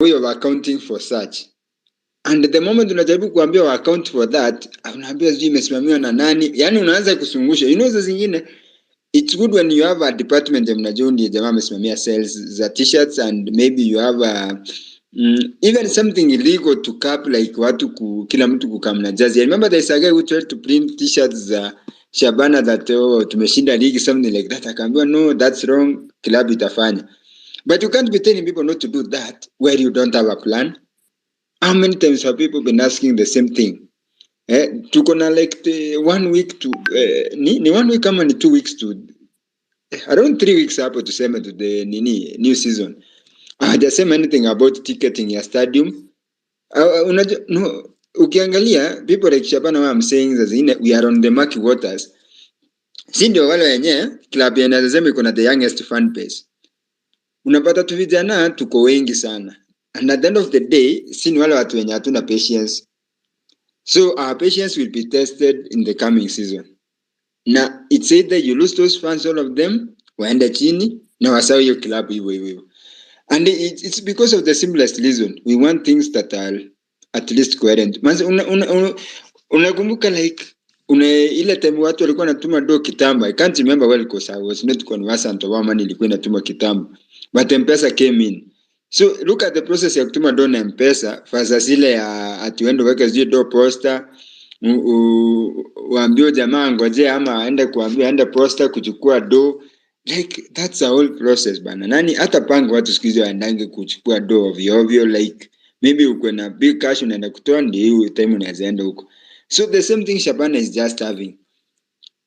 way of accounting for such. And the moment unajaribu kuambia account for that, unaambia sijui imesimamiwa na nani, yani unaanza kusungusha. You know hizo zingine, it's good when you have a department mnajua ndiye jamaa amesimamia sales za t-shirts, and maybe you have a even something illegal to cap, like watu kila mtu kukamna jersey. I remember there's a guy who tried to print t-shirts za Shabana that tumeshinda league, something like that. Akaambiwa no, that's wrong, club itafanya. But you can't be telling people not to do that where you don't have a plan. How many times have people been asking the same thing? Tuko na like 1 week to ni 1 week kama ni 2 weeks to around 3 weeks hapo tuseme to the new season. Hajasema anything about ticketing ya stadium. No, ukiangalia people like Shabana, what I'm saying is we are on the murky waters. Si ndio wale wenye club yanasema iko na the youngest fan base. Unapata tu vijana tuko wengi sana. And at the end of the day, si ni wale watu wenye hatuna patience. So our patience will be tested in the coming season. Now, it's either you lose those fans, all of them, waenda chini, na wasao hiyo club hivyo. And it's because of the simplest reason. We want things that are at least coherent. Unakumbuka like ile time watu walikuwa natuma do kitambo. I can't remember well because I was not conversant of how money ilikuwa inatuma kitambo. But M-Pesa came in. So look at the process ya kutuma do na M-Pesa versus ile ya atuendo weka zile do poster. Waambie jamaa ngoje ama aende kuambia aende poster kuchukua do. Like that's a whole process bana. Nani hata pango watu siku hizo waendange kuchukua do ovyo like maybe uko na big cash unaenda kutoa ndio hiyo time unaweza enda huko. So the same thing Shabana is just having.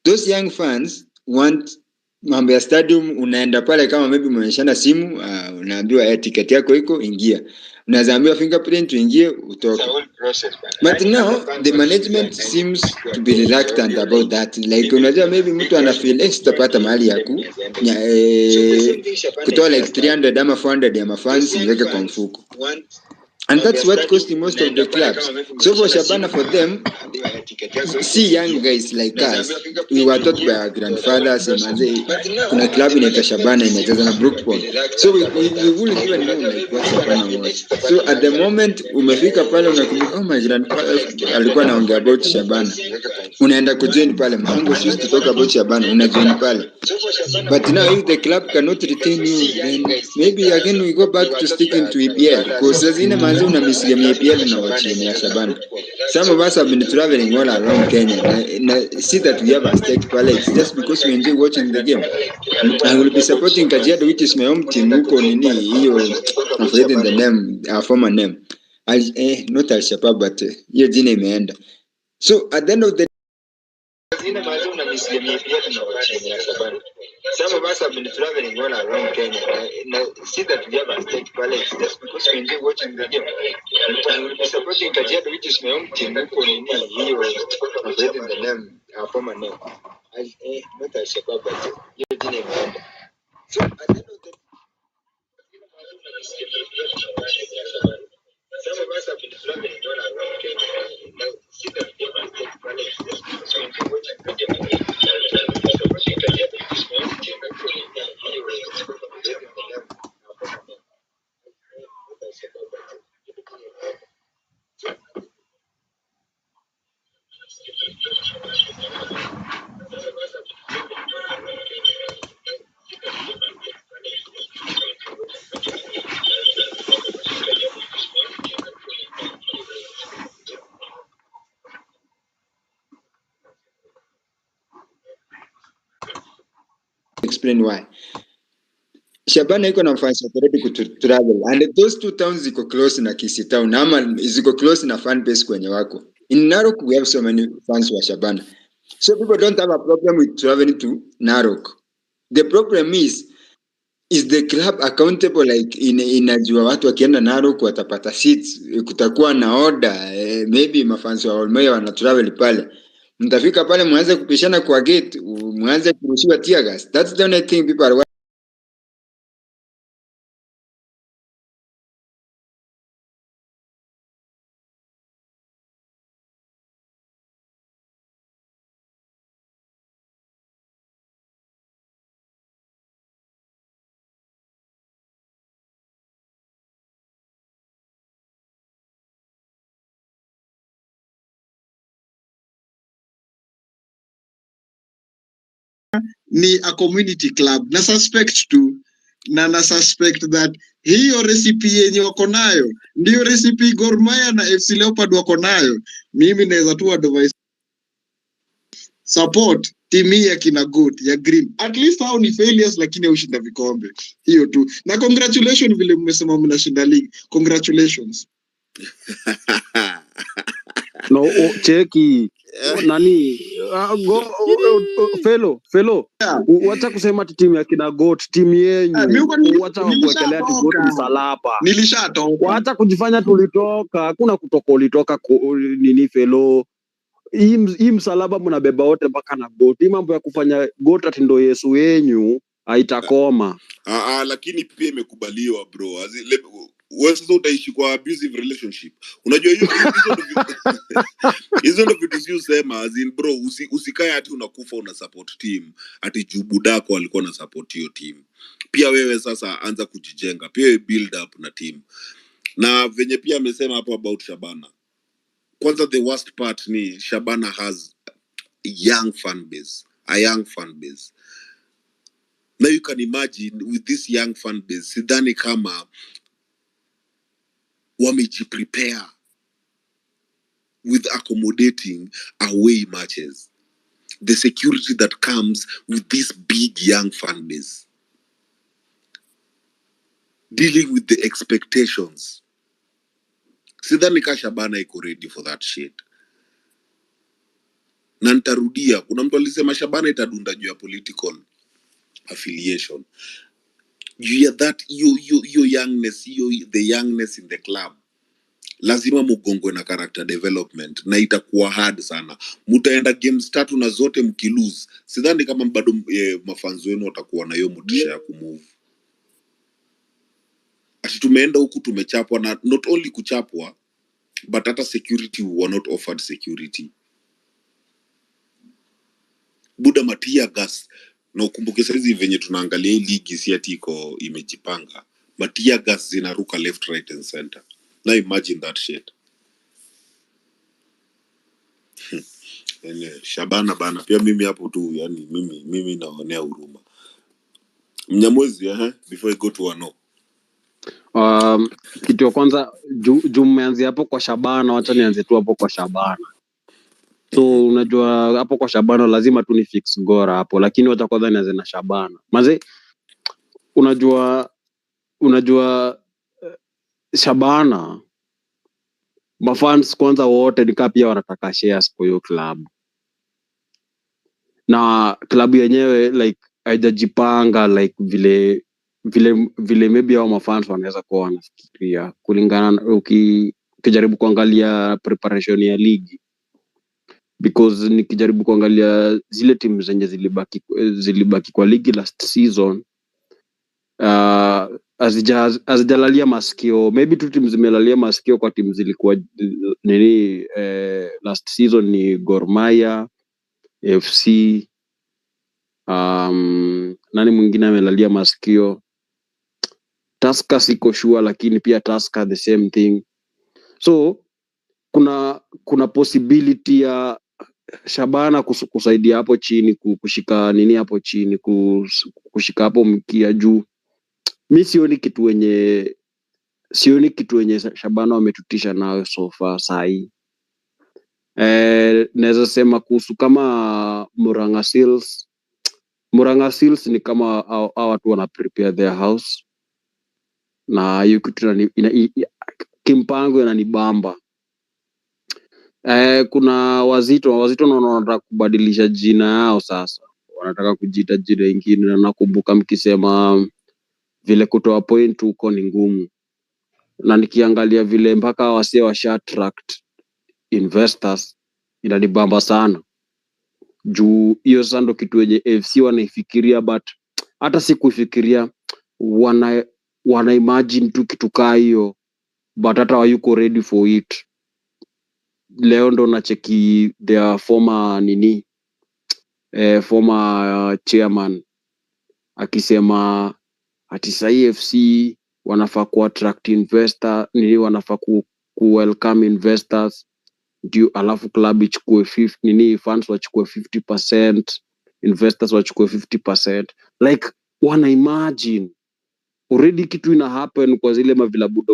Those young fans want mambo ya stadium, unaenda pale kama maybe umeonyeshana simu, unaambiwa ticket yako iko, ingia. Unaweza ambiwa fingerprint uingie utoke. But now the management seems to be reluctant about that. Like unajua maybe mtu ana feel sitapata mahali ya kutoa like 300 ama 400 ya mafans niweke kwa mfuko. And that's what cost most of the clubs. So for Shabana, for them, see young guys like us, we were taught by our grandfathers, kuna club inaitwa Shabana inacheza na Brookpond. So we wouldn't even know like what Shabana was. So at the moment umefika pale unakumbuka, oh my grandfather alikuwa anaongea about Shabana. Unaenda kujoin pale, Mango used to talk about Shabana, unajoin pale. But now if the club cannot retain you, then maybe again we go back to sticking to EPL. Because as in manzi una miss game EPL na watch game ya Shabana. Some of us have been traveling all around Kenya. See that we have a stake pale. It's just because we enjoy watching the game. I will be supporting Kajiado, which is my home team. Huko nini hiyo, I'm forgetting the name, our former name. Not Al-Shabaab, but hiyo jina imeenda. So at the end of the some of us have been traveling all around Kenya. See that we have a stake pale just because we enjoy watching the game. I will be supporting Kajiado, which is my home team. Huko nini hiyo, I'm forgetting the name, our former name. Not Al-Shabaab, but hiyo jina imeenda. So at the end of the some of us have been traveling all around Kenya. See that we have a stake pale just because we enjoy watching the game. Supporting Kajiado, which is my home team. Huko nini hiyo, I'm forgetting the name, our former name. Not Al-Shabaab, but hiyo jina imeenda. Explain why. Shabana iko na fans already to travel, and those two towns ziko close na Kisii town ama ziko close na fan base kwenye wako. In Narok we have so many fans wa Shabana, so people don't have a problem with traveling to Narok. The problem is the club accountable? Like inajua watu wakienda Narok watapata seats, kutakuwa na order, maybe mafans wa Olmeya wana travel pale, mtafika pale mwanze kupishana kwa gate, mwanze kurushiwa tear gas. That's the only thing people are ni a community club. Na suspect tu na suspect that hiyo recipe yenye wako nayo ndio recipe Gor Mahia na FC Leopard wako nayo. Mimi naweza tu advise support timu ya kina Goat ya Green. At least hao ni failures lakini ushinda vikombe. Hiyo tu. Na congratulations vile mmesema mnashinda league. Congratulations. No, cheki nani fellow wacha kusema timu ya kina Goat, timu yenyu wacha kuwekelea Goat msalaba. Nilishatoka. Wacha kujifanya tulitoka, hakuna kutoka, ulitoka nini fellow. Hii msalaba mnabeba wote mpaka na Goat. Hii mambo ya kufanya Goat ati ndo Yesu wenyu haitakoma. Lakini pia imekubaliwa bro. Wewe sasa utaishi kwa abusive relationship. Unajua hizo ndio vitu si usema as in bro, usikae ati unakufa una support team ati jubudako alikuwa na support hiyo team. Pia wewe sasa anza kujijenga, pia build up na team. Na venye pia amesema hapo about Shabana. Kwanza the worst part ni Shabana has a young fan base. Now you can imagine with this young fan base, sidhani kama wamejiprepare with accommodating away matches. The security that comes with this big young fan base. Dealing with the expectations. Sidhani ka Shabana iko ready for that shit. Na nitarudia, kuna mtu alisema Shabana itadunda juu ya political affiliation. Juu ya that, your youngness, the youngness in the club. Lazima mugongwe na character development na itakuwa hard sana. Mutaenda games 3 na zote mkilose. Sidhani kama bado mafans wenu watakuwa na hiyo motisha ya kumove. Ati tumeenda huku tumechapwa, na not only kuchapwa but hata security were not offered security. Buda matia gas. Na ukumbuke saizi venye tunaangalia hii ligi si ati iko imejipanga. Matia gas zinaruka left, right and center. Now imagine that shit. Shabana bana, pia mimi hapo tu, yani mimi naonea huruma. Mnyamwezi before I go to Wano. Kitu ya kwanza mmeanzia hapo kwa Shabana, wacha nianze tu hapo kwa Shabana. So unajua hapo kwa Shabana lazima tu ni fix Gora hapo, lakini wacha kwanza nianze na Shabana. Maze unajua Shabana mafans kwanza wote nika pia wanataka shares kwa hiyo club. Na club yenyewe like haijajipanga like vile maybe hao mafans wanaweza kuwa wanafikiria kulingana ukijaribu kuangalia preparation ya ligi, because nikijaribu kuangalia zile timu zenye zilibaki kwa ligi last season azijalalia masikio, maybe tu timu zimelalia masikio kwa timu zilikuwa nini last season ni Gor Mahia, FC, nani mwingine amelalia masikio, Tusker siko sure, lakini pia Tusker the same thing. So kuna possibility ya Shabana kusaidia hapo chini, kushika nini hapo chini, kushika hapo mkia juu. Mimi sioni kitu wenye Shabana wametutisha nayo so far sahi. Naweza sema kuhusu kama Murang'a Seals ni kama hao watu wana prepare their house, na hiyo kitu kimpango inanibamba. Kuna Wazito wanataka kubadilisha jina yao sasa. Wanataka kujiita jina lingine, na nakumbuka mkisema vile kutoa point huko ni ngumu. Na nikiangalia vile mpaka wasee washa attract investors inanibamba sana. Juu hiyo sasa ndo kitu yenye FC wanaifikiria, but hata si kufikiria, wana imagine tu kitu kaa hiyo, but hata hayuko ready for it. Leo ndo nacheki their former chairman akisema ati sahi FC wanafaa ku attract investor, wanafaa ku welcome investors ndio alafu club ichukue 50 fans wachukue 50%, investors wachukue 50%. Like wana imagine already kitu ina happen kwa zile mavilabu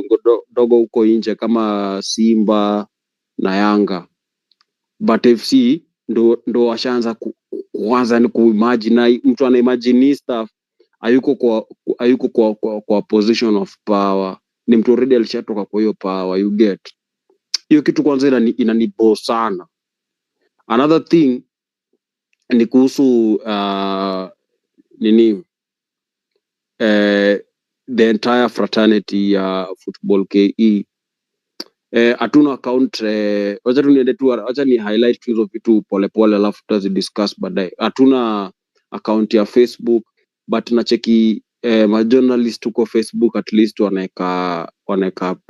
dogo huko nje kama Simba na Yanga, but FC ndo washaanza kuanza ni kuimagine. Mtu ana imagine stuff, hayuko kwa position of power, ni mtu already alishatoka kwa hiyo power. You get hiyo kitu kwanza inanibo sana. Another thing ni kuhusu the entire fraternity ya FootballKE. Hatuna account, wacha tuniende tu, wacha ni highlight tu hizo vitu polepole alafu tutazidiscuss baadaye. Hatuna account ya Facebook, but nacheki majournalist huko Facebook at least wanaeka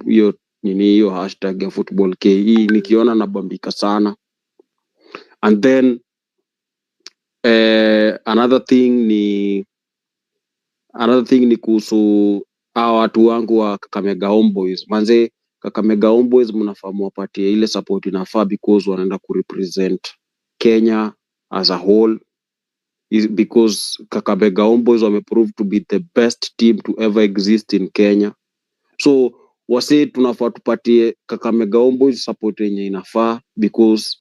hiyo hiyo hashtag ya FootballKE, nikiona nabambika sana. And then another thing ni kuhusu hawa watu wangu wa Kakamega Homeboys. Manze, Kakamega Homeboys mnafahamu wapatie ile support inafaa, because wanaenda kurepresent Kenya as a whole, because Kakamega Homeboys wameprove to be the best team to ever exist in Kenya. So wase tunafaa tupatie Kakamega Homeboys support yenye inafaa, because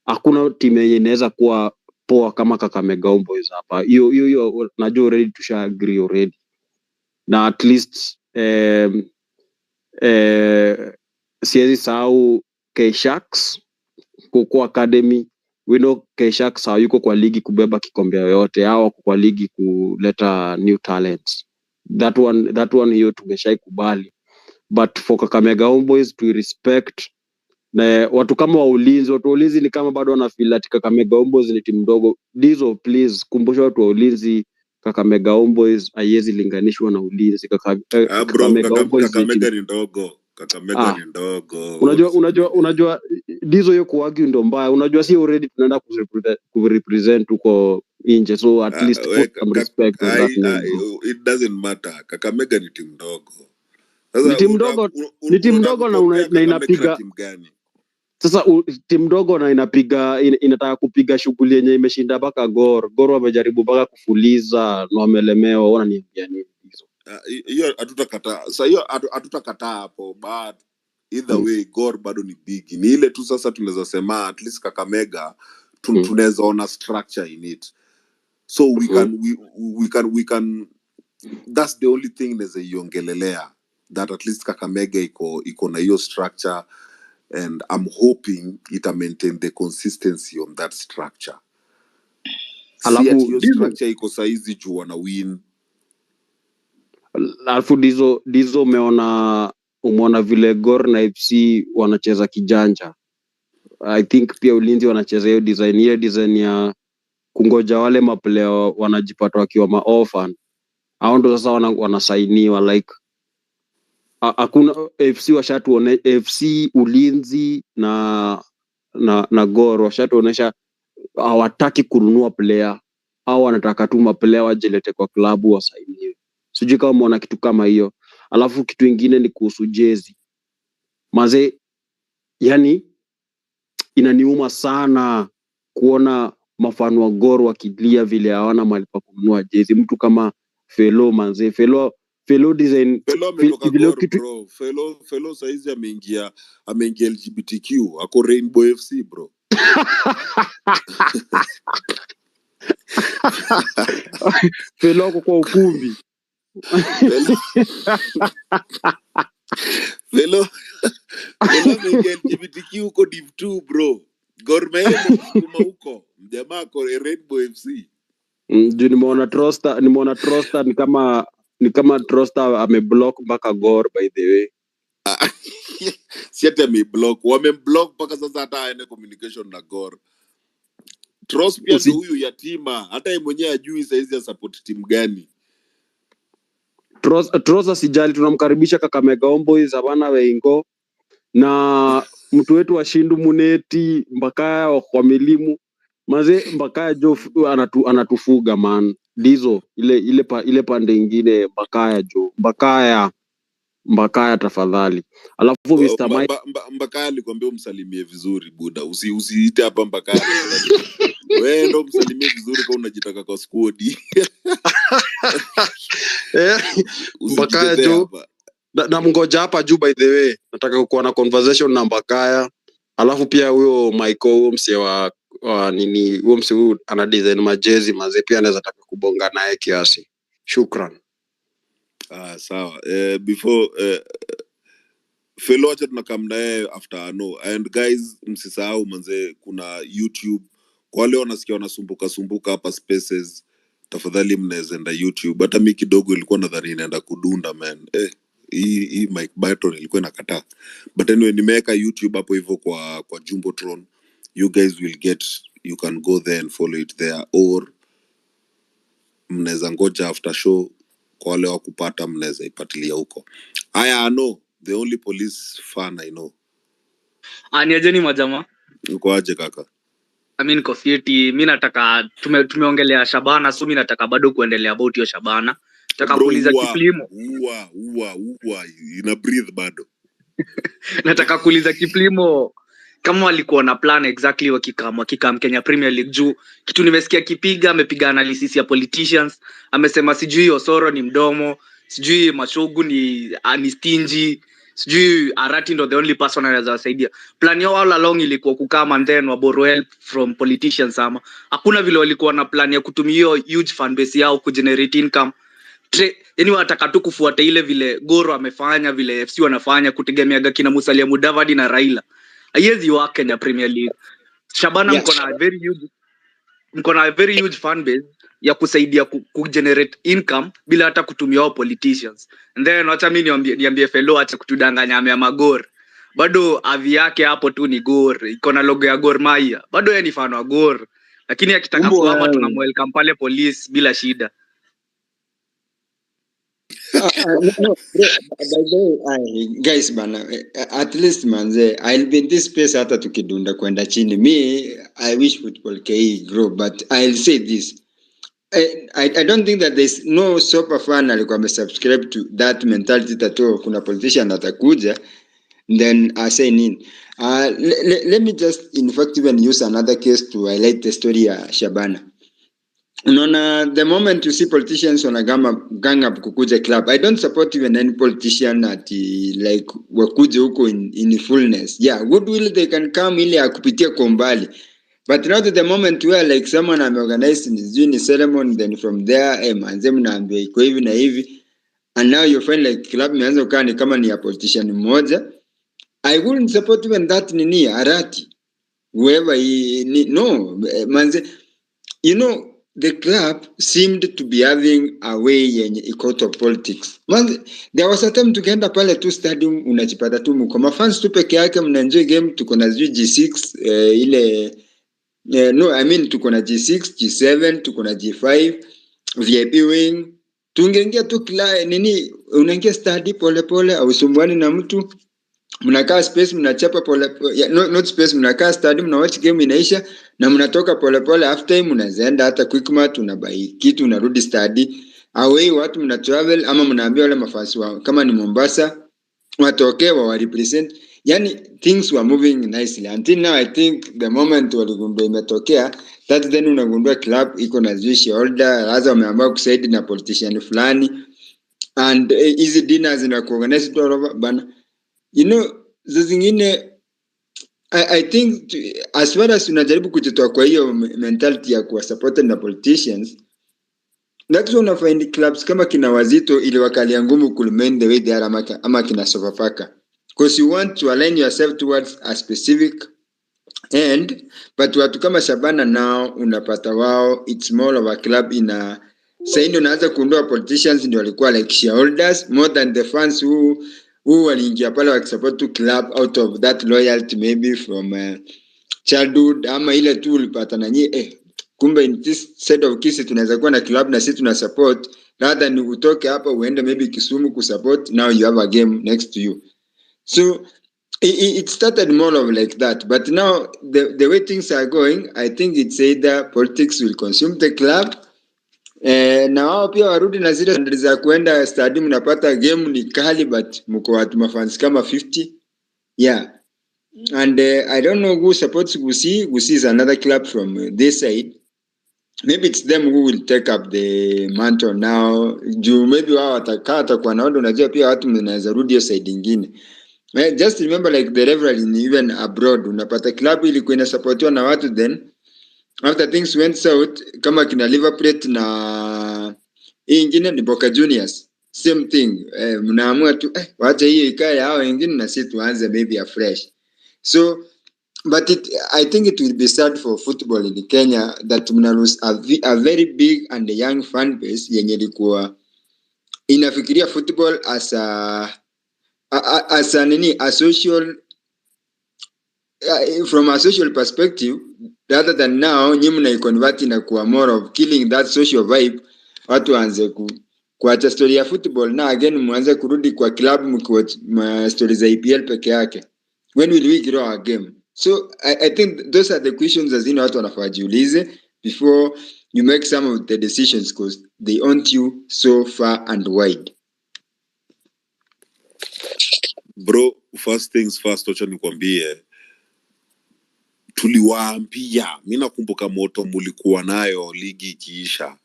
hakuna team yenye inaweza kuwa poa kama Kakamega Homeboys hapa. Hiyo najua already tusha agree already. Na at least siwezi sahau K-Sharks kwa academy. We know K-Sharks hayuko kwa ligi kubeba kikombe yoyote, hao kwa ligi kuleta new talents. That one hiyo tumeshaikubali, but for Kakamega Homeboys to respect na watu kama watu ulinzi ni kama bado wanafeel ati Kakamega Homeboys ni timu ndogo. Dizo, please kumbusha watu wa ulinzi, Kakamega Homeboys haiwezi linganishwa na ulinzi. Kakamega Homeboys ni ndogo. Kakamega ni ndogo. Unajua Dizo hiyo kuargue ndo mbaya. Unajua si already tunaenda kurepresent huko nje, so at least put some respect on that name. It doesn't matter. Kakamega ni timu ndogo. Ni timu ndogo na inapiga timu gani? Sasa timu ndogo na inataka kupiga shughuli yenye imeshinda mpaka Gor wamejaribu mpaka kufuliza na wamelemewa. Ona niambia nini hizo? Hiyo hatutakataa. Sasa hiyo hatutakataa hapo, but either way Gor bado ni big. Ni ile tu sasa tunaweza sema at least Kakamega tunaweza ona structure in it. So we can that's the only thing naweza iongelelea, that at least Kakamega iko na hiyo structure, and I'm hoping it will maintain the consistency on that structure. Alafu hiyo structure iko saizi juu wana win. Alafu Dizo umeona vile Gor na FC wanacheza kijanja. I think pia ulinzi wanacheza hiyo design ya kungoja wale maplayer wanajipata wakiwa ma-orphan. Hao ndo sasa wanasainiwa. Like hakuna FC washatuone, FC ulinzi na Gor washatuonesha hawataki kununua player, au wanataka tu maplayer wajilete kwa klabu wasainiwe. Sijui kama umeona kitu kama hiyo. Alafu kitu kingine ni kuhusu jezi. Maze, yani inaniuma sana kuona mafano wa Gor wakilia vile hawana mahali pa kununua jezi. Mtu kama Felo, manze, Felo design vile kitu bro. Felo saizi ameingia LGBTQ, ako Rainbow FC bro. Felo kwa ukumbi. Felo ameingia LGBTQ uko Div 2 bro. Gor Mahia mkuma huko. Mjamaa kwa Rainbow FC. Juu nimeona Trosta ni kama Trosta ameblock mpaka Gor, by the way. Si ati ameblock, wamemblock mpaka sasa hata aende communication na Gor. Trost pia ndio huyu yatima, hata yeye mwenyewe ajui saizi ya support team gani. Trosa sijali, tunamkaribisha Kakamega Homeboys abana wengo, na mtu wetu wa Shindu Muneti Mbakaya kwa milimu. Maze Mbakaya jo anatufuga man. Dizo ile pande nyingine Mbakaya jo. Mbakaya tafadhali. Alafu Mr. Mike Mbakaya alikwambia umsalimie vizuri buda. Usiite hapa Mbakaya. Wewe ndo msalimie vizuri kama unajitaka kwa squad. Mbakaya jo na mngoja hapa juu. By the way, nataka kuwa na conversation na Mbakaya, alafu pia huyo Michael, huyo msee wa nini, huyo msee huyo ana design majezi mazee, pia anaweza taka kubonga naye kiasi. Shukran. Sawa. Before fellow acha tunakam naye after no. And guys, msisahau manze, kuna YouTube kwa wale wanasikia wanasumbuka hapa spaces, tafadhali mnaweza enda YouTube. Hata mimi kidogo ilikuwa nadhani inaenda kudunda man. Hii mic button ilikuwa inakataa. But anyway, nimeweka YouTube hapo hivyo kwa Jumbotron. You guys you can go there and follow it there, or mnaweza ngoja after show kwa wale wakupata mnaweza ipatilia huko. I know the only police fan I know. Aniajeni majama. Uko aje kaka? Niko fiti. Mimi nataka tumeongelea Shabana, so mimi nataka bado kuendelea about hiyo Shabana. Nataka kuuliza Kiplimo. Ina breathe bado. Nataka kuuliza Kiplimo kama walikuwa na plan exactly wakikam Kenya Premier League juu. Kitu nimesikia kipiga, amepiga analysis ya politicians. Amesema sijui Osoro ni mdomo, sijui Mashogu ni stingy, sijui Arati ndo the only person anaweza wasaidia. Plan yao all along ilikuwa kukaa and then waboro help from politicians ama. Hakuna vile walikuwa na plan ya kutumia hiyo huge fan base yao kugenerate income. Yani wataka tu kufuata ile vile Goro amefanya, vile FC wanafanya, kutegemeaga kina Musalia Mudavadi na Raila. Haiwezi wa Kenya Premier League. Shabana mko na a very huge fan base ya kusaidia kugenerate income bila hata kutumia wao politicians. And then acha mimi niambie fellow acha kutudanganya ame Magor. Bado avi yake hapo tu ni Gor. Iko na logo ya Gor Mahia. Bado yeye ni fan wa Gor. Lakini akitaka kuhama tunamwelcome pale police bila shida. No, by the way, guys bana, at least manze, I'll be in this space hata tukidunda kwenda chini. Me, I wish FootballKE grow, but I'll say this. I don't think that there's no super fan alikuwa subscribe to that mentality that kuna politician atakuja then I say nini. Let me just in fact even use another case to highlight the story ya Shabana. Unaona, the moment you see politicians on a gang up kukuja club, I don't support even any politician at like wakuje huko in fullness. Yeah, goodwill they can come ili akupitia kwa mbali. But not at the moment where like someone organized in ceremony, then from there manze mnaambia iko hivi na hivi, and now you find like club imeanza kukaa ni kama ni ya politician mmoja. I wouldn't support even that nini Arati whoever no manze, you know, the club seemed to be having a way yenye iko to politics. Man, there was a time tukaenda pale tu stadium unajipata tu mko mafans tu peke yake mna enjoy game. Tuko na G6 ile no I mean tuko na G6, G7, tuko na G5 VIP wing. Tungeingia tu nini, unaingia stadi pole pole au sumbuani na mtu, mnakaa space mnachapa pole not space, mnakaa stadium na watch game inaisha na mnatoka pole pole. After time mnaenda hata Quickmart unabai kitu unarudi stadi. Away watu mna travel ama mnaambia wale mafasi wao kama ni Mombasa watokee wa represent. Yani things were moving nicely until now. I think the moment waligundua imetokea, that then unagundua club iko na shareholder hasa wameamua kusaidi na politician fulani, and easy dinners na kuorganize tu bana. You know, zingine I think as far as unajaribu kujitoa kwa hiyo mentality ya kuwa supported na politicians, that's one of the clubs kama kina Wazito ili wakalia ngumu kulmain the way they are ama kina Sofapaka, because you want to align yourself towards a specific end. But watu kama Shabana now unapata wao it's more of a club in a sasa ndio unaanza kuondoa politicians ndio walikuwa like shareholders more than the fans who waliingia pale wakisupport to club out of that loyalty maybe from childhood ama ile tu ulipata na nyie kumbe in this set of cases tunaweza kuwa na club na sisi tuna support, rather than utoke hapa uende maybe Kisumu kusupport, now you have a game next to you. So it started more of like that, but now the way things are going, I think it's either politics will consume the club na wao pia warudi na zile za kuenda stadium, napata game ni kali but mko watu mafans kama 50. Yeah, And I don't know who supports Gusii. Gusii is another club from this side. Maybe it's them who will take up the mantle now. Juu maybe wao watakuwa na watu, unajua pia watu mnaweza rudi hiyo side ingine. Just remember like the rivalry even abroad, unapata club ilikuwa inasupportiwa na watu, then after things went south, kama kina Liver Plate na hii ingine ni Boca Juniors, same thing. Mnaamua tu wacha hiyo ikae hao wengine na sisi tuanze maybe afresh. So but I think it will be sad for football in Kenya that mna lose a very big and young fan base yenye ilikuwa inafikiria football as a social, from a social perspective, rather than now nyinyi mnaiconvert na kuwa more of killing that social vibe. Watu waanze kuacha story ya football na again mwanze kurudi kwa club mkiwa stories za EPL peke yake. When will we grow our game? So I think those are the questions as watu wanafaa jiulize before you make some of the decisions, because they haunt you so far and wide. Bro, first things first, wacha nikwambie, tuliwaambia, mimi nakumbuka moto mulikuwa nayo ligi ikiisha,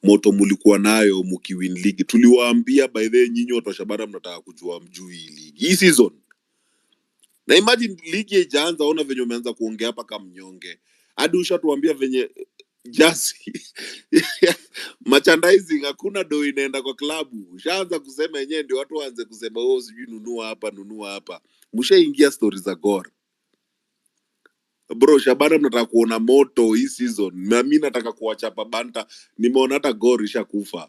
moto mulikuwa nayo mkiwin ligi, tuliwaambia by the way nyinyi watu wa Shabana mnataka kujua mjui ligi hii season. Na imagine ligi haijaanza, ona venye umeanza kuongea hapa kama mnyonge. Hadi ushatuambia venye jasi merchandising hakuna do inaenda kwa klabu. Ushaanza kusema yenyewe ndio watu waanze kusema oh sijui nunua hapa. Mshaingia stories za Gor. Bro, Shabana mnataka kuona moto hii season. Mimi nataka kuwachapa banta. Nimeona hata Gor ishakufa.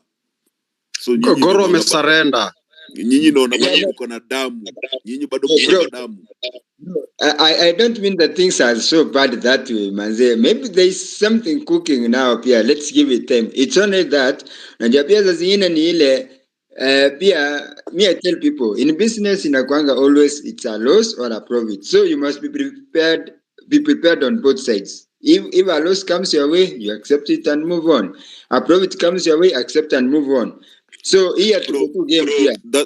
So nyinyi Gor wamesarenda. Nyinyi naona bado mko na damu. Nyinyi bado mko na damu. I don't mean that things are so bad that way, manze. Maybe there is something cooking now, pia. Let's give it time. It's only that, najua pia za zingine ni ile, pia, me I tell people, in business inakuanga always it's a loss or a profit. So you must be prepared on both sides. If a loss comes your way, you accept it and move on. A profit comes your way, accept and move on. So here to the two game here. Either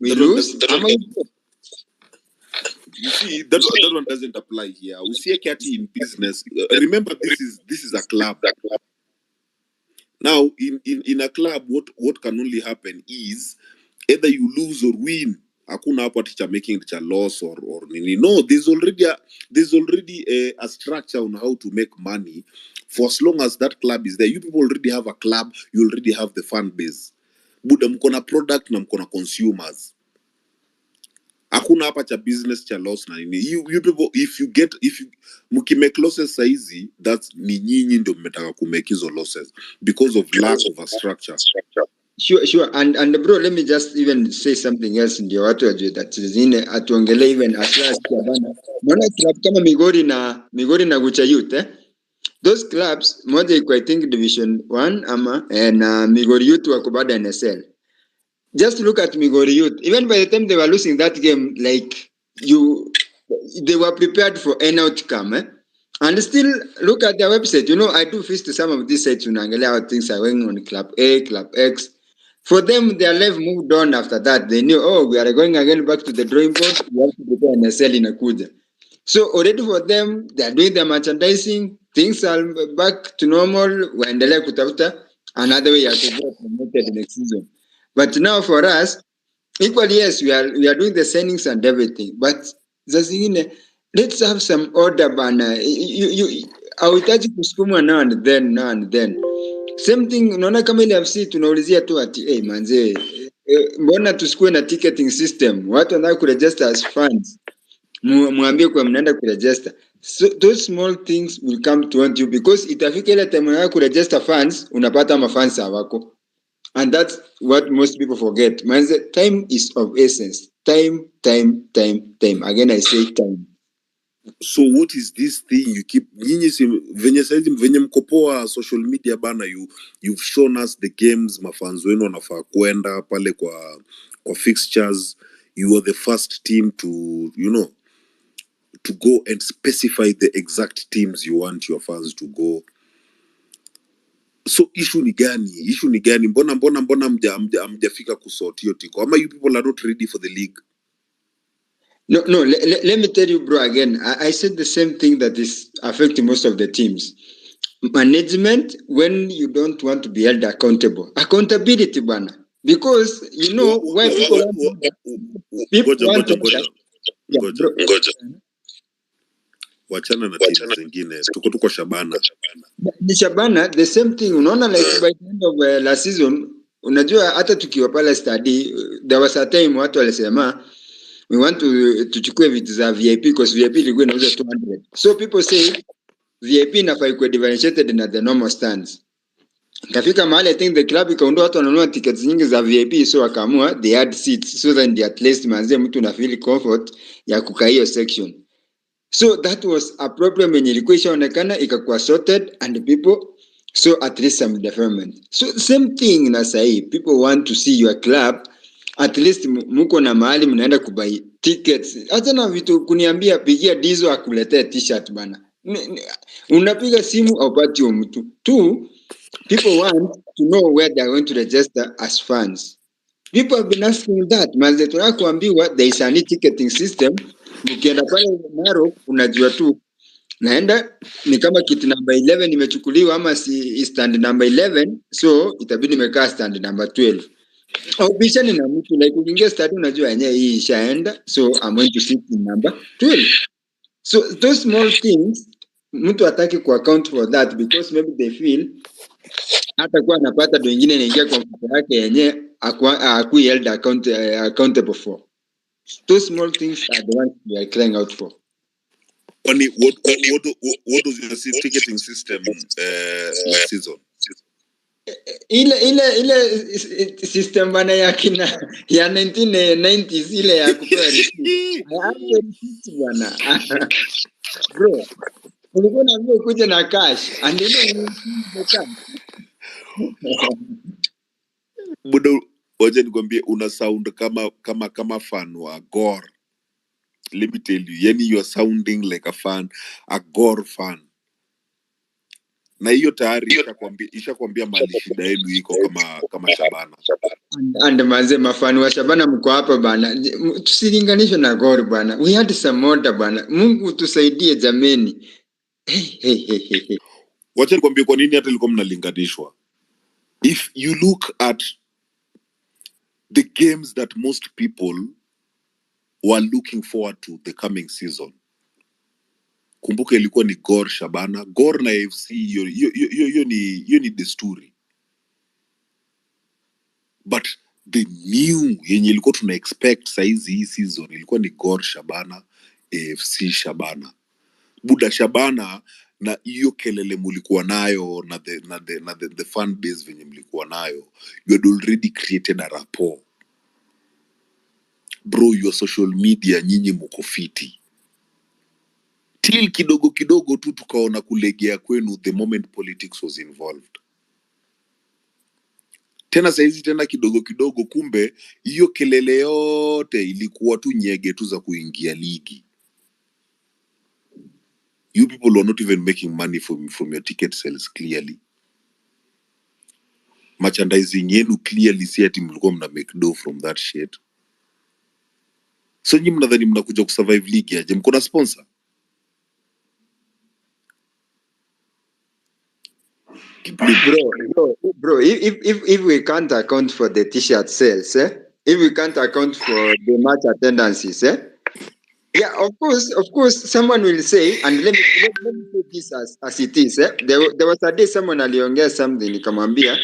we lose. You see, that one doesn't apply here. Usieke ati in business. Remember, this is a club. Now, in a club, what can only happen is either you lose or win. Hakuna hapo ati making it a loss or nini. No, there's already a structure on how to make money. For as long as that club is there, you people already have a club. You already have the fan base. Buda mko na product na mko na consumers. Hakuna hapa cha business cha loss na nini. You people, if you mukimake losses saizi, that's ni nyinyi ndio mmetaka kumake hizo losses because of lack of a structure. Sure. And bro, let me just even say something else ndio watu wajue that zingine atuongelee even as last Shabana. Naona club kama Migori na Gucha Youth, those clubs, moja iko I think Division 1 ama na Migori Youth wako bado NSL. Just look at Migori Youth. Even by the time they were losing that game, like they were prepared for an outcome. And still look at their website. You know, I do visit some of these sites unaangalia how things are going on Club A, Club X. For them, their life moved on after that. They knew, we are going again back to the drawing board. We have to prepare and sell in Akuja. So already for them, they are doing their merchandising. Things are back to normal. Waendelea kutafuta another way to get promoted next season. But now for us, equally yes, we are doing the signings and everything. But zingine, let's have some order bana. Hauhitaji kusukumwa now and then. Same thing, unaona kama ile FC tunaulizia tu ati manze, mbona tusikue na ticketing system? Watu wanataka kuregister as fans. Muambie kwa mnaenda kuregister. So those small things will come to haunt you because itafika ile time unataka kuregister fans, unapata mafans hawako. And that's what most people forget. Manze, time is of essence. Time. Again, I say time. So what is this thing you keep venye mkopoa social media bana, you've shown us the games mafans wenu wanafaa kwenda pale kwa fixtures. You are the first team to to go and specify the exact teams you want your fans to go. So issue ni gani? Mbona mjafika kusort hiyo tiko? Ama you people are not ready for the league? No. Let me tell you, bro. Again, I said the same thing that is affecting most of the teams. Management, when you don't want to be held accountable, accountability, bana. Because you know why people want to yeah, Ngoja. bro. Wachana na timu zingine. Tuko Shabana. Ni Shabana, the same thing. Unaona, like by the end of last season, unajua hata tukiwa pale study, there was a time watu walisema we want to tuchukue vitu za VIP because VIP ilikuwa inauza 200. So people say VIP inafaa ikuwe differentiated na the normal stands. Kafika mahali I think the club ikaondoa watu wanunua tickets nyingi za VIP, so wakaamua they had seats so that at least manze mtu na feel comfort ya kukaa hiyo section. So that was a problem yenye ilikuwa ishaonekana ikakuwa sorted and people so at least some development. So same thing na sahi, people want to see your club at least muko na mahali mnaenda kubuy tickets. Hata na vitu kuniambia pigia Dizo akuletee t-shirt bana. Unapiga simu au pati mtu. Two, people want to know where they are going to register as fans. People have been asking that. Manze tunakuambiwa there is a ticketing system. Ukienda pale Narok unajua tu naenda ni kama kiti number 11 imechukuliwa ama si stand number 11, so itabidi nimekaa stand number 12. Au bishani na mtu like ukiingia stand unajua yenyewe hii ishaenda, so I'm going to sit in number 12. So those small things mtu hataki ku account for that because maybe they feel hata kwa anapata ndio wengine inaingia kwa mfuko yake yenyewe aku held accountable for. Those small things are the ones we are crying out for. What was your ticketing system last season? Ile system bana ya kina ya 1990s ile ya kupewa receipt bana. Bro, ulikuwa unaambiwa kuja na cash and Budo, waje nikwambie una sound kama fan wa Gor. Let me tell you, yani you are sounding like a Gor fan. Na hiyo tayari ishakwambia mali shida yenu iko kama Shabana. And manze mafani wa Shabana mko hapa bana. Tusilinganishe na Gor bana. We had some order bana. Mungu tusaidie jameni. Hey. Wacha nikwambie kwa nini hata ilikuwa mnalinganishwa. If you look at the games that most people were looking forward to the coming season, kumbuka ilikuwa ni Gor Shabana, Gor na AFC, hiyo ni desturi. But the new yenye ilikuwa tuna expect saizi hii season ilikuwa ni Gor Shabana, AFC Shabana. Buda Shabana na hiyo kelele mulikuwa nayo na the fan base venye mlikuwa nayo, you had already created a rapport. Bro, your social media nyinyi mko fiti. Till kidogo tu tukaona kulegea kwenu the moment politics was involved. Tena saizi tena kidogo kumbe hiyo kelele yote ilikuwa tu nyege tu za kuingia ligi. You people are not even making money from your ticket sales clearly. Merchandising yenu clearly si ati mlikuwa mna make dough from that shit. So nyinyi mnadhani mnakuja kusurvive league aje? Mko na sponsor? Bro, if we can't account for the t-shirt sales, if we can't account for the match attendances, yeah, of course, someone will say, and let me say this as it is, there was a day someone aliongea something, nikamwambia,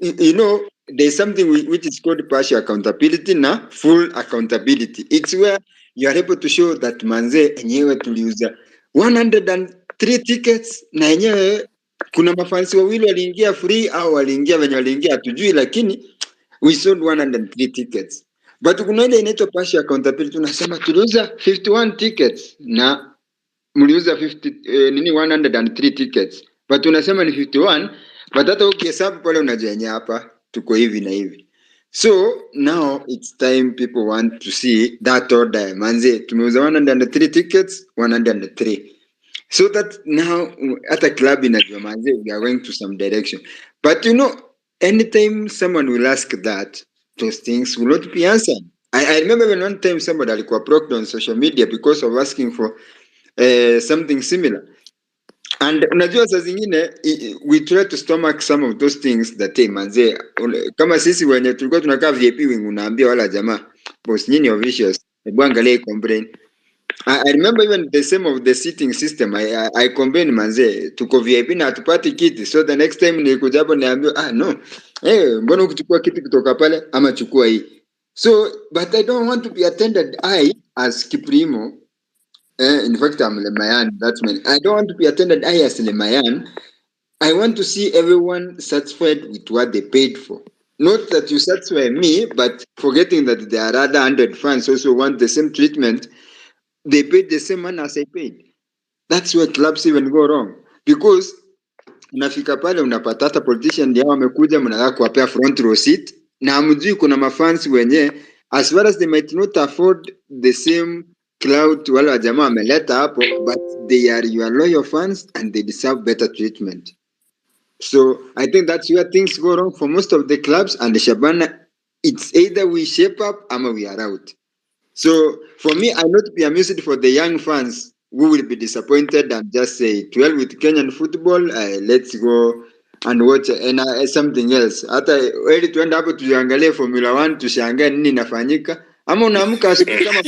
you know, there's something which is called partial accountability na full accountability. It's where you are able to show that manze enyewe tuliuza 103 tickets na enyewe kuna mafansi wawili waliingia free au waliingia wenye waliingia hatujui, lakini we sold 103 tickets. But kuna ile inaitwa partial accountability, tunasema tuliuza 51 tickets na mliuza 103 tickets, but tunasema ni 51, but hata ukihesabu pale unajua hapa tuko hivi na hivi. So now it's time people want to see that order. Manze tumeuza 103 tickets, 103. So that now at a club in Manze we are going to some direction. But you know, anytime someone will ask that, those things will not be answered. I remember when one time somebody alikuwa blocked on social media because of asking for something similar. And unajua saa zingine we try to stomach some of those things that manze kama sisi wenye tulikuwa tunakaa VIP wing unaambia wala jamaa boss nyinyi officials hebu angalia complain. I remember even the same of the seating system. I complain manze tuko VIP na hatupati kiti, so the next time nilikuja hapo niambia no mbona ukichukua kiti kutoka pale ama chukua hii. So but I don't want to be attended as Kiprimo. In fact, I'm Lemayan. That's me. I don't want to be attended as Lemayan. I want to see everyone satisfied with what they paid for. Not that you satisfy me, but forgetting that there are other 100 fans also want the same treatment. They paid the same money as I paid. That's where clubs even go wrong. Because unafika pale unapata hata politician ndio wamekuja mnataka kuwapea front row seat na hamjui kuna mafans wenye as far as they might not afford the same clout wale jamaa wameleta hapo, but they are your loyal fans and they deserve better treatment. So I think that's where things go wrong for most of the clubs, and the Shabana, it's either we shape up or we are out. So for me, I not be amused for the young fans who will be disappointed and just say 12 with Kenyan football, let's go and watch something else. Hata ili tuenda hapo tuangalie Formula 1 tushangae nini inafanyika. Ama unaamka asubuhi kama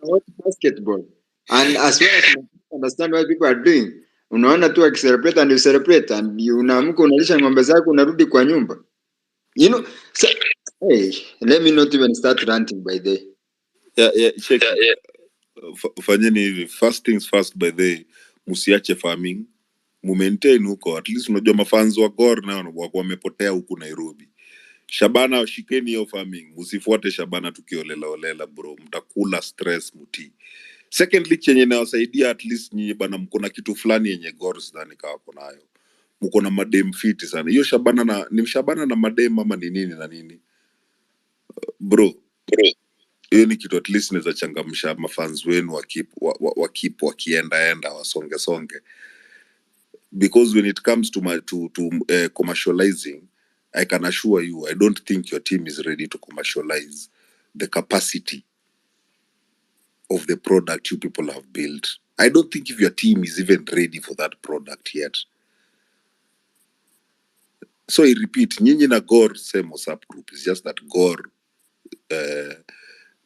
watch basketball. And as well as you understand what people are doing, unaona tu akicelebrate and you celebrate, and unaamka unalisha ng'ombe zako unarudi kwa nyumba. You know, so, hey, let me not even start ranting by the check. Fanyeni hivi, first things first, by the musiache farming, maintain huko. At least unajua mafans wa Gor na wamepotea huku Nairobi. Shabana, shikeni hiyo farming, msifuate Shabana tukiolela bro, mtakula stress muti. Secondly, chenye nawasaidia at least nyinyi bana mko na kitu fulani yenye Gor sidhani kama wako nayo. Mko na madem fit sana. Hiyo Shabana ni Shabana na madem ama ni nini na nini? Bro. Hiyo ni kitu at least naweza changamsha mafans wenu wakienda wasonge. Because when it comes to commercializing, I can assure you, I don't think your team is ready to commercialize the capacity of the product you people have built. I don't think if your team is even ready for that product yet. So I repeat, nyinyi na Gor same WhatsApp group. It's just that Gor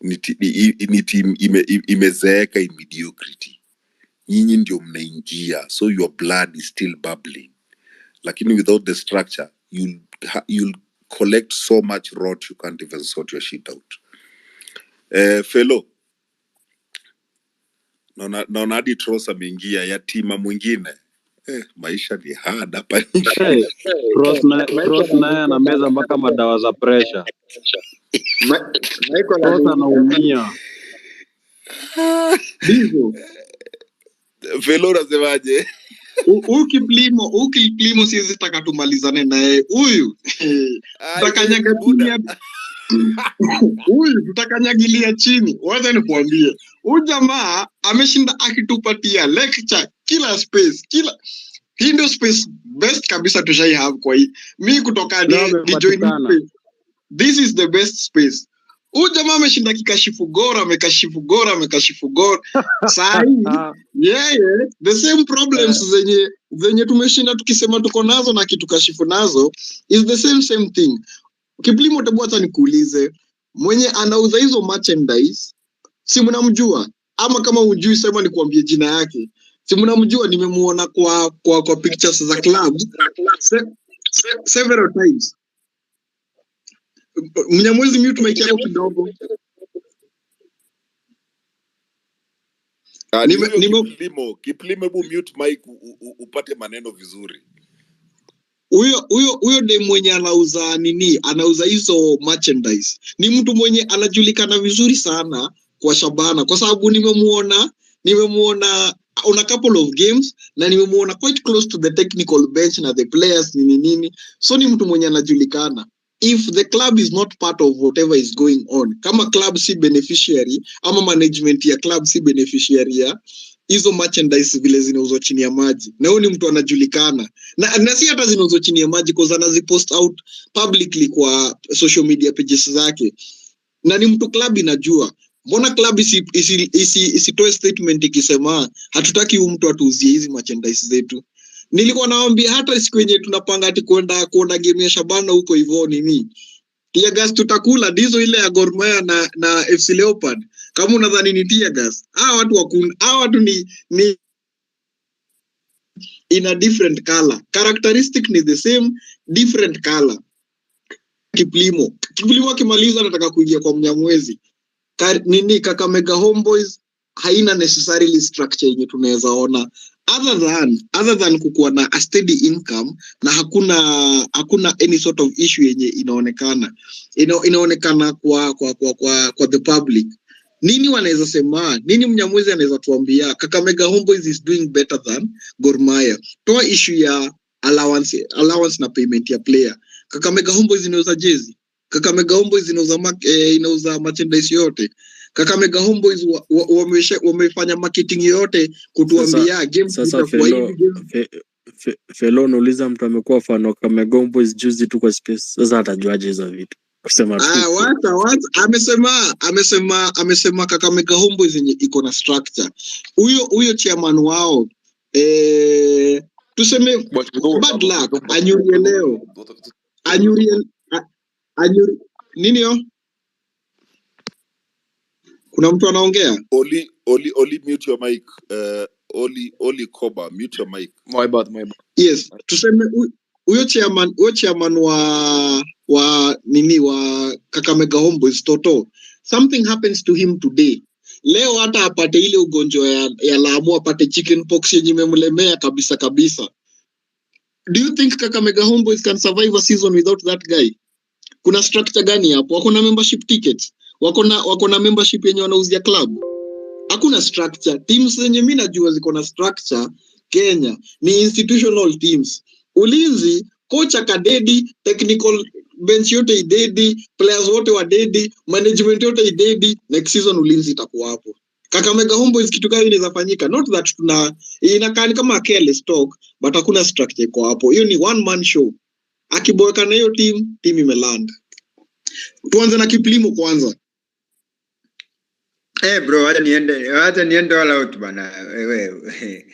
ni team imezeeka in mediocrity. Nyinyi ndio mnaingia, so your blood is still bubbling. Lakini without the structure, you'll collect so much rot you can't even sort your shit out. Fellow, naona hadi Trosa ameingia ya tima mwingine. Maisha ni hard hapa. Trosa naye ana meza mpaka madawa za pressure. Trosa anaumia. Bizo. Fellow unasemaje? Ukiplimo siwezi taka tumalizane naye. Huyu tutakanyaga chini. Huyu tutakanyagilia chini. Wacha nikuambie. Huyu jamaa ameshinda akitupatia lecture kila space, hii ndio space best kabisa tushai have kwa hii. Mimi kutoka ni join space. This is the best space. Huyu jamaa ameshinda kikashifu Gor, amekashifu Gor. Sahi yeye the same problems zenye tumeshinda tukisema tuko nazo na kitu kashifu nazo is the same thing. Kiplimo tabwata nikuulize, mwenye anauza hizo merchandise si mnamjua? Ama kama hujui sema nikuambie jina yake. Si mnamjua, nimemuona kwa pictures za club several times. Mnyamwezi mute mic yako kidogo. Kiplimo bu mute mic upate maneno vizuri. Huyo de mwenye anauza hizo merchandise. Ni mtu mwenye anajulikana vizuri sana kwa Shabana kwa sababu nimemuona on a couple of games na nimemuona quite close to the technical bench na the players nini. So ni mtu mwenye anajulikana. If the club is not part of whatever is going on, kama club si beneficiary ama management ya club si beneficiary ya hizo merchandise vile zinauzwa chini ya maji, na huyo ni mtu anajulikana na si hata zinauzwa chini ya maji kwa anazipost out publicly kwa social media pages zake. na ni mtu club inajua. Mbona club isitoe statement ikisema hatutaki huyu mtu atuuzie hizi merchandise zetu? Nilikuwa naambia hata siku yenye tunapanga ati kuenda game ya Shabana huko hivyo nini, tear gas tutakula dizo ile ya Gor Mahia na FC Leopard. Kama unadhani ni tear gas, hawa watu ni in a different color. Characteristic ni the same, different color. Kiplimo akimaliza anataka kuingia kwa Mnyamwezi. Kakamega Homeboys haina necessarily structure yenye tunaweza ona other than kukuwa na a steady income na hakuna any sort of issue yenye inaonekana kwa the public. Nini wanaweza sema? Nini Mnyamwezi anaweza tuambia? Kakamega Homeboys is doing better than Gor Mahia. Toa issue ya allowance na payment ya player. Kakamega Homeboys inauza jezi. Kakamega Homeboys inauza merchandise yote. Kakamega Homeboys wamefanya marketing yote kutuambia game itakuwa hivi. Fellow nauliza mtu amekuwa fan wa Kakamega Homeboys juzi tu kwa space. Sasa atajuaje hizo vitu? Kusema tu. Amesema Kakamega Homeboys yenye iko na structure. Huyo chairman wao tuseme bad luck anyurie leo. Nini yo? Kuna mtu anaongea? Oli mute your mic. Oli Koba, mute your mic. My bad. Yes, tuseme huyo chairman wa Kakamega Homeboys Toto. Something happens to him today. Leo hata apate ile ugonjwa ya Lamu, apate chicken pox yenye imemlemea kabisa. Do you think Kakamega Homeboys can survive a season without that guy? Kuna structure gani hapo? Wako na membership tickets? Wako na membership yenye wanauzia club? Hakuna structure. Teams zenye mimi najua ziko na structure Kenya ni institutional teams. Ulinzi, coach akadedi, technical bench yote idedi, players wote wa dedi, management yote idedi, next season Ulinzi itakuwa hapo. Kakamega Homeboys kitu gani inawezafanyika? Not that inakaa kama careless talk, but hakuna structure iko hapo. Hiyo ni one man show. Akiboeka na hiyo team imeland. Tuanze na Kiplimo kwanza. Bro, hata niende all out bana. Wewe.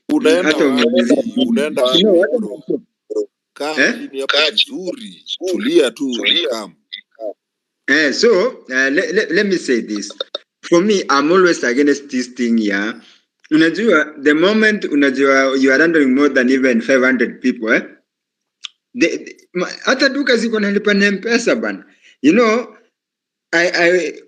Unaenda bro. Kaa chini hapa vizuri. Tulia tu kam. So let me say this. For me, I'm always against this thing here. Unajua, the moment you are handling more than even 500 people, hata duka ziko nalipa na M-Pesa bana. You know,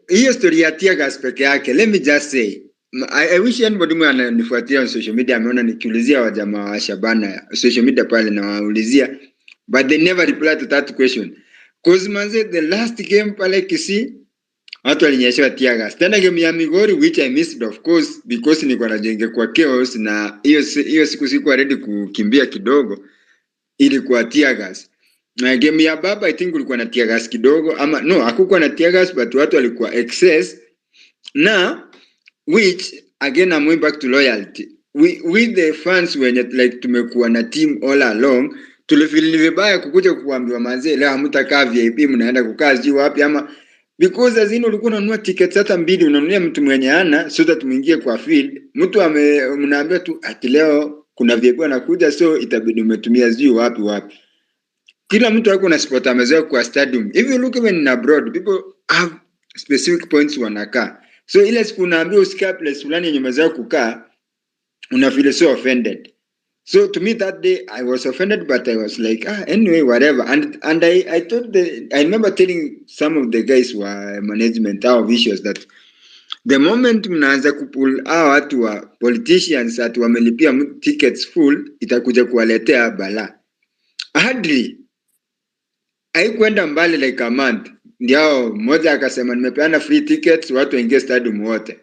hiyo story ya tear gas peke yake, let me just say, I wish anybody mwe ananifuatia on social media ameona nikiulizia wajamaa wa Shabana social media pale na waulizia, but they never reply to that question. Cause manze, the last game pale Kisii watu walinyeshewa tear gas. Tena game ya Migori which I missed of course because nilikuwa najenge kwa chaos, na hiyo siku sikuwa ready kukimbia kidogo, ilikuwa tear gas. Na game ya Baba I think ulikuwa na tear gas kidogo, ama no, hakukuwa na tear gas but watu walikuwa excess. Na which again I'm going back to loyalty. We the fans when like tumekuwa na team all along, tulifeel vibaya kukuja kuambiwa manze leo hamtakaa VIP mnaenda kukaa sijui wapi, ama because azini ulikuwa unanunua tickets hata mbili unanunia mtu mwenye ana so that muingie kwa field, mtu mnaambia tu ati leo kuna VIP anakuja so itabidi umetumia sijui wapi. Kila mtu wako na spot amezoea kwa stadium. If you look even in abroad, people have specific points wanakaa. So ile siku unaambia usikaa place fulani yenye umezoea kukaa, una feel so offended. So to me that day I was offended, but I was like anyway whatever. And I told I remember telling some of the guys were management our visuals that the moment mnaanza kupull watu wa politicians atu wamelipia tickets full, itakuja kuwaletea bala. Hardly haikuenda mbali like a month, ndio mmoja akasema nimepeana free tickets watu waingie stadium wote.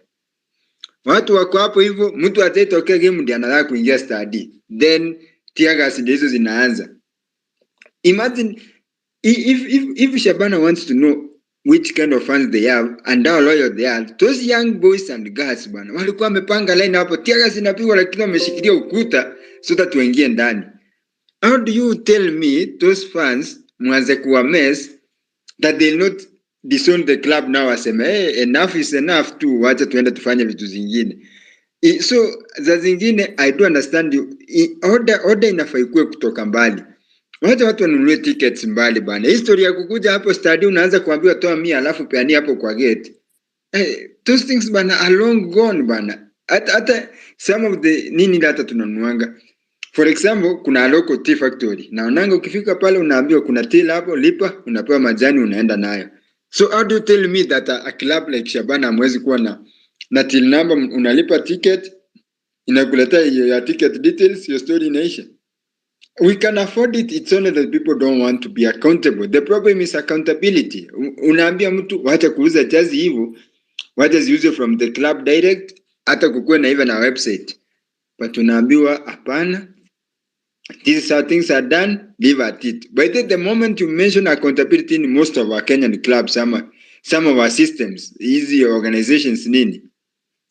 Watu wako hapo hivyo, mtu ataitokea game ndio anataka kuingia stadi, then tear gas ndizo zinaanza. Imagine if Shabana wants to know which kind of fans they have and how loyal they are, those young boys and girls bana walikuwa wamepanga line hapo, tear gas inapigwa lakini wameshikilia ukuta so that waingie ndani. How do you tell me those fans mwanze kuwa mess that disown the club now, waseme enough is enough tu, wacha tuende tufanye vitu zingine. So za zingine I do understand you. Order inafaa ikuwe kutoka mbali. Wacha watu wanunue tickets mbali bana. History ya kukuja hapo stadium unaanza kuambiwa toa 100 alafu peania hapo kwa gate. Those things bana are long gone bana. Hata some of the nini data tunanuanga. For example, kuna local tea factory. Naonanga ukifika pale unaambiwa kuna tea hapo, lipa, unapewa majani unaenda nayo. So how do you tell me that a club like Shabana hamwezi kuwa na till number, unalipa ticket, inakuletea your ticket details, your story inaisha? We can afford it. It's only that people don't want to be accountable. The problem is accountability. Unaambia mtu wacha kuuza jazi hivyo, wacha ziuze from the club direct, hata kukuwe na even a website. But unaambiwa hapana, this is how things are done, leave at it. But at the moment you mention accountability in most of our Kenyan clubs, some of our systems, easy organizations nini,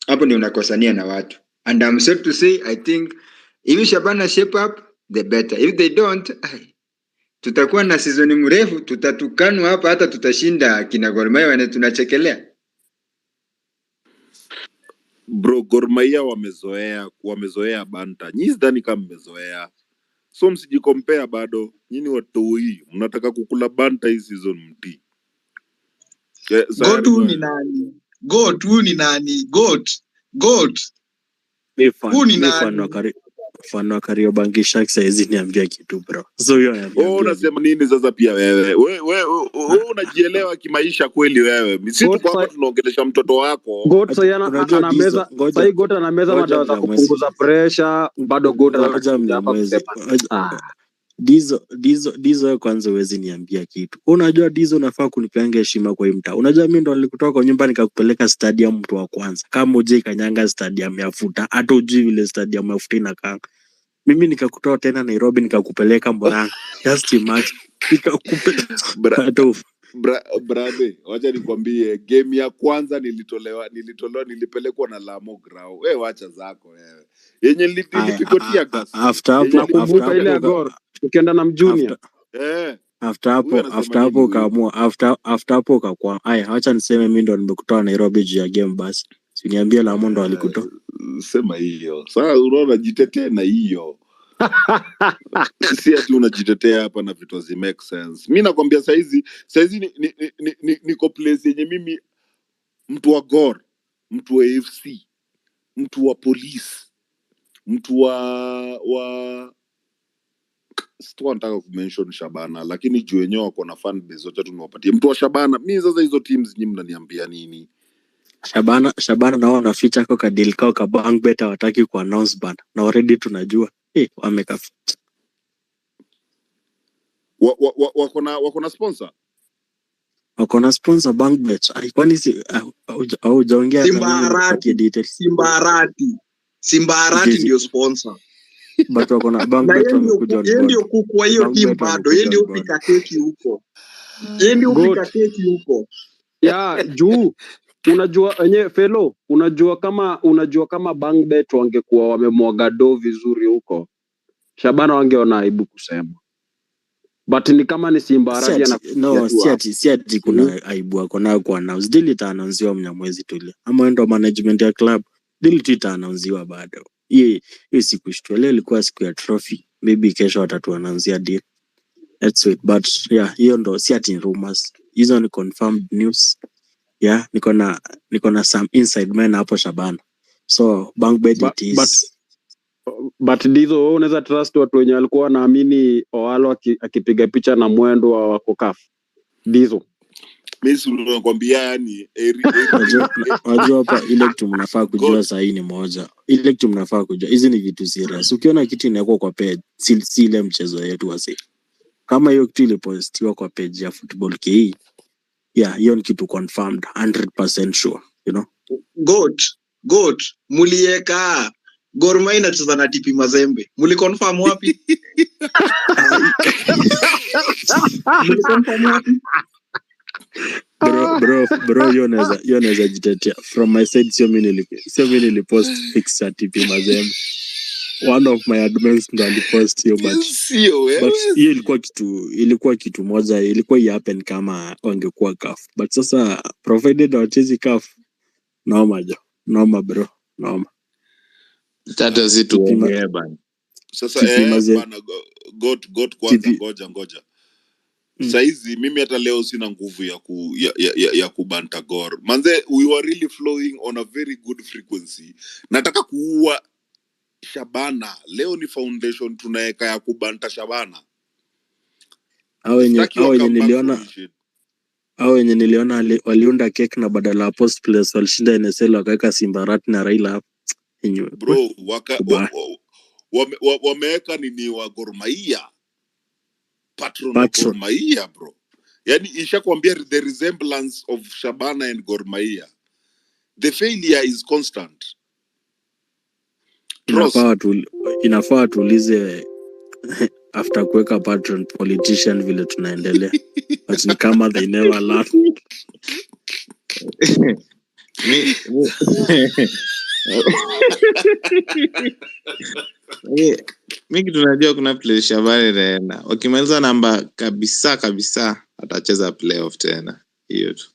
hapo ndio unakosania na watu. And I'm sorry to say, I think if Shabana shape up, the better. If they don't, tutakuwa na season mrefu, tutatukanwa hapa, hata tutashinda kina Gor Mahia wana tunachekelea. Bro, Gor Mahia wamezoea banta. Nyinyi sidhani kama mmezoea. So msijikompare bado. Nyinyi watoi, mnataka kukula banta hii season mti. Goat ni nani? Goat. Huu ni nani? Fan wa Kariobangi Sharks saizi niambia kitu bro. So hiyo ananiambia. Unasema nini sasa pia wewe? Wewe unajielewa kimaisha kweli wewe? Sisi tuko hapa tunaongelesha mtoto wako. Goat anameza, sai Goat anameza madawa za kupunguza pressure, bado Goat anameza. Dizo kwanza uwezi niambia kitu. Unajua Dizo nafaa kunipeanga heshima kwa hii mtaa. Unajua mimi ndo nilikutoa kwa nyumba nikakupeleka stadium mtu wa kwanza. Kama uje kanyanga stadium ya futa, hata ujui vile stadium ya futa inakaa. Mimi nikakutoa tena Nairobi nikakupeleka Murang'a. Just imagine. Nikakupeleka Brother, wacha nikwambie game ya kwanza nilipelekwa na Lamo Grau. Wewe wacha zako wewe. Yenye nilipikotia gas. After hapo ile ya Gor ukienda na Mjunior. After hapo ukakuwa. Acha niseme mimi ndo nimekutoa Nairobi juu ya game basi. Siniambie Lamo ndo alikutoa. Sema hiyo. Sasa unaona jitetea na hiyo. Si ati unajitetea hapa na vitu zi make sense. Mimi nakwambia saizi niko place yenye mimi mtu wa Gor, mtu wa AFC, mtu wa police, mtu wa sikuwa nataka kumention Shabana, lakini juu wenyewe wako na fan base zote tunawapatia. Mtu wa Shabana, mimi sasa hizo teams nyinyi mnaniambia nini? Shabana nao wanaficha kwa kadili kao ka bank bet hawataki ku announce bana. Na already tunajua. Wamekafi. Wako na sponsor? Wako na sponsor bank bet. Kwani si hujaongea Simbarati ndio sponsor. But wako na bank bet wamekuja. Yeye ndio kuku wa hiyo team bado. Yeye ndio upika keki huko. Ya juu unajua wenyewe fellow, unajua kama bank bet wangekuwa wamemwaga do vizuri huko, Shabana wangeona aibu kusema. But ni kama ni Simbarati si ati kuna aibu wako nayo kwa announce. Deal itaannouncewa Mnyamwezi tuli. Ama ndo management ya club. Deal itaannouncewa bado. Hiyo siku leo ilikuwa siku ya trophy. Maybe kesho watatuannounceia deal. That's it. But yeah, hiyo ndo si ati rumors. Hizo ni confirmed news. Yeah, niko na some inside man hapo Shabana. So bank bet it is. But Dizo unaweza trust watu wenye walikuwa wanaamini Owalo akipiga picha na mwendo wa wako CAF. Dizo. Mimi nakwambia yani Wajua hapa ile kitu mnafaa kujua saa hii ni moja. Ile kitu mnafaa kujua hizi ni vitu serious. Ukiona kitu inawekwa kwa page si ile mchezo yetu wase. Kama hiyo kitu ilipostiwa kwa page ya FootballKE, yeah, hiyo ni kitu confirmed 100% sure, you know. Goat mulieka Gor Mahia inacheza na TP Mazembe. Muliconfirm wapi? Bro, you naweza jitetea. From my side sio mimi nilipost fix at TP Mazembe. one of my admins ndo alipost hiyo, Sio but wewe. hiyo ilikuwa kitu moja, ilikuwa happen kama wangekuwa CAF, but sasa provided hawachezi CAF, noma bro, noma. Hata si tuongee bana. Sasa Kipima bana got kwanza ngoja. Saizi mimi hata leo sina nguvu ya kubanta Gor. Manze, we were really flowing on a very good frequency. Nataka kuua Shabana. Leo ni foundation tunaweka ya kubanta Shabana. Hao wenye niliona waliunda cake na badala ya post players walishinda NSL wakaweka Simbarat na Raila hapo. Bro, wameweka nini wa Gor Mahia? Patron wa Gor Mahia, bro. Yani ishakwambia the resemblance of Shabana and Gor Mahia. The failure is constant. Inafaa tuulize after kuweka patron politician vile tunaendelea. But ni kama they never learn. Mimi tunajua kuna play Shabana tena. Wakimaliza namba kabisa atacheza playoff tena. Hiyo tu.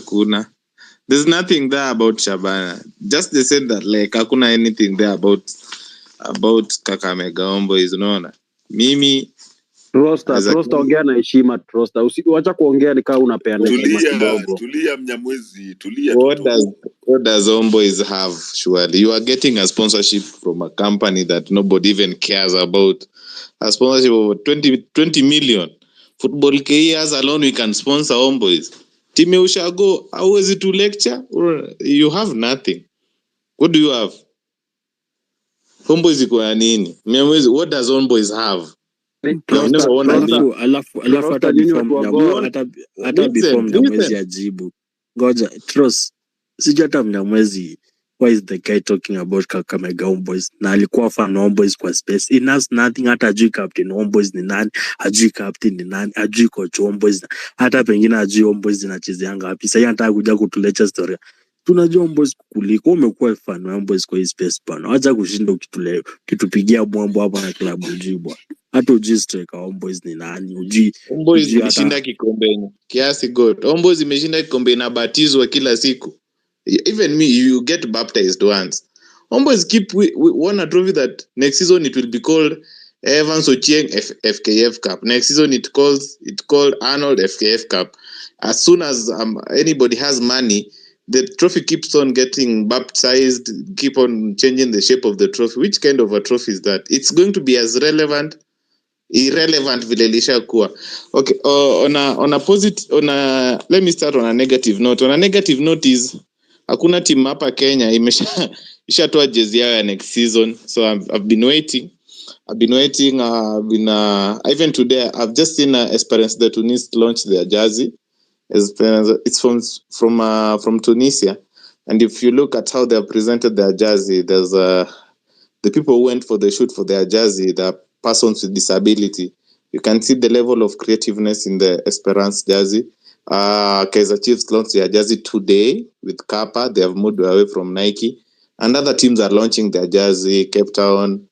Kuna. There's nothing there about Shabana. Just they said that like hakuna anything there about Kakamega Homeboyz, unaona. Mimi Roster ongea na heshima, Roster. Usiacha kuongea ni kama unapeana heshima kidogo. Tulia Mnyamwezi, tulia. What does Homeboyz have? Surely you are getting a sponsorship from a company that nobody even cares about. A sponsorship of 20 million. Football-KE as alone we can sponsor Homeboyz. Time Ushago, how is it to lecture? You have nothing. What do you have? Homeboyz iko ya nini? Mnyamwezi, what does Homeboyz have? Alafu hata before Mnyamwezi ajibu. Ngoja, Tross, sijui hata Mnyamwezi, why is the guy talking about Kakamega Homeboyz? Na alikuwa fan Homeboyz kwa space. He knows nothing, hata ajui captain Homeboyz ni nani, ajui captain ni nani, ajui coach Homeboyz, hata pengine ajui Homeboyz inachezeanga wapi. Sasa anataka kuja kutuletea story. Tunajua Homeboyz kuliko, umekuwa fan Homeboyz kwa space bana. Acha kushinda ukitupigia mwambo hapa na klabu ujui bwana. Hata ujui striker Homeboyz ni nani, ujui Homeboyz imeshinda kikombe kiasi God. Homeboyz imeshinda kikombe inabatizwa kila siku. Even me, you get baptized once. Homeboyz keep won a trophy that next season it will be called Evans Ochieng FKF Cup. Next season it called Arnold FKF Cup. As soon as anybody has money, the trophy keeps on getting baptized, keep on changing the shape of the trophy. Which kind of a trophy is that? It's going to be as irrelevant vile lishakuwa. Okay, let me start on a negative note. On a negative note is hakuna team hapa Kenya ishatoa jezi yao ya next season. So I've been waiting. Even today I've just seen Esperance de Tunis launch their jersey. It's from Tunisia, and if you look at how they have presented their jersey, there's the people who went for the shoot for their jersey, the persons with disability. You can see the level of creativeness in the Esperance jersey. Kaizer Chiefs launched their jersey today with Kappa. They have moved away from Nike, and other teams are launching their jersey, Cape Town,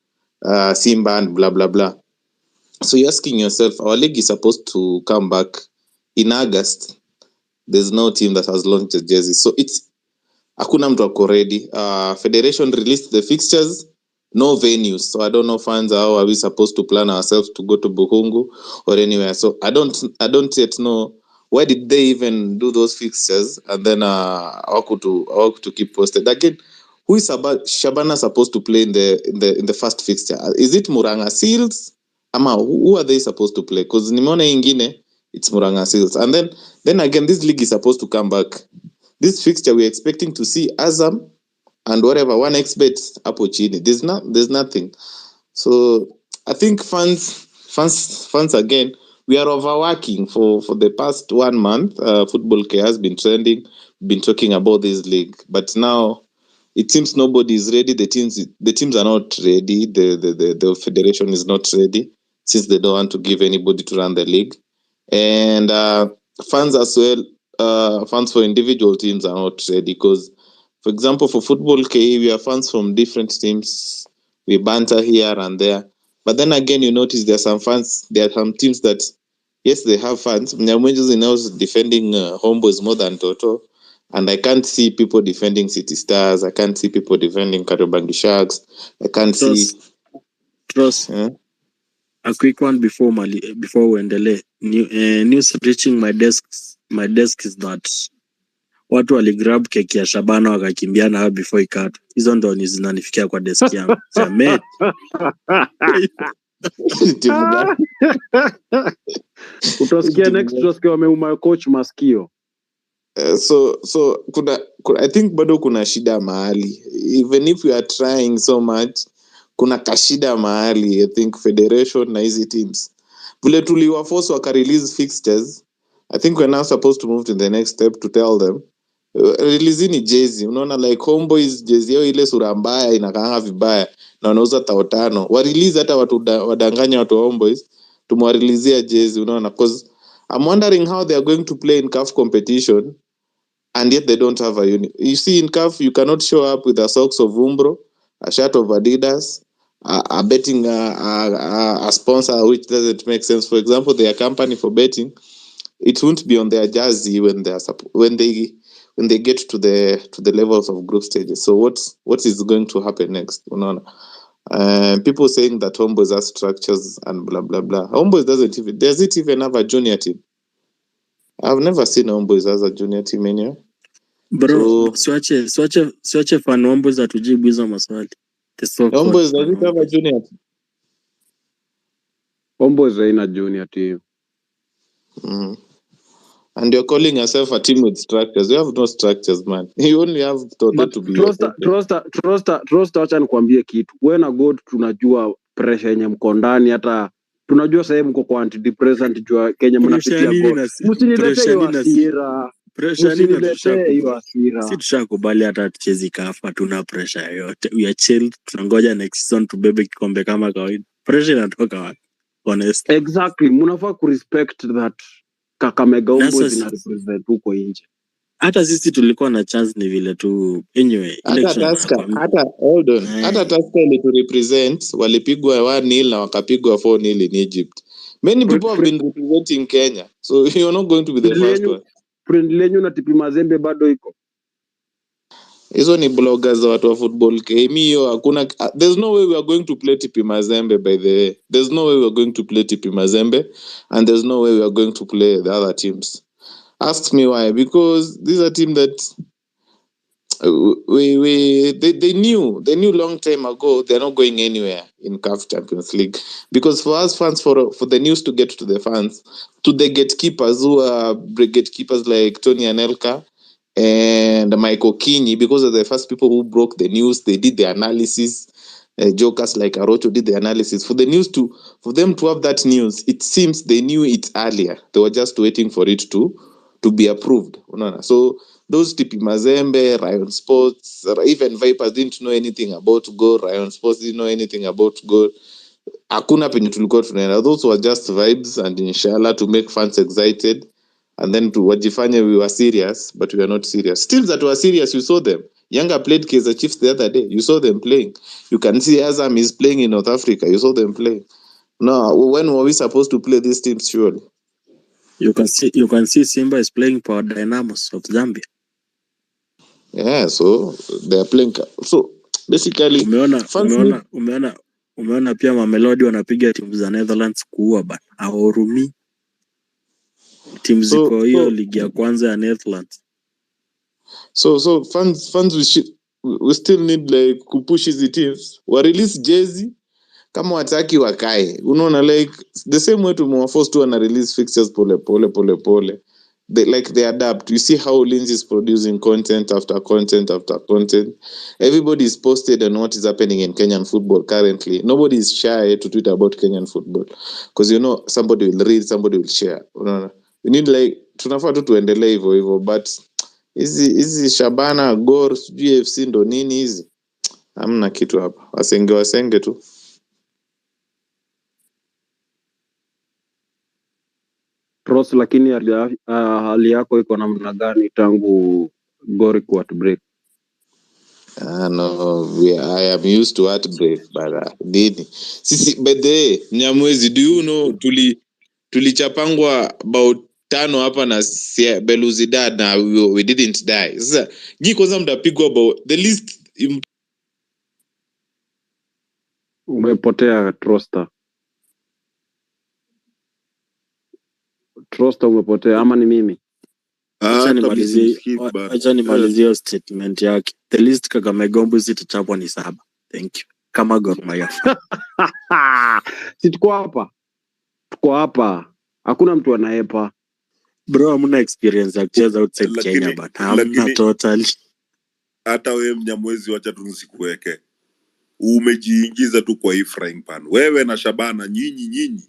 Simba, and blah blah blah. So you're asking yourself, our league is supposed to come back in August. There's no team that has launched a jersey, so it's hakuna mtu ako ready. Federation released the fixtures, no venues, so I don't know fans, how are we supposed to plan ourselves to go to Buhungu or anywhere. So I don't yet know why did they even do those fixtures, and then to keep posted again. Who is Shabana supposed to play in the first fixture? Is it Muranga Seals? Ama who are they supposed to play? Because nimeona ingine it's Muranga Seals, and then again this league is supposed to come back. This fixture we're expecting to see Azam and whatever 1xBet hapo chini. There's nothing. So I think fans again, we are overworking for the past 1 month. Football-KE has been trending, been talking about this league, but now it seems nobody is ready. The teams are not ready. The federation is not ready, since they don't want to give anybody to run the league. And fans as well, fans for individual teams are not ready, because For example, for football-KE, we are fans from different teams. We banter here and there. But then again, you notice there are some teams that, yes, they have fans. Mnyamweji is now defending Homeboys more than Toto. And I can't see people defending City Stars. I can't see people defending Kariobangi Sharks. I can't see... Trust. A quick one before uendelee. News reaching my desk is that watu waligrab keki ya Shabana wakakimbia nayo before ikatwe. Hizo ndo ni zinanifikia kwa desk yangu. Jamet. Utasikia next utasikia wameuma coach masikio. So I think bado kuna shida mahali. Even if we are trying so much, kuna kashida mahali. I think federation na hizi teams vile tuliwaforce waka release fixtures. I think we're now supposed to move to the next step to tell them release ni jezi. Unaona like Homeboys jezi yao ile sura mbaya inakaanga vibaya na wanauza 5,000. Wa release hata watu wadanganya watu Homeboys tumwareleasea jezi, unaona, cause I'm wondering how they are going to play in CAF competition and yet they don't have a unit. You see, in CAF you cannot show up with a socks of Umbro, a shirt of Adidas, a betting a sponsor which doesn't make sense. For example, their company for betting, it won't be on their jersey when they get to the levels of group stages. So what is going to happen next? People saying that Homeboys has structures and blah blah blah. Homeboys does it even have a junior team? I've never seen Homeboys as a junior team anyway. Bro, swache fan Homeboys atujibu hizo maswali. Homeboys does it have a junior team? Homeboys haina junior team. And you're calling yourself a team with structures. You have no structures, man. You only have Toto to be. Trust, acha nikwambie kitu. Wewe na God tunajua pressure yenye mko ndani, hata tunajua sasa mko kwa antidepressant jua Kenya mnapitia God. Msiniletee hiyo hasira. Si tushakubali hata tuchezi CAF, hatuna pressure yoyote. We are chill, tunangoja next season tubebe kikombe kama kawaida. Pressure inatoka wapi? Honest. Exactly. Mnafaa ku respect that Kakamega Homeboys ina represent huko nje. Hata sisi tulikuwa na chance ni vile tu anyway. Hata hold on. Hata Tusker ile to represent walipigwa 1-0 na wakapigwa 4-0 in Egypt. Many people have been representing Kenya. So you're not going to be the first one. Friendly lenyu na TP Mazembe bado iko. Hizo ni bloggers za watu wa football-KE. Hiyo hakuna. There's no way we are going to play TP Mazembe, by the way. There's no way we are going to play TP Mazembe, and there's no way we are going to play the other teams. Ask me why. Because these are teams that they knew long time ago they're not going anywhere in CAF Champions League. Because for us fans, for the news to get to the fans, to the gatekeepers who are gatekeepers like Tony Anelka and Michael Kinyi, because they're the first people who broke the news. They did the analysis. Jokers like Arocho did the analysis. For them to have that news, it seems they knew it earlier. They were just waiting for it to be approved. So those TP Mazembe, Rayon Sports, even Vipers didn't know anything about goal. Rayon Sports didn't know anything about goal. Hakuna penye tulikuwa tunaenda. Those were just vibes and inshallah to make fans excited. And then to wajifanye we were serious, but we are not serious. Teams that were serious, you saw them. Yanga played Kaizer Chiefs the other day. You saw them playing. You can see Azam is playing in North Africa. You saw them playing. No, when were we supposed to play these teams, surely? You can see Simba is playing for Dynamos of Zambia. Yeah, so they are playing. So basically, umeona pia Mamelodi wanapiga timu za Netherlands kuua bana. Ahorumi. Timu ziko hiyo ligi ya kwanza ya Netherlands. So fans we still need like kupush hizi teams. Wa release jersey kama wataki wakae. Unaona like the same way tumewaforce to ana release fixtures pole. They adapt. You see how Lindsay is producing content after content after content. Everybody is posted on what is happening in Kenyan football currently. Nobody is shy to tweet about Kenyan football because somebody will read, somebody will share. We need like tunafaa tu tuendelee hivyo but hizi Shabana Gor GFC ndo nini hizi? Hamna kitu hapa. Wasenge tu. Cross, lakini hali yako iko namna gani tangu Gor kwa break? No, I am used to heartbreak, but nini sisi by the way, Mnyamwezi, do you know tulichapangwa about 5 hapa na Beluzidad na we didn't die. Sasa nyi kwanza mtapigwa about the least Umepotea Trosta. Trosta umepotea ama ni mimi? Acha nimalizie statement yake. The least Kakamega Homeboyz itachapwa ni 7. Thank you. Kama Gor Mahia. Si tuko hapa. Hakuna mtu anaepa. Bro, hamna experience ya kucheza outside Kenya, but hamna totally. Hata wewe Mnyamwezi, wacha tu nisikuweke. Umejiingiza tu kwa hii frying pan. Wewe na Shabana nyinyi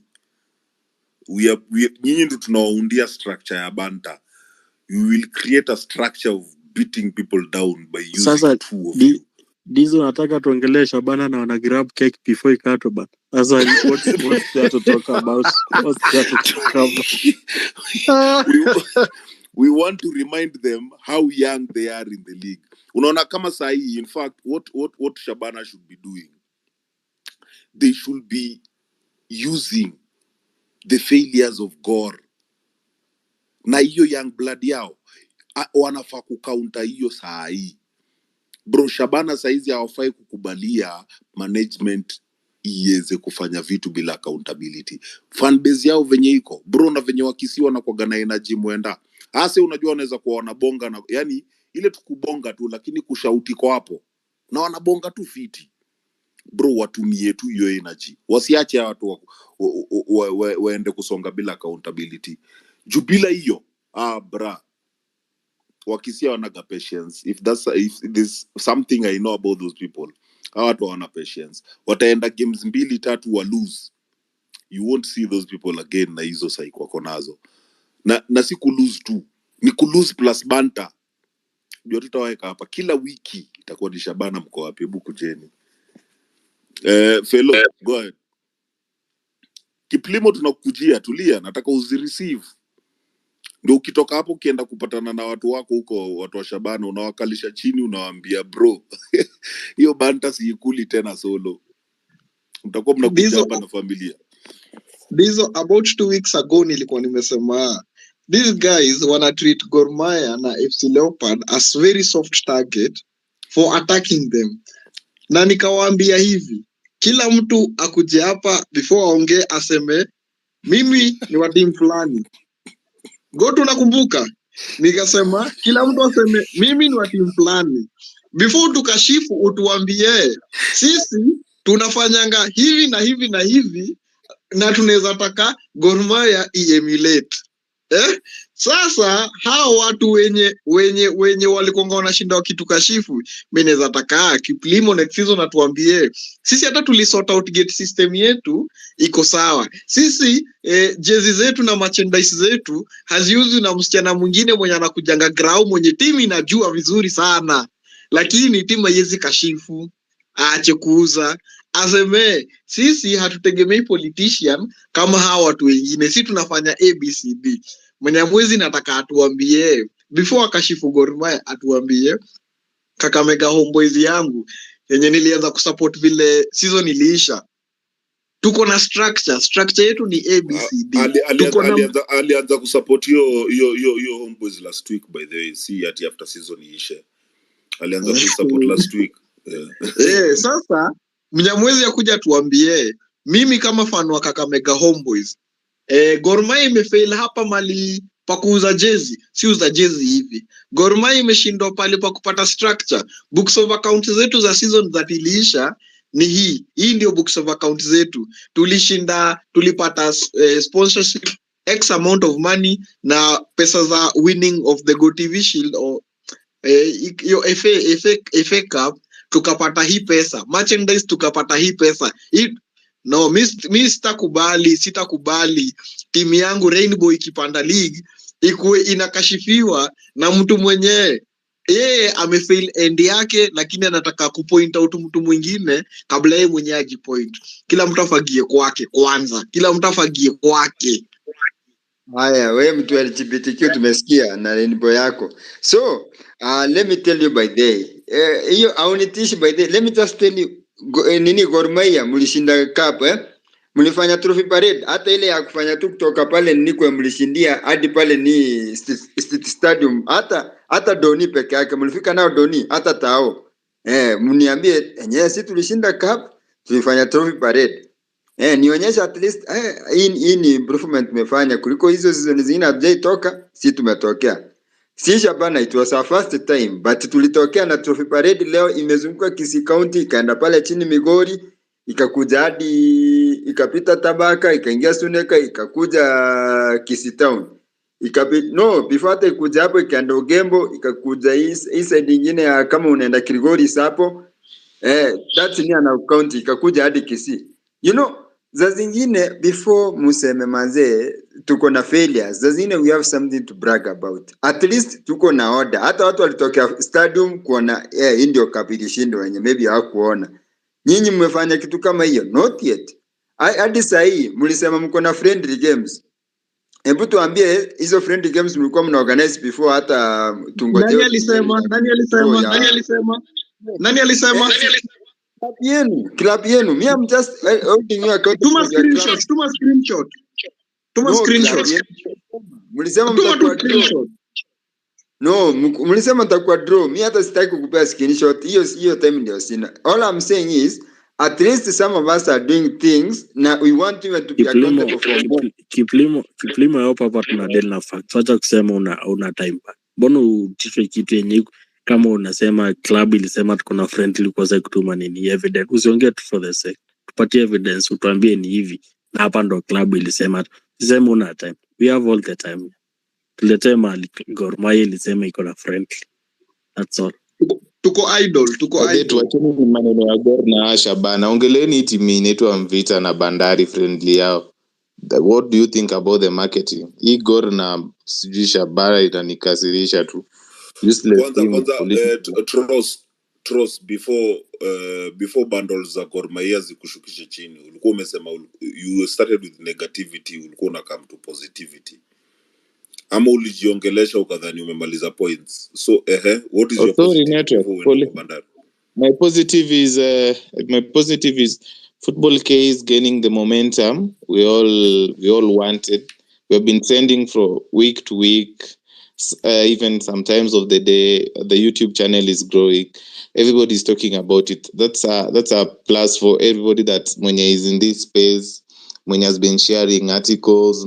ndio tunawaundia structure ya banta. You will create a structure of beating people down by using Sasa, two of you. Dizo nataka tuongelee Shabana na wana grab cake before ikatwe, but sasa what's there to talk about? We want to remind them how young they are in the league. Unaona kama sahi, in fact, what Shabana should be doing, they should be using the failures of Gor na hiyo young blood yao wanafaa kukaunta hiyo sahi. Bro, Shabana saizi hawafai kukubalia management iweze kufanya vitu bila accountability. Fan base yao venye iko, bro, na venye wakisiwa na kwa gana energy mwenda. Hasa unajua wanaweza kuwa wanabonga na yani ile tukubonga tu, lakini kushauti kwa hapo. Na wanabonga tu fiti. Bro, watumie tu hiyo energy. Wasiache watu waende kusonga bila accountability. Jubila hiyo, bra. Wakisia wanaga patience. If there's something I know about those people, watu wana patience. Wataenda games 2-3 wa lose, you won't see those people again na hizo psycho wako nazo. Na si ku lose tu, ni ku lose plus banta. Ndio tutaweka hapa kila wiki itakuwa ni Shabana mko wapi, hebu kujeni. Fellow, go ahead. Kiplimo tunakujia, tulia, nataka uzireceive. Ndio ukitoka hapo ukienda kupatana na watu wako huko, watu wa Shabana, unawakalisha chini, unawaambia bro, hiyo banta siikuli tena solo. Mtakuwa mnakuja hapa na familia. Dizo, about 2 weeks ago nilikuwa nimesema these guys wana treat Gor Mahia na FC Leopard as very soft target for attacking them. Na nikawaambia hivi, kila mtu akuje hapa before aongee aseme mimi ni wa team fulani. Goto nakumbuka, nikasema kila mtu aseme mimi ni wa team fulani. Before tukashifu utuambie sisi tunafanyanga hivi na hivi na hivi na tunaweza taka Gor Mahia emulate. Sasa hao watu wenye walikuwa wanashinda wakitukashifu, mimi naweza taka Kiplimo next season atuambie sisi hata tulisort out gate system yetu iko sawa. Sisi jezi zetu na merchandise zetu haziuzwi na msichana mwingine mwenye anakujanga ground mwenye timu inajua vizuri sana. Lakini timu haiwezi kashifu, aache kuuza. Aseme sisi hatutegemei politician kama hawa watu wengine, sisi tunafanya ABCD. Mnyamwezi nataka atuambie before akashifu Gor Mahia, atuambie Kakamega Homeboyz yangu yenye nilianza kusupport vile season iliisha, tuko na structure yetu ni ABCD. Alianza kusupport hiyo Homeboyz last week, by the way, see at after season iishe. Alianza kusupport last week. Sasa Mnyamwezi akuja tuambie, mimi kama fan wa Kakamega Homeboyz, Gor Mahia imefail hapa mali pa kuuza jezi, si uza jezi hivi. Gor Mahia imeshindwa pale pa kupata structure. Books of account zetu za season that iliisha ni hii ndio books of account zetu. Tulishinda, tulipata sponsorship X amount of money na pesa za winning of the Go TV Shield or yo FA Cup tukapata hii pesa, merchandise tukapata hii pesa. No, mi sitakubali timu yangu Rainbow ikipanda league ikuwe inakashifiwa na mtu mwenye yeye amefail end yake, lakini anataka kupoint out mtu mwingine kabla yeye mwenyewe ajipoint. Kila mtu afagie kwake kwanza, kila mtu afagie kwake. Haya, wewe mtu LGBTQ tumesikia na Rainbow yako. So, let me tell you by day, hiyo haunitishi by the. Let me just tell you nini Gor Mahia mlishinda cup mlifanya trophy parade, hata ile ya kufanya tu kutoka pale Nikwe mlishindia hadi pale ni State Stadium, hata Doni peke yake mlifika nao Doni, hata Tao. Mniambie yenyewe si tulishinda cup, tulifanya trophy parade. Nionyesha at least hii ni improvement tumefanya kuliko hizo season zingine hajaitoka, si tumetokea. Si Shabana, it was our first time but tulitokea na trophy parade. Leo imezunguka Kisii County, ikaenda pale chini Migori, ikakuja hadi ikapita Tabaka, ikaingia Suneka, ikakuja Kisii Town. Before hata ikuja hapo ikaenda Ugembo, ikakuja hii side nyingine ya kama unaenda Kilgori hapo. That's near na county, ikakuja hadi Kisii. You know, za zingine before museme manze tuko na failures, za zingine we have something to brag about. At least tuko na order. Hata watu walitokea stadium kuona hii ndio cup ilishinda wenye maybe hawakuona. Nyinyi mmefanya kitu kama hiyo? Not yet. Hadi sahi mlisema mko na friendly games. Hebu tuambie hizo friendly games mlikuwa mnaorganize before hata tungoje. Nani alisema? Club yenu. Me I'm just holding you accountable. Tuma screenshot. Mlisema mtakuwa draw. No, mlisema mtakuwa draw. Me hata sitaki kukupea screenshot. Hiyo time ndio sina. All I'm saying is at least some of us are doing things na we want you to be accountable for more. Kiplimo hapa tunadeli na facts. Acha kusema una time back. Mbona utife kitu yenye kama unasema club ilisema tuko na friendly kwa sababu kutuma nini evidence. Usiongee tu for the sake. Tupatie evidence, utuambie ni hivi. Na hapa ndo club ilisema sema una time. We have all the time. Tuletee mali Gor Mahia ilisema iko na friendly. That's all. Tuko idol. Tuacheni ni maneno ya Gor na Shabana. Ongeleni timu inaitwa Mvita na Bandari friendly yao. What do you think about the marketing? Hii Gor na sijui Shabana itanikasirisha tu. Trust before bundles za Gor Mahia zikushukishe chini. Ulikuwa umesema you started with negativity, ulikuwa una come to positivity. Ama ulijiongelesha ukadhani umemaliza points. So what is your positive? My positive is FootballKE is gaining the momentum we all wanted. We have been trending from week to week. Even sometimes of the day, the YouTube channel is growing. Everybody is talking about it. That's a plus for everybody that mwenye is in this space, mwenye has been sharing articles,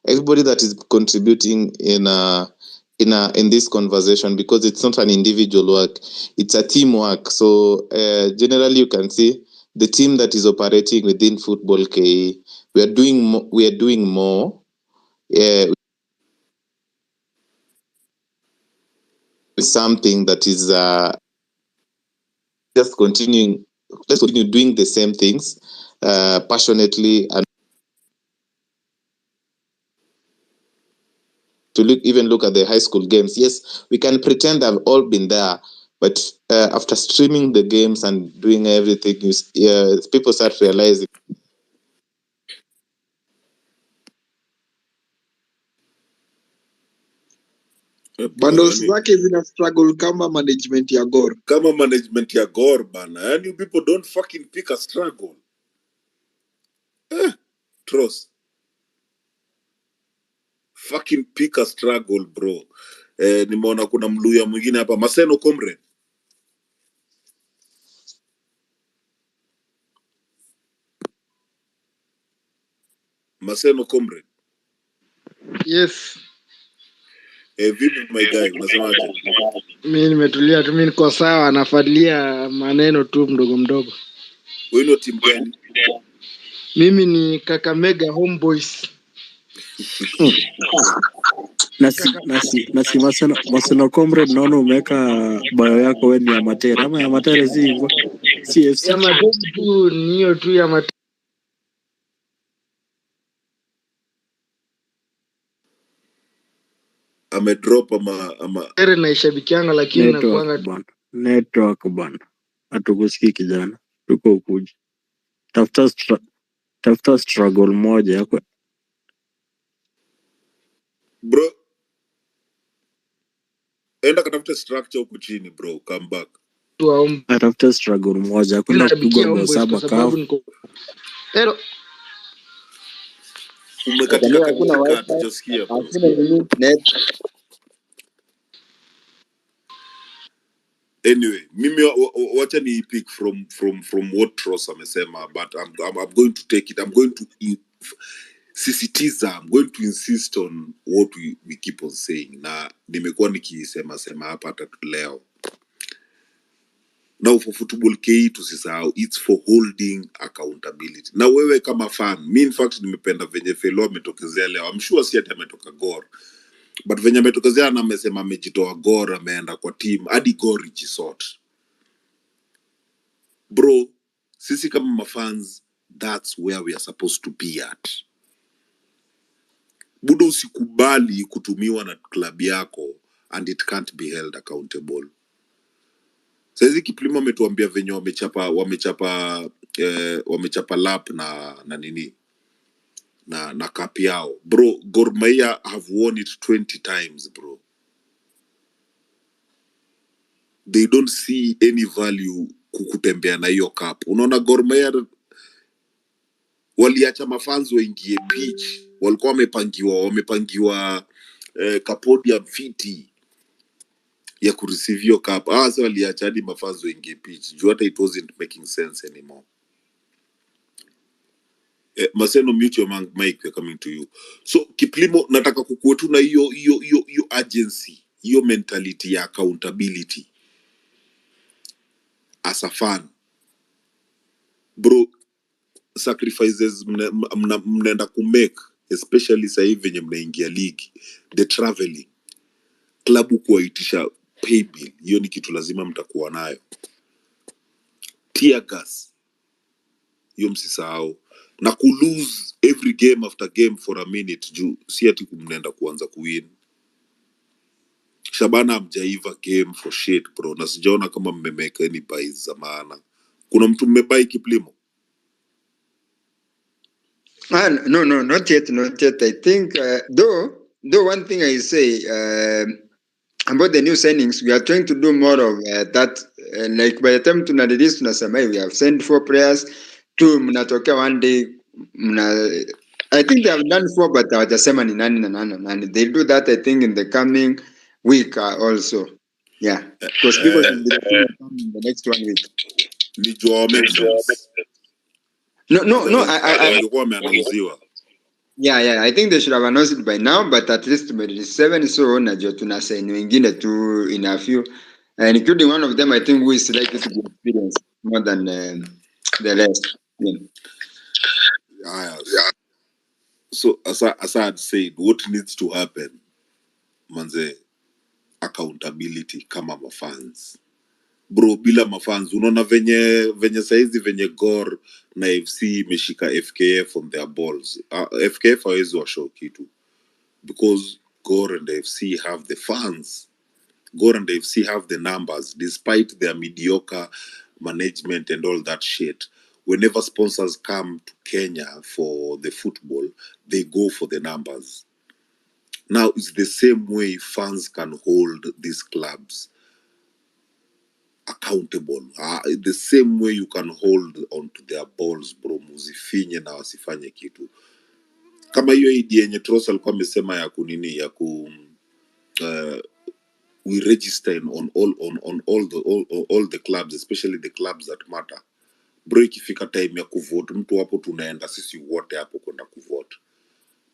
everybody that is contributing in this conversation, because it's not an individual work, it's a teamwork. So generally you can see the team that is operating within FootballKE, we are doing more. Something that is just let's continue doing the same things passionately, and to look at the high school games. Yes, we can pretend I've all been there, but after streaming the games and doing everything, people start realizing. Bundles zake zina struggle kama management ya Gor. Bana. And you people don't fucking pick a struggle. Trust. Fucking pick a struggle, bro. Nimeona kuna mluya mwingine hapa. Maseno Comrade. Yes. Vipi my guy, unasemaje? Mimi nimetulia tu, mimi niko sawa, nafuatilia maneno tu mdogo. Wewe ni team gani? Mimi ni Kakamega Homeboys. Nasi Maseno Comrade, naona umeweka bio yako wewe ni amateur. Ama amateur si hivyo. CFC. Ya amateur tu niyo tu ya amateur. Amedrop ama naishabikianga, lakini nakuanga network bwana. Hatukusikii kijana. Tuko ukuji. Tafuta struggle moja yako. Bro, enda katafuta structure huko chini bro, come back. wa Ombo. Atafute struggle moja, hakuna kupigwa Nashabikia bao Ombo 7 kwa sababu kafu. niko Ero Umekatika hakuna katika wifi, tujasikia bro. hakuna nini net. Anyway, mimi wacha ni pick from what Tross amesema, but I'm going to take it. I'm going to sisitiza, I'm going to insist on what we keep on saying. Na nimekuwa nikisema hapa hata leo. Now for football-KE tusisahau, it's for holding accountability. Na wewe kama fan, me in fact nimependa venye Felo ametokezea leo. I'm sure si ati ametoka Gor. But venye ametokezea na amesema amejitoa Gor, ameenda kwa team hadi Gor ijisort. Bro, sisi kama mafans, that's where we are supposed to be at. Budo usikubali kutumiwa na club yako and it can't be held accountable. Saizi Kiplimo ametuambia venye wamechapa lap na nini na cup yao. Bro, Gor Mahia have won it 20 times, bro. They don't see any value kukutembea na hiyo cup. Unaona Gor Mahia waliacha mafans waingie pitch, walikuwa wamepangiwa kapodium fiti ya kureceive hiyo cup. Sasa waliacha hadi mafans waingie pitch. Juu hata it wasn't making sense anymore. Maseno, mute your mic, we're coming to you. So Kiplimo, nataka kukuwe tu na hiyo agency, hiyo mentality ya accountability as a fan. Bro, sacrifices mnaenda kumake, especially sasa hivi venye mnaingia league, the traveling, klabu kuwaitisha pay bill, hiyo ni kitu lazima mtakuwa nayo. Tear gas, hiyo msisahau. Na lose every game after game for a minute, juu si ati mnaenda kuanza kuwin. Shabana hamjaiva game for shit, bro. Na sijaona kama mmemeka any buys za maana. Kuna mtu mmebuy Kiplimo? No, not yet. I think, though one thing I say about the new signings, we are trying to do more of that. Like by the time to release, we have sent 4 players. 2 mnatokea one day. I think they have done 4, but hawajasema ni nani. They'll do that, I think, in the coming week also. Yeah, because people will be in the next 1 week. Ni Joao Mendes. No. Walikuwa wameanauziwa. Yeah. I think they should have announced it by now, but at least by the 7, so najua tuna sign wengine tu in a few, and including one of them, I think, who is likely to be experienced more than the rest. Yeah. So as I had said, what needs to happen, manze, accountability kama mafans. Bro, bila mafans, unaona venye saizi venye Gor na FC imeshika FKF on their balls. FKF hawezi washow kitu, because Gor and FC have the fans. Gor and FC have the numbers, despite their mediocre management and all that shit. Whenever sponsors come to Kenya for the football, they go for the numbers. Now, it's the same way fans can hold these clubs accountable. The same way you can hold onto their balls, bro. Muzifinye na wasifanye kitu. Kama hiyo idea yenye Tross alikuwa amesema ya kunini ya we register on all the clubs, especially the clubs that matter. Bro, ikifika time ya kuvote, mtu hapo tunaenda sisi wote hapo kwenda kuvote.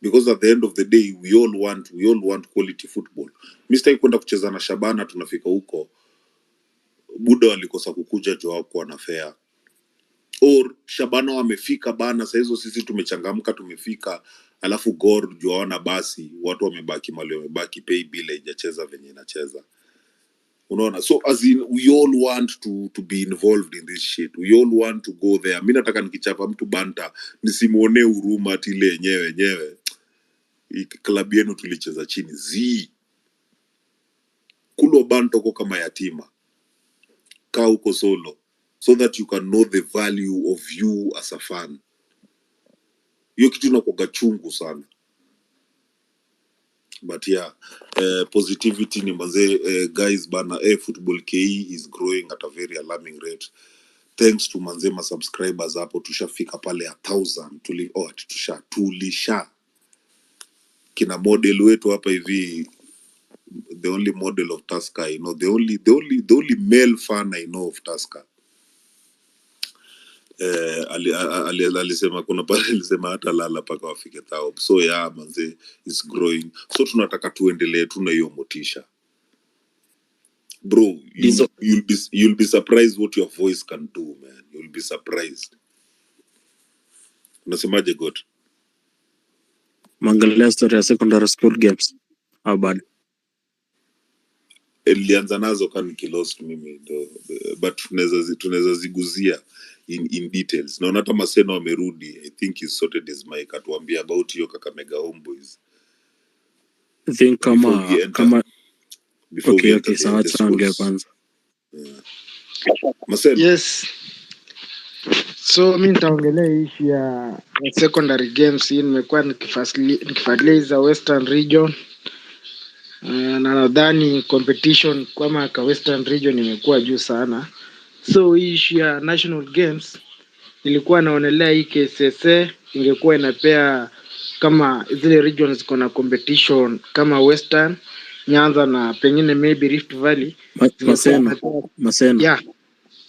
Because at the end of the day, we all want quality football. Mr. kwenda kucheza na Shabana, tunafika huko Buda walikosa kukuja juu hawakuwa na fair. Or Shabana wamefika bana, sasa hizo sisi tumechangamka tumefika, alafu Gor juu hawana basi, watu wamebaki mali wamebaki, pay bill haijacheza venye inacheza. Unaona? So as in, we all want to be involved in this shit. We all want to go there. Mimi nataka nikichapa mtu banta nisimuone huruma ati ile yenyewe. Klabu yenu tulicheza chini zi. Kulo banta uko kama yatima. Kaa uko solo, so that you can know the value of you as a fan. Hiyo kitu inakuwa chungu sana. But yeah, positivity ni manze, guys bana, football.ke is growing at a very alarming rate. Thanks to manze ma subscribers hapo tushafika pale 1,000 tulisha kina model wetu hapa hivi, the only model of Tusker I know, the only male fan I know of Tusker. Alisema kuna pale alisema hata lala paka wafike tao. So yeah manze, it's growing. So tunataka tuendelee tuna hiyo motisha. Bro, you'll be surprised what your voice can do, man. You'll be surprised. Unasemaje God? Mangalia story ya secondary school games. How bad? Nilianza nazo kama nikilost mimi but tunaweza ziguzia in details. Naona hata Maseno amerudi. I think he sorted his mic atuambia about hiyo Kakamega Homeboys. I think kama okay, sawa tunaongea kwanza. Maseno. Yes. So mimi nitaongelea issue ya secondary games. Hii nimekuwa nikifuatilia Western Region. Na nadhani competition kama ka Western Region imekuwa juu sana. So hii issue ya national games nilikuwa naonelea hii KCSA ingekuwa inapea kama zile regions ziko na competition kama Western, Nyanza na pengine maybe Rift Valley. Maseno.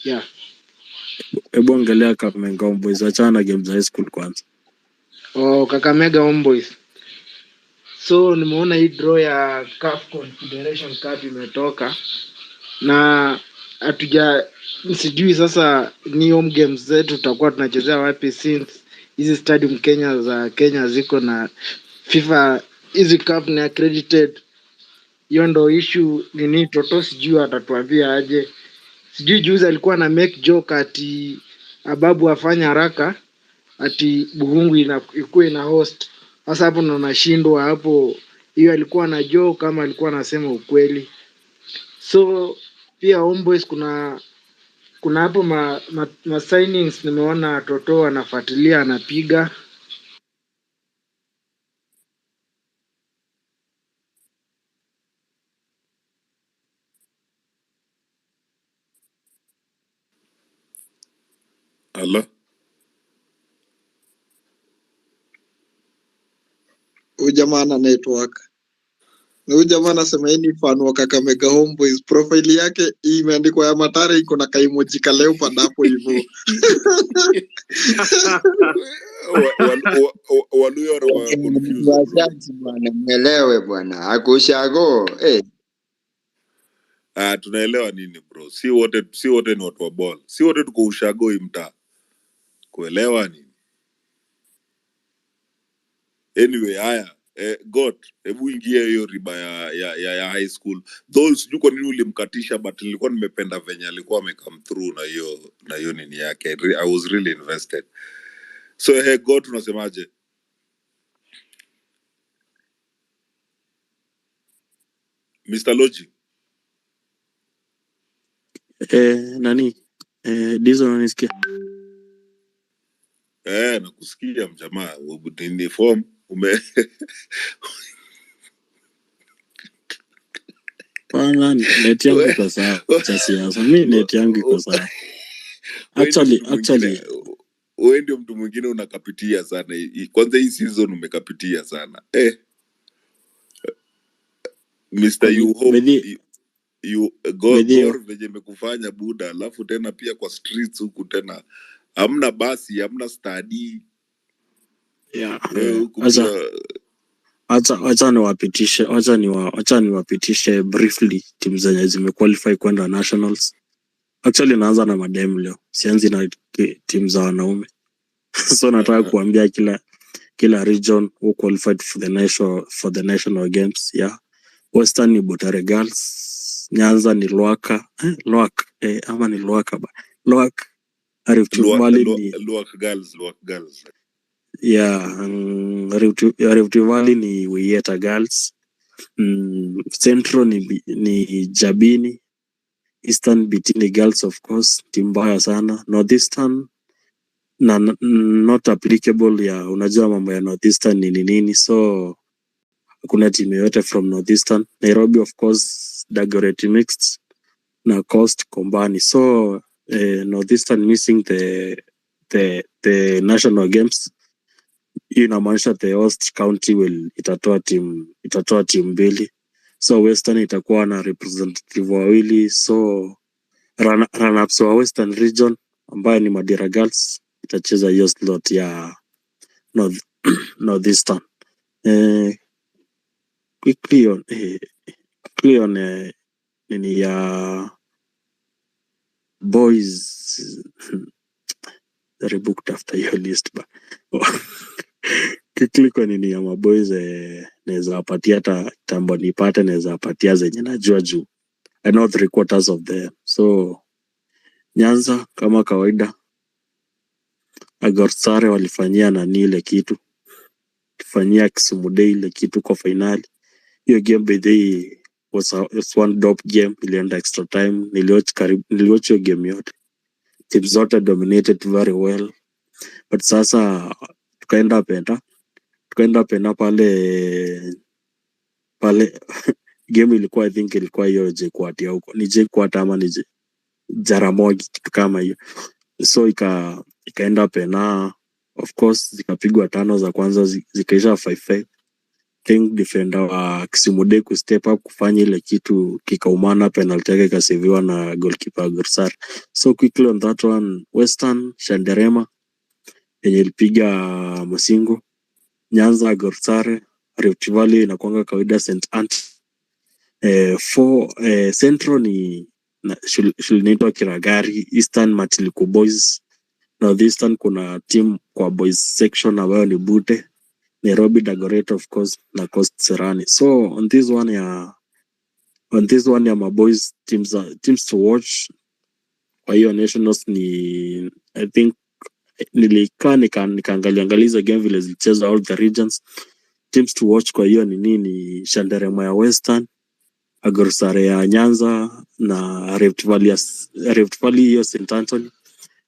Yeah. Hebu angalia Kakamega Homeboys, achana games za high school kwanza. Kakamega Homeboys. So nimeona hii draw ya CAF Confederation Cup imetoka na sijui sasa ni home games zetu tutakuwa tunachezea wapi, since hizi stadium Kenya ziko na FIFA, hizi cup ni accredited. Hiyo ndo issue nini Toto sijui atatuambia aje. Sijui juzi alikuwa na make joke ati Ababu afanya haraka ati Buhungu ikuwe na host. Sasa hapo ndo nashindwa hapo, hiyo alikuwa na joke kama alikuwa anasema ukweli. So pia Homeboys kuna hapo ma signings nimeona Toto anafuatilia anapiga. Allah. Huyu jamaa ana network. Na huyu jamaa anasema yeye ni fan wa Kakamega Homeboys. Profile yake imeandikwa ya Matare, iko na kaimoji ka leopard hapo hivyo. Waluyo wa confused bwana, mwelewe bwana. Akushago. Tunaelewa nini bro? Si wote ni watu wa ball. Si wote tuko ushago imta. Kuelewa nini? Anyway, haya. God, hebu ingia hiyo riba ya high school. Though sijui kwa nini ulimkatisha, but nilikuwa nimependa venye alikuwa amecome through na hiyo nini yake. I was really invested. So God, tunasemaje? Mr. Logic. Nani? Dizo unanisikia? Nakusikia mjamaa. Ni form Bwana, net yangu iko sawa. Cha siasa. Mimi net yangu iko sawa. Actually wewe ndio mtu mwingine unakapitia sana. Kwanza hii season umekapitia sana. Mr. You Gor venye mekufanya buda, alafu tena pia kwa streets huku tena hamna basi, hamna study. Acha niwapitishe briefly timu zenye zimequalify kwenda nationals. Actually naanza na madem leo. Sianzi na timu za wanaume. So nataka kuambia kila region who qualified for the national games. Western ni Butare Girls, Nyanza ni Lwaka ama ni Lwaka ba. Lwaka. Rift Valley ni Lwaka Girls. Rift Valley ni Wieta Girls. Central ni Jabini. Eastern Bitini Girls of course, timbaya sana. Northeastern not applicable unajua mambo ya Northeastern ni nini, so kuna timu yote from Northeastern. Nairobi of course Dagoretti mixed na Coast Kombani. So Northeastern missing the national games. Hii inamaanisha the host county itatoa timu mbili. So Western itakuwa na representative wawili. So run-ups wa Western region ambayo ni Madira Girls itacheza hiyo slot ya Northeastern. Quickly on nini ya boys rebooked after your list ba. Quickly kwa nini ya maboys naweza wapatia hata tambo nipate, naweza wapatia zenye najua juu I know 3/4 of them. So Nyanza kama kawaida Agorsare walifanyia nani ile kitu, kifanyia Kisumu Day ile kitu kwa finali. Hiyo game by the was one dope game, ilienda extra time. Niliwatch hiyo game yote, team zote dominated very well, but sasa tukaenda penda pale game ilikuwa I think ilikuwa hiyo JKUAT ya huko, ni JKUAT ama ni Jaramogi kitu kama hiyo. So ikaenda pena, of course zikapigwa 5 za kwanza zikaisha 5-5. Think defender wa Kisumu Day ku step up kufanya ile kitu kikaumana, penalty yake kaseviwa na goalkeeper Gorsar. So quickly on that one, Western Shanderema yenye ilipiga Musingo, Nyanza Gorsare, Rift Valley inakuanga kawaida St. Ant. For Central ni shule inaitwa Kiragari, Eastern Matiliku Boys, Northeastern kuna team kwa boys section ambayo ni Bute, Nairobi Dagoretti of course na Coast Serani. So on this one ya my boys teams to watch kwa hiyo nationals ni I think nilikaa nikaangalia game vile zilicheza all the regions. Teams to watch kwa hiyo ni Shanderema ya Western, Agorsare ya Nyanza na Rift Valley hiyo St. Anthony.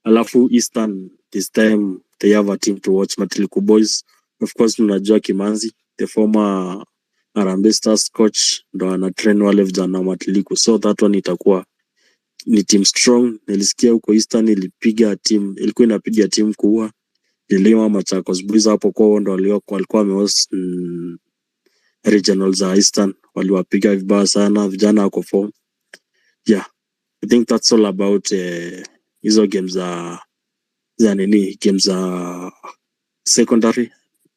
Alafu Eastern this time they have a team to watch, Matiliku Boys. Of course mnajua Kimanzi, the former Harambee Stars coach ndo ana train wale vijana Matiliku. So that one itakuwa ni team strong. Nilisikia huko Eastern ilikuwa inapiga team kuwa Ilima Machakos Boys hapo kwao ndo walikuwa wamehost regional za Eastern, waliwapiga vibaya sana, vijana wako form. Yeah, I think that's all about hizo games games za secondary.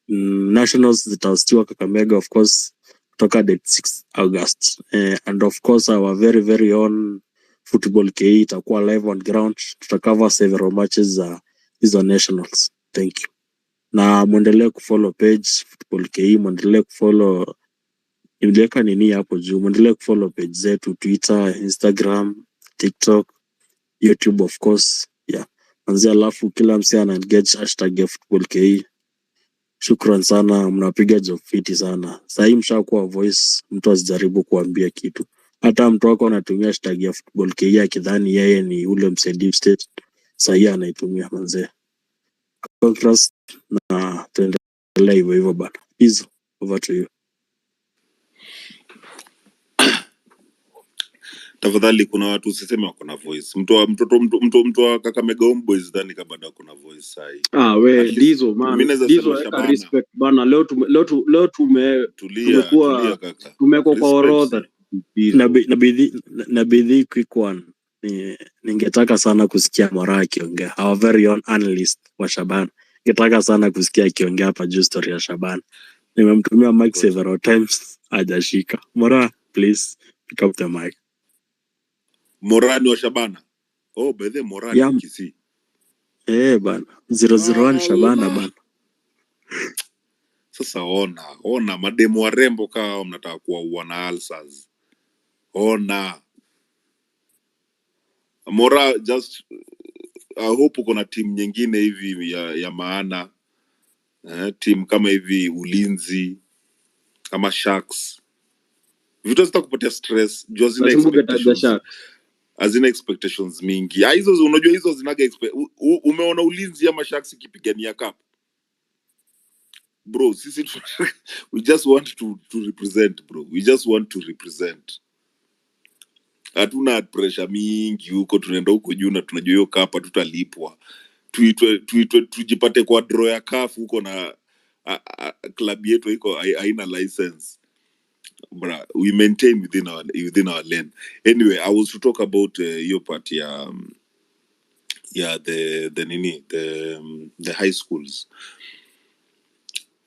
Nationals zitahostiwa Kakamega of course kutoka date 6 August. And of course our very very own FootballKE itakuwa live on ground, tutacover several matches za hizo nationals. Thank you. Na muendelee kufollow page FootballKE, muendelee kufollow niliweka nini hapo juu, muendelee kufollow page zetu Twitter, Instagram, TikTok, YouTube of course. Yeah. Anzia alafu kila msee ana engage hashtag FootballKE. Shukran sana, mnapiga job fiti sana. Sasa hii mshakuwa voice, mtu asijaribu kuambia kitu. Hata mtu wako anatumia hashtag ya FootballKE akidhani yeye ni ule msaidizi state. Sasa hii anaitumia manze. Congrats na tuendelee hivyo bana. Hizo over to you. Tafadhali kuna watu usiseme wako na voice. Mtu wa Kakamega Homeboys dhani kama bado kuna voice sahi. We Dizo man. Dizo weka respect bana. Leo tumekuwa kwa orodha. Na bidii quick one. Ningetaka sana kusikia Mora akiongea. Our very own analyst wa Shaban. Ningetaka sana kusikia akiongea hapa juu story ya Shaban. Nimemtumia mic several times hajashika. Mora, please pick up the mic. Morani wa Shabana. Oh, bedhe Morani yeah. Kisi. Bana. 001 Shabana bana. Sasa ona mademu warembo kama mnataka kuwa na alsas. Ona. Mora just I hope kuna team nyingine hivi ya maana. Team kama hivi Ulinzi kama Sharks. Vitu zitakupatia stress, hazina expectations mingi. Hizo unajua hizo zinaga umeona Ulinzi ama Sharks ikipigania cup. bro, sisi we just want to represent, bro. We just want to represent. Hatuna pressure mingi huko, tunaenda huko juu na tunajua hiyo kapa tutalipwa. Tujipate kwa draw ya CAF huko na club yetu iko haina license. Bra, we maintain within our lane. Anyway, I was to talk about your part the high schools.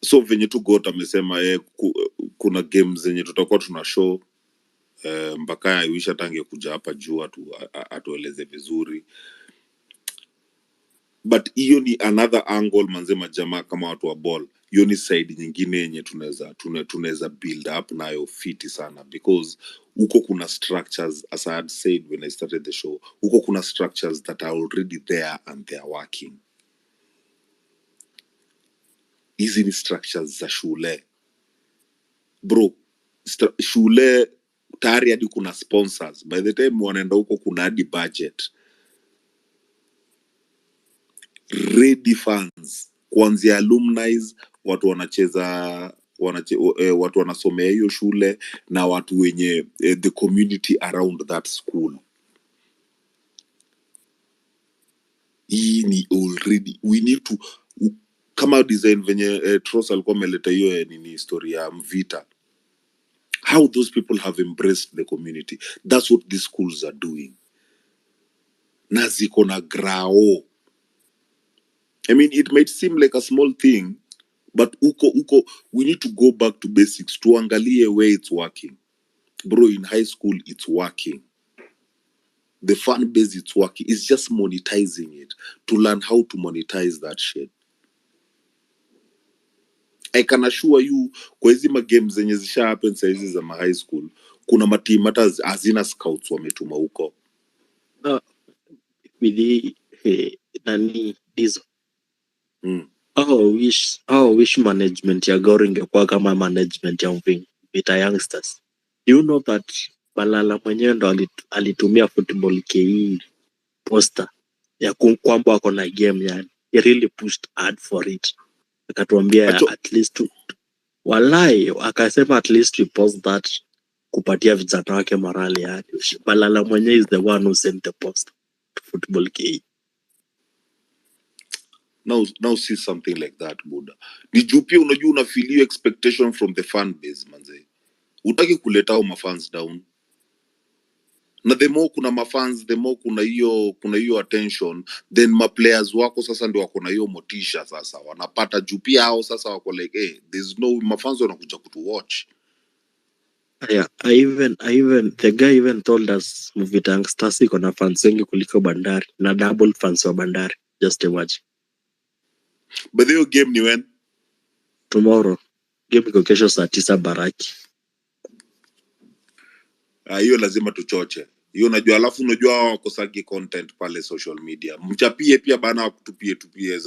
So venye tu got amesema kuna games zenye tutakuwa tuna show mpaka I wish atange kuja hapa juu atueleze vizuri. But hiyo ni another angle manzema jamaa kama watu wa ball. Hiyo ni side nyingine yenye tunaweza build up nayo fiti sana, because huko kuna structures, as I had said when I started the show, huko kuna structures that are already there and they are working. Hizi ni structures za shule. Bro, shule tayari hadi kuna sponsors. By the time wanaenda huko kuna hadi budget. Ready funds. Kuanzia alumni, watu wanacheza, watu wanasomea hiyo shule na watu wenye the community around that school. Hii ni already, we need to, kama design venye Tross alikuwa ameleta hiyo nini historia ya Mvita. How those people have embraced the community. That's what these schools are doing. Na ziko na grao. I mean, it might seem like a small thing, but uko, we need to go back to basics, tuangalie where it's working. Bro, in high school, it's working. The fan base, it's working. It's just monetizing it, to learn how to monetize that shit. I can assure you, kwa hizi games zenye zisha happen saizi za high school, kuna matimu hata hazina scouts wametuma huko. With the nani dizo. Wish management ya Gor ingekuwa kama management ya Vita Youngsters. Do you know that Balala mwenyewe ndo alitumia FootballKE poster ya kwamba wako na game yani. He really pushed hard for it. Akatuambia at least walai, akasema at least we post that kupatia vijana wake morale yani. Balala mwenyewe is the one who sent the post to FootballKE. Now see something like that, Buddha. Ni juu pia unajua una feel your expectation from the fan base, manze. Utaki kuleta hao mafans down. Na the more kuna mafans, the more kuna hiyo attention, then players wako sasa ndio wako na hiyo motisha sasa. Wanapata juu pia hao sasa wako like, hey, there's no mafans wanakuja kutu watch. Yeah, I even the guy even told us Vita Youngsters iko na fans wengi kuliko Bandari, na double fans wa Bandari. Just imagine. But the game ni when? Tomorrow. Game iko kesho saa 9 Baraki. Hiyo lazima tuchoche. Hiyo unajua, alafu unajua wakosagi content pale social media. Mchapie pia bana wakutupie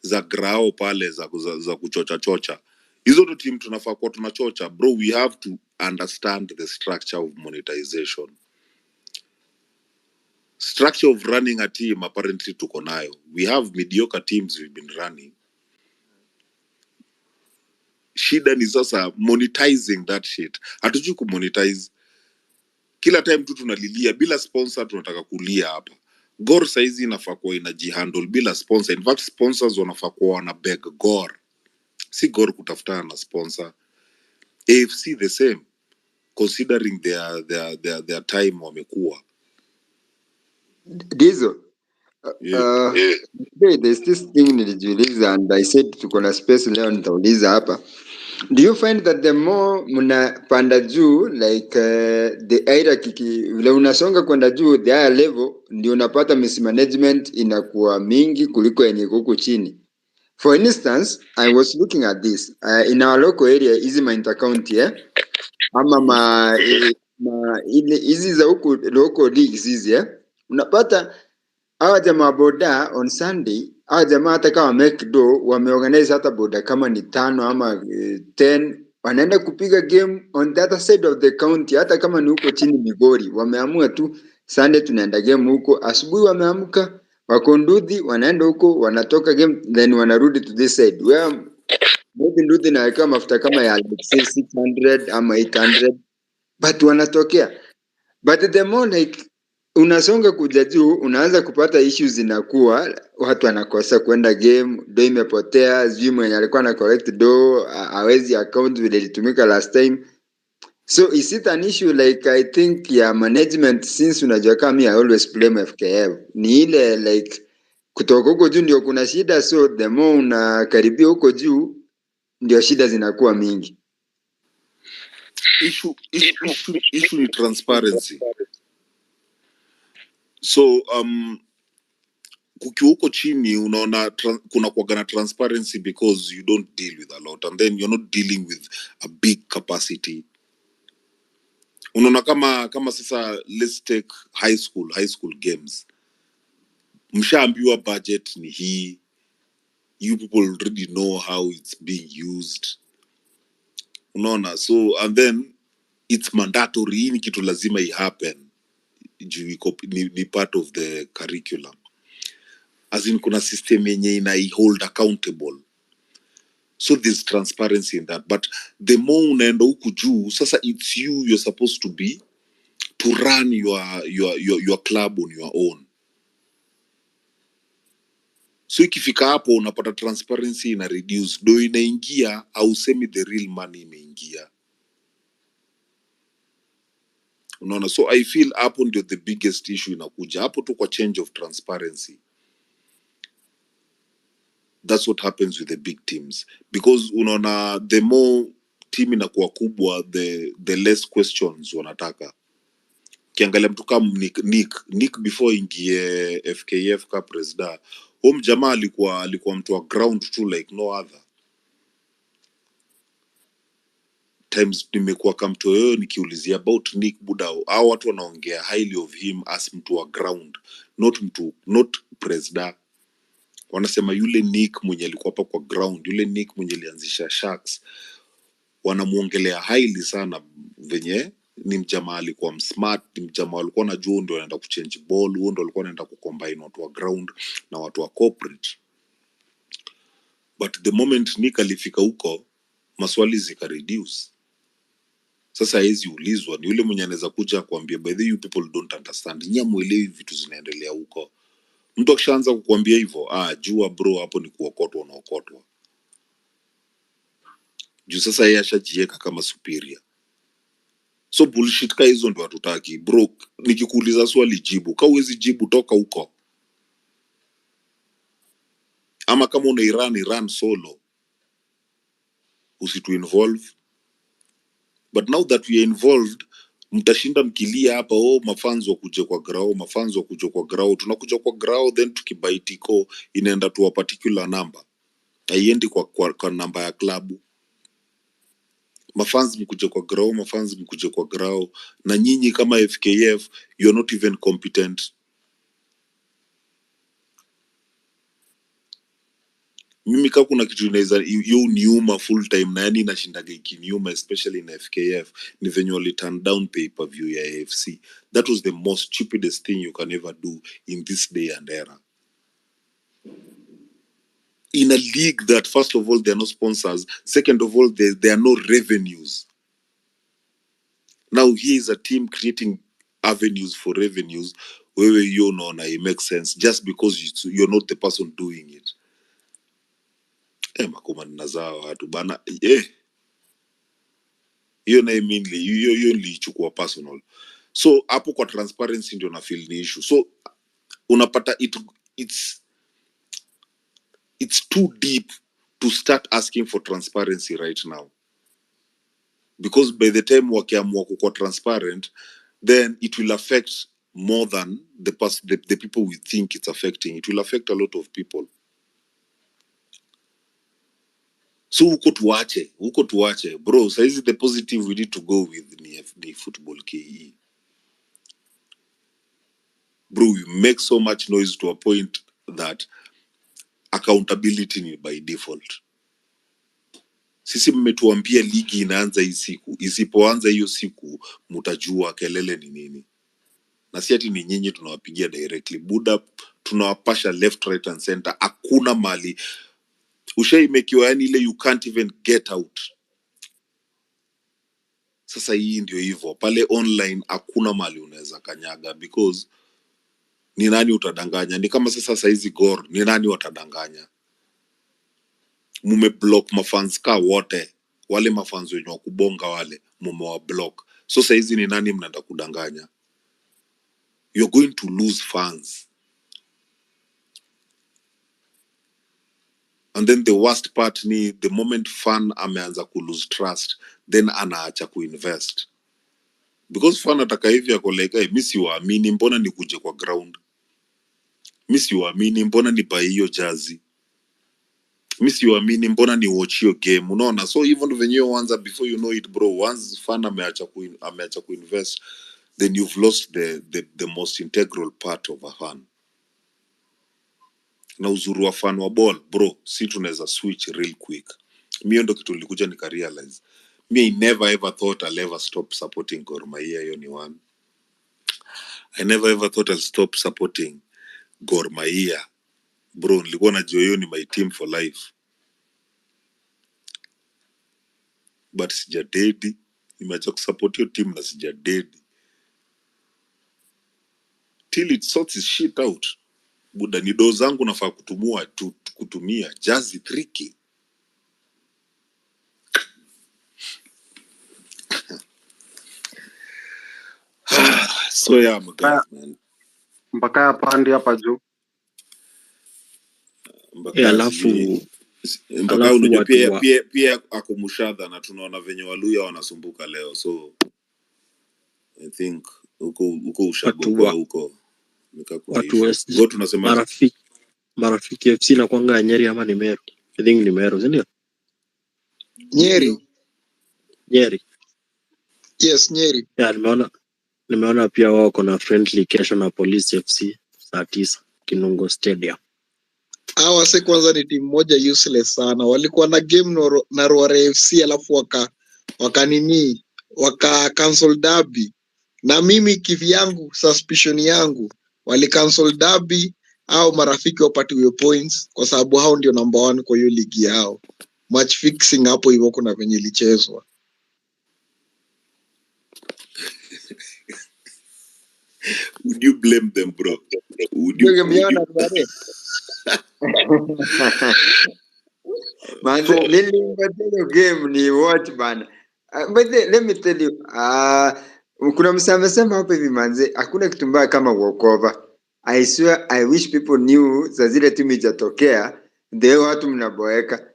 za grao pale za kuchocha. Hizo ndo team tunafaa kuwa tunachocha. Bro, we have to understand the structure of monetization. Structure of running a team apparently tuko nayo. We have mediocre teams we've been running. Shida ni sasa monetizing that shit. Hatujui kumonetize. Kila time tu tunalilia bila sponsor, tunataka kulia hapa. Gor saizi inafaa kuwa inajihandle bila sponsor. In fact, sponsors wanafaa kuwa wana beg Gor. Si Gor kutafutana na sponsor. AFC the same, considering their time wamekuwa. Dizo. There's this thing nilijiuliza, and I said tuko na space leo nitauliza hapa. Do you find that the more mnapanda juu, like the hierarchy, vile unasonga kwenda juu, the higher level, ndio unapata mismanagement inakuwa mingi kuliko yenye huko chini? For instance, I was looking at this in our local area, hizi inter-county ama hizi za huko local leagues hizi unapata hawa jamaa boda on Sunday, hawa jamaa hata kama make do wameorganize hata boda kama ni 5 ama 10, wanaenda kupiga game on the other side of the county, hata kama ni huko chini Migori. Wameamua tu Sunday tunaenda game huko, asubuhi wameamka wako Ndudhi, wanaenda huko, wanatoka game, then wanarudi to this side. Where maybe nduthi na kama mafuta kama ya like say 600 ama 800 but wanatokea. But the more like unasonga kuja juu, unaanza kupata issues zinakuwa watu wanakosa kwenda game, do imepotea, sijui mwenye alikuwa na correct do hawezi account vile ilitumika last time. So is it an issue like I think ya management, since unajua kama I always blame FKF, ni ile like kutoka huko juu ndio kuna shida, so the more unakaribia huko juu ndio shida zinakuwa mingi. Issue ni transparency. So kukiwa huko chini unaona kuna kuwaga na transparency because you don't deal with a lot and then you're not dealing with a big capacity. Unaona kama sasa let's take high school games. Mshaambiwa budget ni hii. You people already know how it's being used. Unaona, so and then it's mandatory, ni kitu lazima happen. Ni part of the curriculum. As in kuna system yenye ina hold accountable. So there's transparency in that. But the more unaenda huku juu, sasa it's you're supposed to be to run your club on your own. So ikifika hapo unapata transparency ina reduce, do inaingia au semi the real money imeingia. Unaona, so I feel hapo ndio the biggest issue inakuja. Hapo tu kwa change of transparency. That's what happens with the big teams. Because unaona the more team inakuwa kubwa, the less questions wanataka. Kiangalia mtu kama Nick before ingie FKF ka president, huyo jamaa alikuwa mtu wa ground tu like no other. Times nimekuwa kama mtu yoyo nikiulizia about Nick Buda, hao watu wanaongea highly of him as mtu wa ground, not president. Wanasema yule Nick mwenye alikuwa hapa kwa ground, yule Nick mwenye alianzisha Sharks, wanamuongelea highly sana venye ni mjamaa alikuwa smart, ni mjamaa alikuwa anajua ndio anaenda kuchange ball, ndio alikuwa anaenda kucombine watu wa ground na watu wa corporate. But the moment Nick alifika huko, maswali zika reduce. Sasa hizi ulizwa ni yule mwenye anaweza kuja kuambia by the way you people don't understand, nyinyi hamuelewi vitu zinaendelea huko. Mtu akishaanza kukuambia hivyo, jua bro hapo ni kuokotwa unaokotwa. Juu sasa yeye ashajiweka kama superior. So bullshit ka hizo ndio hatutaki bro. Nikikuuliza swali jibu, kama huwezi jibu toka huko. Ama kama una run solo, usitu involve. But now that we are involved, mtashinda mkilia hapa mafans wakuje kwa grao, mafans wakuje kwa grao, tunakuja kwa grao then tukibaitiko inaenda to a particular number. Haiendi kwa namba ya klabu. Mafans mkuje kwa grao, mafans mkuje kwa grao, na nyinyi kama FKF you're not even competent. Mimi kama kuna kitu inaweza niuma full time na yani nashindaga ikiniuma especially in FKF ni venye wali turn down pay-per-view ya AFC. That was the most stupidest thing you can ever do in this day and era. In a league that first of all there are no sponsors, second of all there are no revenues. Now here is a team creating avenues for revenues where you know it makes sense just because you're not the person doing it. Makoma nazao watu bana hiyo na mainly hiyo nilichukua personal. So hapo kwa transparency ndio na feel ni issue. So unapata it's too deep to start asking for transparency right now. Because by the time wakiamua kuwa transparent, then it will affect more than the people we think it's affecting. It will affect a lot of people. So huko tuache bro. Saizi the positive we need to go with ni football KE. Bro, we make so much noise to a point that accountability ni by default. Sisi mmetuambia ligi inaanza hii siku, isipoanza hiyo siku mtajua kelele ni nini. Na si ati ni nyinyi tunawapigia directly. Buda tunawapasha left right and center. Hakuna mali Ushaimekiwa yani ile you can't even get out. Sasa hii ndio hivyo. Pale online hakuna mali unaweza kanyaga because ni nani utadanganya? Ni kama sasa hizi Gor, ni nani watadanganya? Mumeblock mafans ka wote. Wale mafans wenye wakubonga wale mumewa block. So sasa hizi ni nani mnaenda kudanganya? You're going to lose fans. And then the worst part ni the moment fan ameanza ku lose trust, then anaacha kuinvest. Because fan ataka hivi ako like, hey, mimi siwaamini, mbona nikuje kwa ground? Mimi siwaamini, mbona ni buy hiyo jersey? Mimi siwaamini, mbona ni watch hiyo game? Unaona? So even when you anza, before you know it bro, once fan ameacha kuinvest, then you've lost the most integral part of a fan. Na uzuru wa fan wa ball bro, si tunaweza switch real quick. Mimi ndo kitu nilikuja nikarealize. Me never ever thought I'll ever stop supporting Gor Mahia, hiyo ni one. I never ever thought I'll stop supporting Gor Mahia. Bro, nilikuwa najua hiyo ni my team for life. But sijadedi. Nimeacha kusupport hiyo team na sijadedi. Till it sorts its shit out. Buda ni do zangu nafaa kutumia jazi 3K. So yeah, man. Mpaka pandi hapa juu. Alafu Unajua pia akumushadha na tunaona venye Waluya wanasumbuka leo, so I think uko ushagoa huko watu West tunasema marafiki FC na kwanga Nyeri ama ni Meru. I think ni Meru, si ndio? Nyeri. Yes, Nyeri. Yeah, nimeona pia wao kuna friendly kesho na Police FC saa 9 Kinungo Stadium. Hawa se kwanza ni timu moja useless sana. Walikuwa na game na Ruare FC alafu waka cancel derby. Na mimi kivyangu suspicion yangu wali cancel derby au marafiki wapatiwe points kwa sababu hao ndio number 1 kwa hiyo ligi yao. Match fixing hapo hivyo kuna venye ilichezwa. Would you blame them, bro? Man, game ni watch bana. But let me tell you, kuna msema hapo hivi manze, hakuna kitu mbaya kama walkover. I swear I wish people knew za zile timu ijatokea, ndio watu mnaboeka.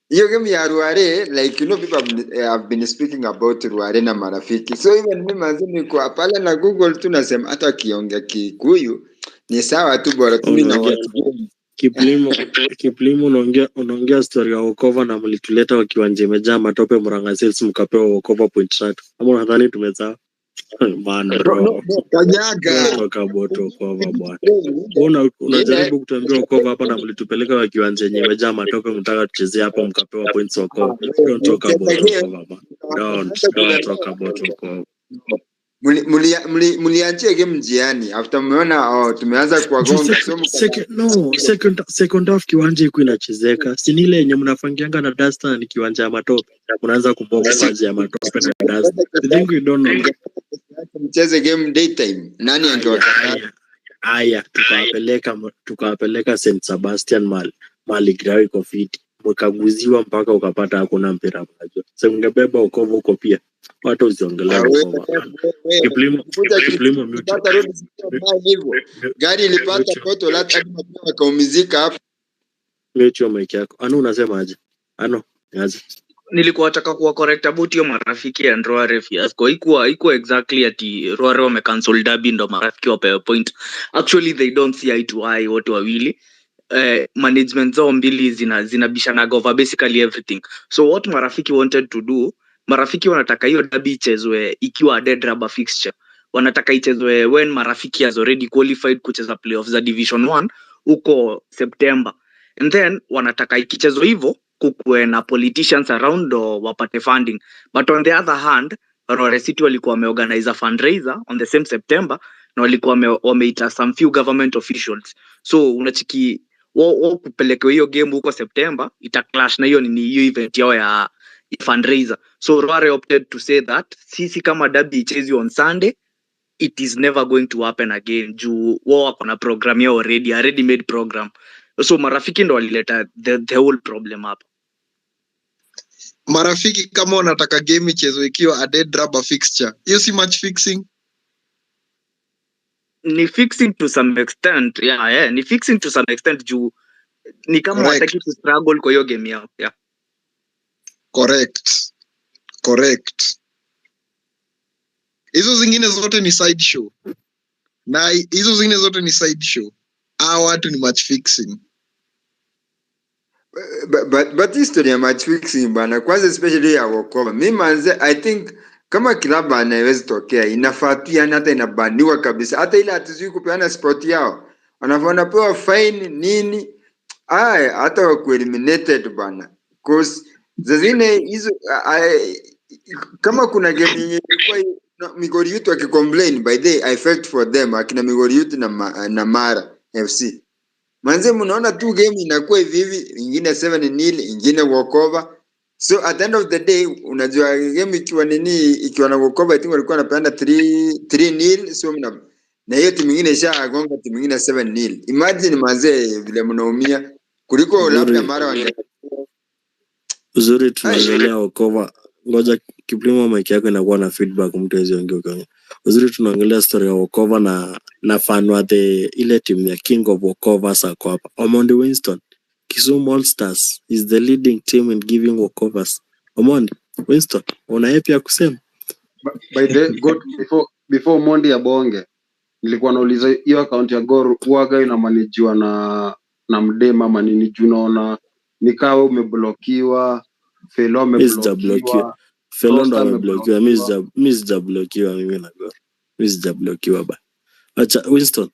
Hiyo game ya Ruare, like people have been speaking about Ruare na marafiki. So even mimi manze niko pale na Google tu nasema hata kiongea Kikuyu ni sawa tu bora mimi na watu. Kiplimo unaongea story ya Wokova na mlituleta wakiwa nje imejaa matope Murang'a Sales mkapewa Wokova point 3. Ama unadhani tumezaa? Bro. Kanyaga. Toka boto kwa bwana. Unajaribu kutuambia Wokova hapa na mlitupeleka wakiwa nje imejaa matope mtaka tuchezea hapo mkapewa points Wokova. Don't talk about Wokova bwana. Don't talk about Wokova. Mulianzia game njiani after mmeona tumeanza kuwagonga second half kiwanja iko inachezeka si ni ile yenye mnafangianga na duster ni kiwanja ya matope mnaanza kuboka maji ya matope na duster. I think we don't know mcheze game daytime nani angewataka haya tukawapeleka St Sebastian mali grawi kofiti mkaguziwa mpaka ukapata hakuna mpira mmoja. Sasa ungebeba Wokova huko pia. Watu uziongelea Wokova. Kiplimo mute. Gari ilipata poto hata wakaumizika hapo. Mute mic yako. Unasema aje? Niaje. Nilikuwa nataka kuwa correct about hiyo marafiki ya Ruare fiasco. Iko exactly ati Ruare wame cancel derby ndo marafiki wapewe point. Actually they don't see eye to eye wote wawili. Management zao mbili zinabishana over basically everything. So what marafiki wanted to do, marafiki wanataka hiyo derby ichezwe ikiwa dead rubber fixture. Wanataka ichezwe when marafiki has already qualified kucheza playoffs za Division 1 huko September. And then wanataka ikichezwe hivyo kukuwe na politicians around wapate funding. But on the other hand, Ruare City walikuwa wameorganize a fundraiser on the same September na walikuwa wameita some few government officials. So unachiki wao kupeleka hiyo game huko September itaclash na hiyo event yao ya fundraiser. So Rware opted to say that sisi kama derby ichezi on Sunday, it is never going to happen again. Juu wao wako na program yao already, a ready made program. So marafiki ndo walileta the whole problem hapa. Marafiki kama unataka game ichezwe ikiwa a dead rubber fixture, hiyo si match fixing? Ni fixing to some extent. Yeah, ni fixing to some extent juu ni kama wataki to struggle kwa hiyo game yao. Yeah. Correct. Hizo zingine zote ni side show. Hao watu ni match fixing. But history ya match fixing bana, kwanza especially ya Wokola. Mimi manze, I think kama klabu anaweza tokea inafatia hata inabaniwa kabisa. Hata ile hatuzui kupeana sport yao. Wanapewa fine nini? Hata wako eliminated bana. Cause zingine hizo kama kuna game yenye ilikuwa Migori Youth wakicomplain, by the I felt for them, akina Migori Youth na Mara FC. Manze mnaona tu game inakuwa hivi, ingine 7-0, ingine walkover. So at the end of the day, unajua game ikiwa na walkover, I think walikuwa wanapeana 3-0, so na hiyo timu nyingine ishagonga timu nyingine 7-0. Imagine manze vile mnaumia kuliko labda Mara uzuri tunaangalia walkover. Ngoja Kiplimo mic yako inakuwa na feedback, mtu asiongee. Uzuri tunaangalia story ya walkover na fan wa ile team ya King of Walkovers ako hapa. Omondi Winston, Kisumu All Stars is the leading team in giving walkovers. Omondi Winston, una yapi ya kusema? By the good before Mondi ya bonge, nilikuwa nauliza hiyo account ya Gor huaga inamanajiwa na mdema ama nini? Juu naona nikawa umeblokiwa, Felo ameblokiwa, Felo ndo ameblokiwa. Mimi sijablokiwa mimi na Gor. Mimi sijablokiwa ba. Acha Winston.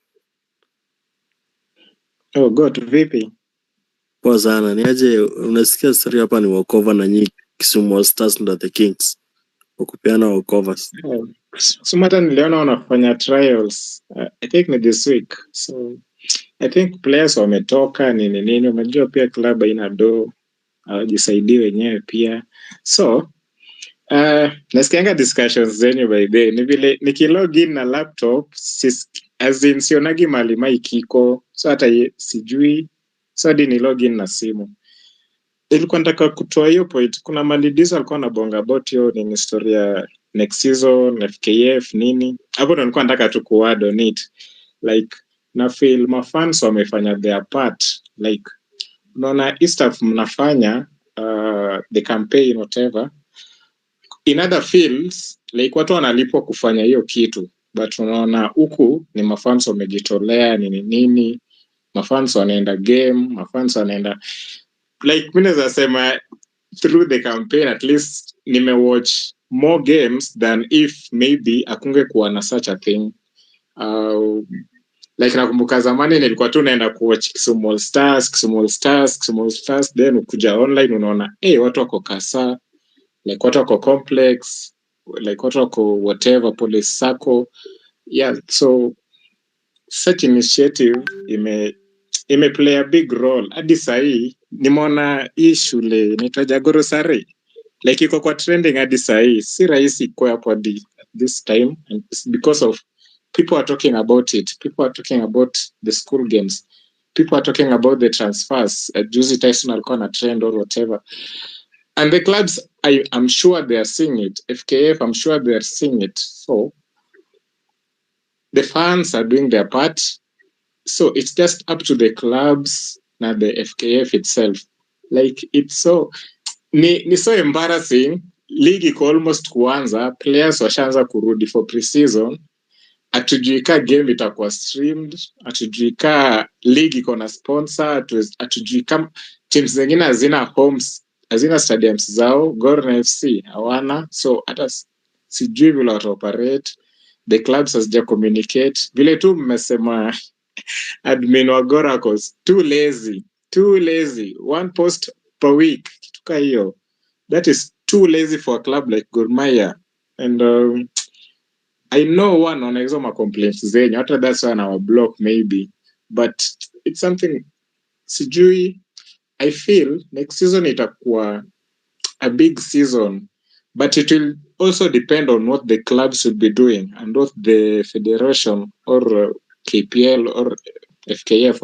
Oh God, vipi? Poa sana. Niaje unasikia story hapa ni walkover na nyinyi Kisumu All Stars ndo the Kings. Wakupeana walkovers. Sumata niliona wanafanya trials. I think ni this week. So I think players wametoka nini. Unajua pia club haina do. Jisaidie wenyewe pia. So nasikianga discussions zenyu by the ni vile nikilogin na laptop as in sionagi mali mic iko, so hata sijui, so hadi ni login na simu. Ilikuwa nataka kutoa hiyo point. Kuna malidizo alikuwa na bonga about hiyo ni historia next season FKF nini. Hapo ndo nilikuwa nataka tu donate, like na feel my fans wamefanya their part, like unaona stuff mnafanya the campaign whatever in other fields, like watu wanalipwa kufanya hiyo kitu, but unaona huku ni mafans wamejitolea nini, mafans wanaenda game, mafans wanaenda, like mimi naweza sema through the campaign at least nimewatch more games than if maybe akungekuwa na such a thing. Like nakumbuka zamani nilikuwa tu naenda kuwatch Kisumu All Stars, then ukuja online unaona watu wako Kasa, like watu wako Complex, like watu wako whatever Police Sacco. Yeah, so such initiative ime play a big role. Hadi sahi nimeona hii shule inaitwa Jagoro Sare, like iko kwa trending hadi sahi. Si rahisi kwa hapo hadi this time, and it's because of people are talking about it. People are talking about the school games. People are talking about the transfers. Juzi Tyson alikuwa na trend or whatever. And the clubs, I'm sure they are seeing it. FKF, I'm sure they are seeing it. So the fans are doing their part. So it's just up to the clubs, not the FKF itself. Like it's so embarrassing. League iko almost kuanza, players washaanza kurudi for pre-season. Atujui ka game itakuwa streamed, atujui ka league iko na sponsor, atujui kama teams zingine hazina homes, hazina stadiums zao. Gor na FC hawana, so hata sijui vile wata operate. The clubs hasija communicate. Vile tu mmesema admin wa Gor ako too lazy. One post per week, kitu ka hiyo. That is too lazy for a club like Gor Mahia. And I know one on hizo complaints zenyu, hata that's why our block maybe, but it's something sijui, I feel next season itakuwa a big season, but it will also depend on what the clubs should be doing and what the federation or KPL or FKF,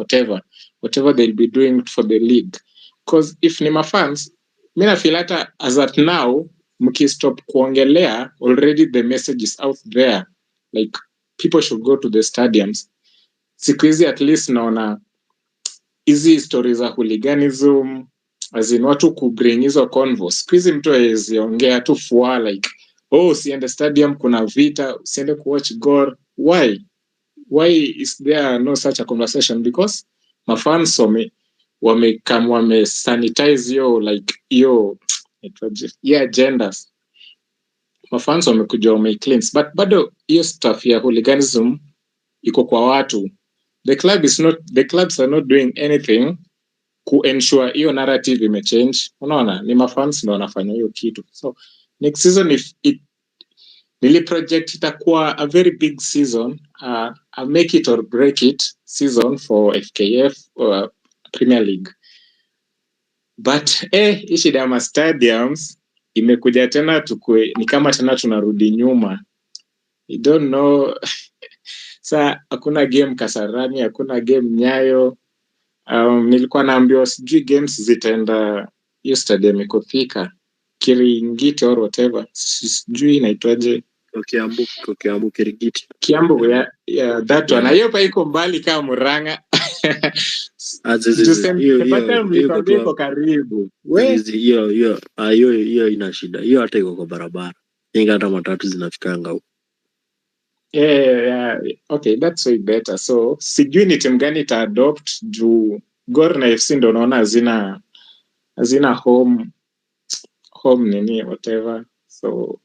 whatever they'll be doing for the league. Because if ni mafans, mi nafeel hata as at now, mkistop kuongelea, already the message is out there. Like, people should go to the stadiums. Siku hizi at least naona hizi stories za hooliganism, as in watu kubring hizo convos. Siku hizi mtu aweziongea tu fua like, oh, usiende stadium kuna vita, usiende kuwatch gore. Why is there no such a conversation? Because mafans wame sanitize yo like yo agendas. Mafans wamekuja cleanse, but bado hiyo stuff ya hooliganism iko kwa watu. The clubs are not doing anything ku ensure hiyo narrative imechange. Unaona, ni mafans ndio wanafanya hiyo kitu. So next season if it really project itakuwa a very big season, a make it or break it season for FKF or Premier League. But shida ya stadiums imekuja tena ni kama tena tunarudi nyuma. I don't know. Sa hakuna game Kasarani, hakuna game Nyayo. Nilikuwa naambiwa sijui games zitaenda hiyo stadium iko Thika, Kiringiti or whatever. Sijui inaitwaje. Kiambu Kirigiti. Kiambu that one. Hiyo pa iko mbali kama Murang'a. Hiyo iko karibu. Hiyo ina shida. Hiyo hata iko kwa barabara. Inga hata matatu zinafikanga huko. Yeah. Okay, that's way better. So sijui ni timu gani ita adopt juu Gor na FC ndo naona hazina home nini whatever. So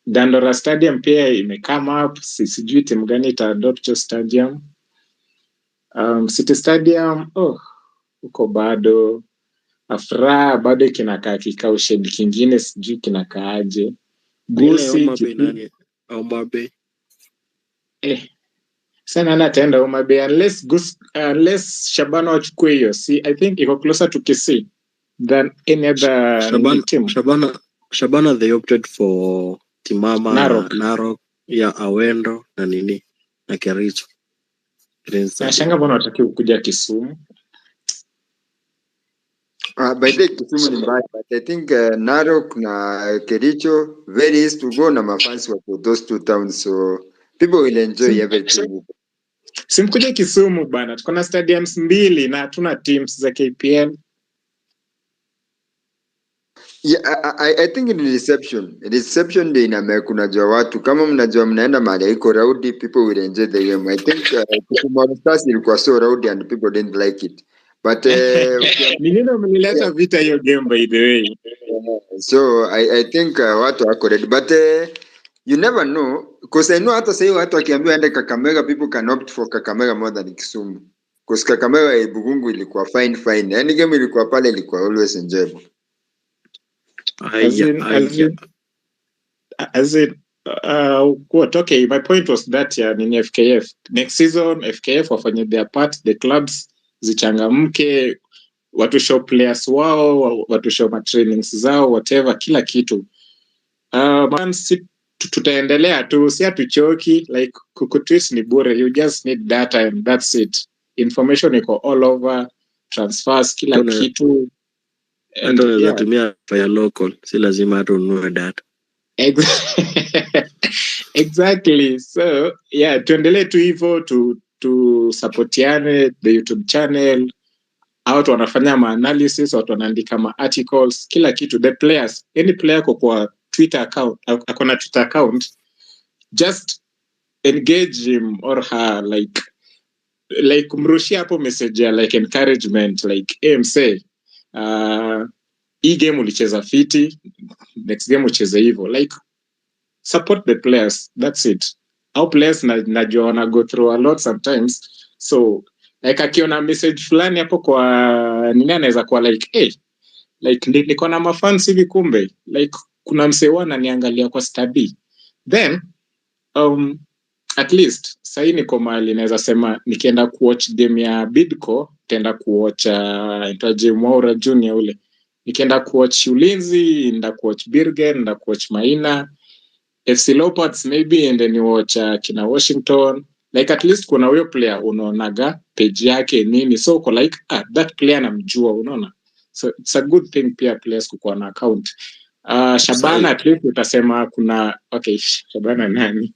Dandora Stadium pia imecome up. Sijui timu gani ita adopt your stadium. City Stadium uko bado Afra bado kinakaa kikao shed kingine, sijui kinakaaje. Gusi Ombabe. Sana nataenda Ombabe unless Shabana wachukue hiyo. See, I think iko closer to Kisii than any other team. Shabana they opted for Timama, Narok, Awendo na nini na Kericho. Nashanga mbona wataki kuja Kisumu. By the Kisumu ni mbaya, but I think Narok na Kericho very easy to go na mafans for those two towns, so people will enjoy everything. Simkuja Kisumu bana, tuko na stadiums 2 na hatuna teams za KPL. Yeah, I think in reception day na kunajua watu kama mnajua mnaenda mahali iko rowdy, people will enjoy the game. I think Kisumu Stars ilikuwa so rowdy and people didn't like it. But nililo mlileta vita hiyo game by the way. So I think watu wako ready, but you never know, because I know hata sasa watu wakiambiwa ende Kakamega, people can opt for Kakamega more than Kisumu, because Kakamega Bugungu ilikuwa fine. Any game ilikuwa pale ilikuwa always enjoyable. As in, okay, my point was that in FKF next season FKF wafanye their part, the clubs zichangamke, watu show players wao, watu show trainings zao, whatever, kila kitu. Tutaendelea tu, si atuchoki, like kukutwist ni bure, you just need data and that's it. Information iko all over, transfers, kila kitu. And tumia ya local, si lazima hata ununue data. Exactly. So tuendelee tu hivyo, tu supportiane the YouTube channel. Watu wanafanya analysis, watu wanaandika articles, kila kitu. The players, any player kwa Twitter account, akona Twitter account, just engage him or her, like kumrushia hapo message like encouragement, like say hii game ulicheza fiti, next game ucheze hivyo, like support the players, that's it. Our players najua wana go through a lot sometimes, so like akiona message fulani hapo kwa nini anaweza kuwa like like niko na mafans hivi, kumbe like kuna msewa ananiangalia kwa study, then at least sahii niko mahali naweza sema nikienda kuwatch game ya Bidco nitaenda kuwatch itaje Mwaura Junior ule, nikienda kuwatch Ulinzi nenda kuwatch Birgen nenda kuwatch Maina FC Leopards maybe and then you watch kina Washington, like at least kuna huyo player unaonaga page yake nini, so uko like that player namjua, unaona, so it's a good thing pia players kukuwa na account. Shabana at least utasema kuna okay, Shabana nani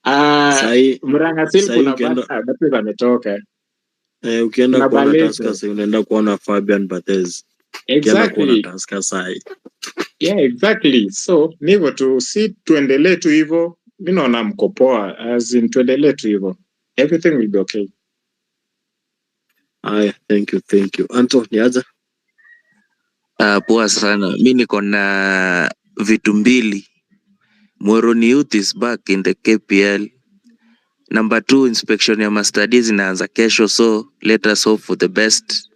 Sahi Mrangasil kuna ukienda batu ametoka ukienda kuna kuona Balezo. Tusker sasa unaenda kuona Fabian Barthez. Ukienda kuona Exactly. Tusker sahi. Yeah, exactly. So ni hivyo tu, si tuendelee tu hivyo. Mimi naona mko poa, as in tuendelee tu hivyo. Everything will be okay. Aya, thank you. Anto, niaje? Poa sana. Mi niko na vitu mbili. Moroni Youth is back in the KPL. Number 2, inspection ya mastudies inaanza kesho, so let us hope for the best.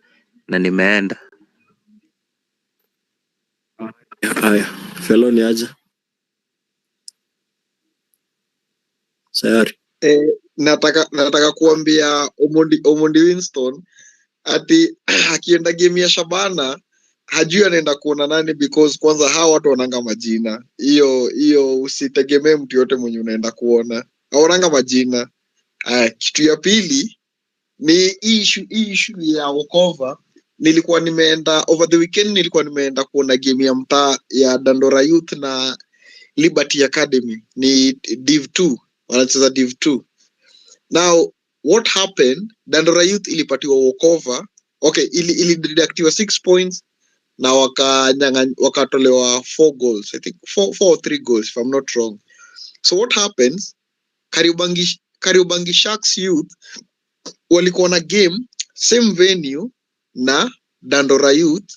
Na nimeenda. Aya, fellow niaje? Sayari. Nataka kuambia Omondi Winston ati akienda game ya Shabana hajui anaenda kuona nani, because kwanza hawa watu wananga majina. Hiyo usitegemee mtu yote mwenye unaenda kuona, hawananga majina. Kitu ya pili ni issue ya Wokova. Nilikuwa nimeenda over the weekend, nilikuwa nimeenda kuona game ya mtaa ya Dandora Youth na Liberty Academy, ni Div 2, wanacheza Div 2. Now what happened, Dandora Youth ilipatiwa Wokova, okay, ili deductiwa 6 points na wakatolewa 4 goals, I think 4 or 3 goals if I'm not wrong. So what happens, Kariobangi Sharks Youth walikuwa na game same venue na Dandora Youth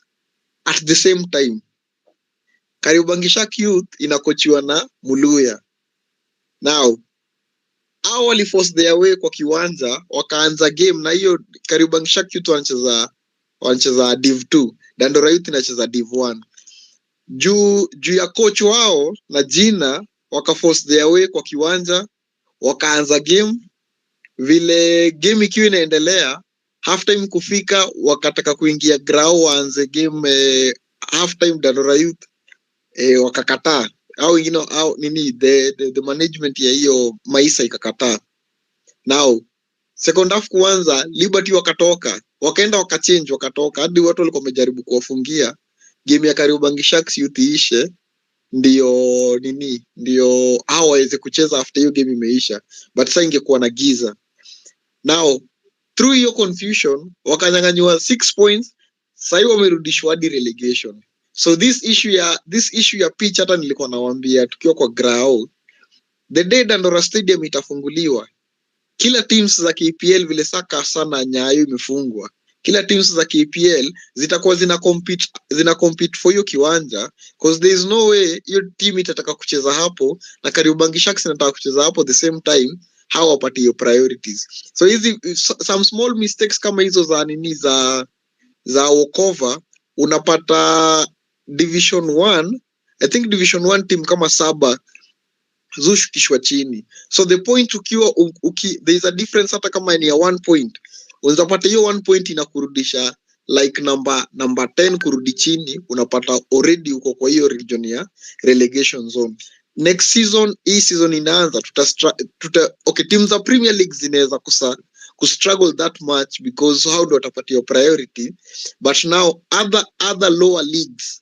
at the same time. Kariobangi Sharks Youth inakochiwa na Muluya. Now hao waliforce their way kwa kiwanja, wakaanza game na hiyo Kariobangi Sharks Youth wanacheza Div 2, Dandora Youth inacheza Div 1. Juu ya coach wao na jina, wakaforce their way kwa kiwanja, wakaanza game. Vile game ikiwa inaendelea, half time kufika, wakataka kuingia ground waanze game half time, Dandora Youth wakakataa, au wengine au nini, the management ya hiyo Maisa ikakataa. Now second half kuanza, Liberty wakatoka, wakaenda wakachange, wakatoka hadi watu walikuwa wamejaribu kuwafungia game ya Kariobangi Sharks Youth ishe, ndio hao waweze kucheza after hiyo game imeisha, but sasa ingekuwa na giza. Now through hiyo confusion wakanyang'anywa 6 points, sasa wamerudishwa hadi relegation. So this issue ya pitch, hata nilikuwa nawaambia tukiwa kwa ground, the day Dandora Stadium itafunguliwa, kila teams za KPL vile saka sana Nyayo imefungwa, kila teams za KPL zitakuwa zina compete for hiyo kiwanja, because there is no way hiyo team itataka kucheza hapo na Kariobangi Sharks inataka kucheza hapo the same time, how wapati hiyo priorities. So hizi some small mistakes kama hizo za Wokova, unapata Division 1, I think Division 1 team kama 7 zushukishwa chini. So the point ukiwa there is a difference, hata kama ni ya 1 point, unapata hiyo 1 point inakurudisha like number 10 kurudi chini, unapata already uko kwa hiyo region ya relegation zone. Next season, hii season inaanza, okay, teams za Premier League zinaweza kustruggle that much, because how do watapatia priority, but now other lower leagues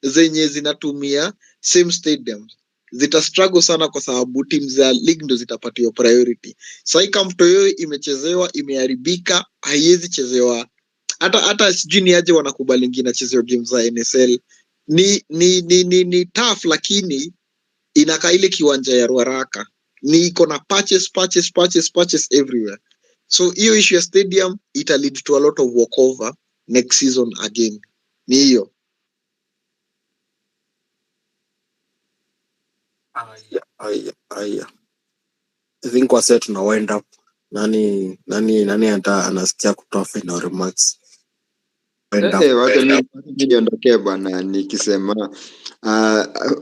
zenye zinatumia same stadiums zita struggle sana, kwa sababu teams za league ndo zitapatia priority. Sasa kama Mtoyo imechezewa, imeharibika, haiwezi chezewa, hata sijui ni aje wanakubali ingine chezewa games za NSL. Ni tough, lakini inakaa ile kiwanja ya Ruaraka ni iko na patches everywhere. So hiyo issue ya stadium ita lead to a lot of walkover next season again. Ni hiyo. Aya. I think kwa sasa tuna wind up. Nani hata anasikia kutoa final remarks? Wacha mimi niondokee bwana, nikisema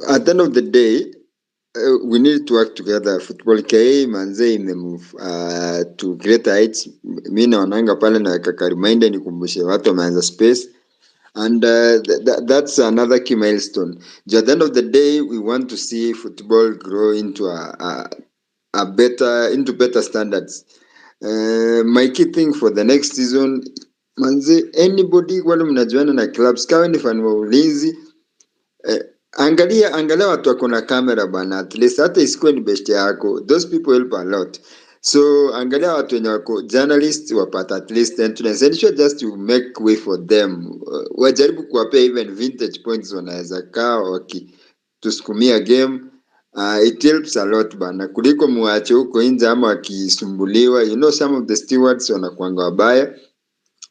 at the end of the day we need to work together. FootballKE manze imemove to greater heights. Mi naonanga pale na kaka reminder nikumbushe watu wameanza space, and that's another key milestone. At the end of the day, we want to see football grow into a better standards. My key thing for the next season manze, anybody wale mnajuana na clubs, kawa ni fan wa Ulinzi, angalia watu wako na kamera bana, at least hata isikuwe ni best yako, those people help a lot. So angalia watu wenye wako journalists wapata at least entrance, and sure just to make way for them. Wajaribu kuwapea even vintage points wanaweza kaa wakitusukumia game. It helps a lot bana, kuliko muache huko nje ama wakisumbuliwa. You know, some of the stewards wanakuanga wabaya.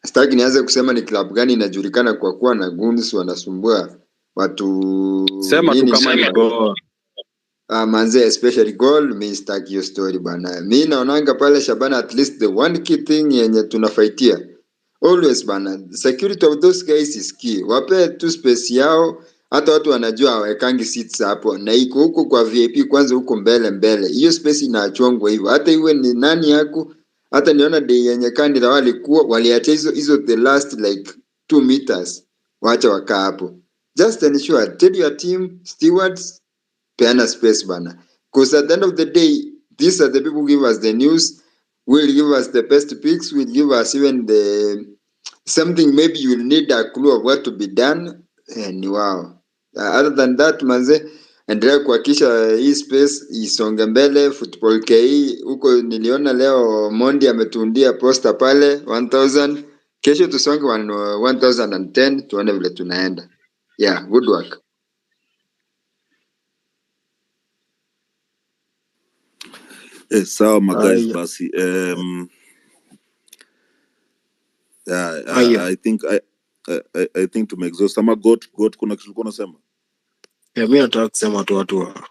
Sitaki nianze kusema ni club gani inajulikana kwa kuwa na goons wanasumbua watu. Sema tu kama ni goal. Manze, especially goal, mi sitaki hiyo story bana. Mi naonanga pale Shabana, at least the one key thing yenye tunafaitia always bana, security of those guys is key. Wape tu space yao, hata watu wanajua hawaekangi seats hapo, na iko huko kwa VIP kwanza, huko mbele hiyo space inaachongwa hivyo, hata iwe ni nani yako. Hata niona day yenye Kandira walikuwa waliacha hizo the last like 2 meters, wacha wakaa hapo. Just ensure, tell your team stewards, peana space bana, because at the end of the day, these are the people who give us the news, will give us the best picks, will give us even the something maybe you will need a clue of what to be done. Ni wow. Other than that manze, endelea kuhakikisha hii space isonge mbele. FootballKE huko niliona leo Mondi ametundia poster pale 1000, kesho tusonge 1010, tuone vile tunaenda. Yeah, good work. Sawa guys, basi I think tumeexhaust ama got kuna kitu unasema? Yeah, mimi nataka kusema tu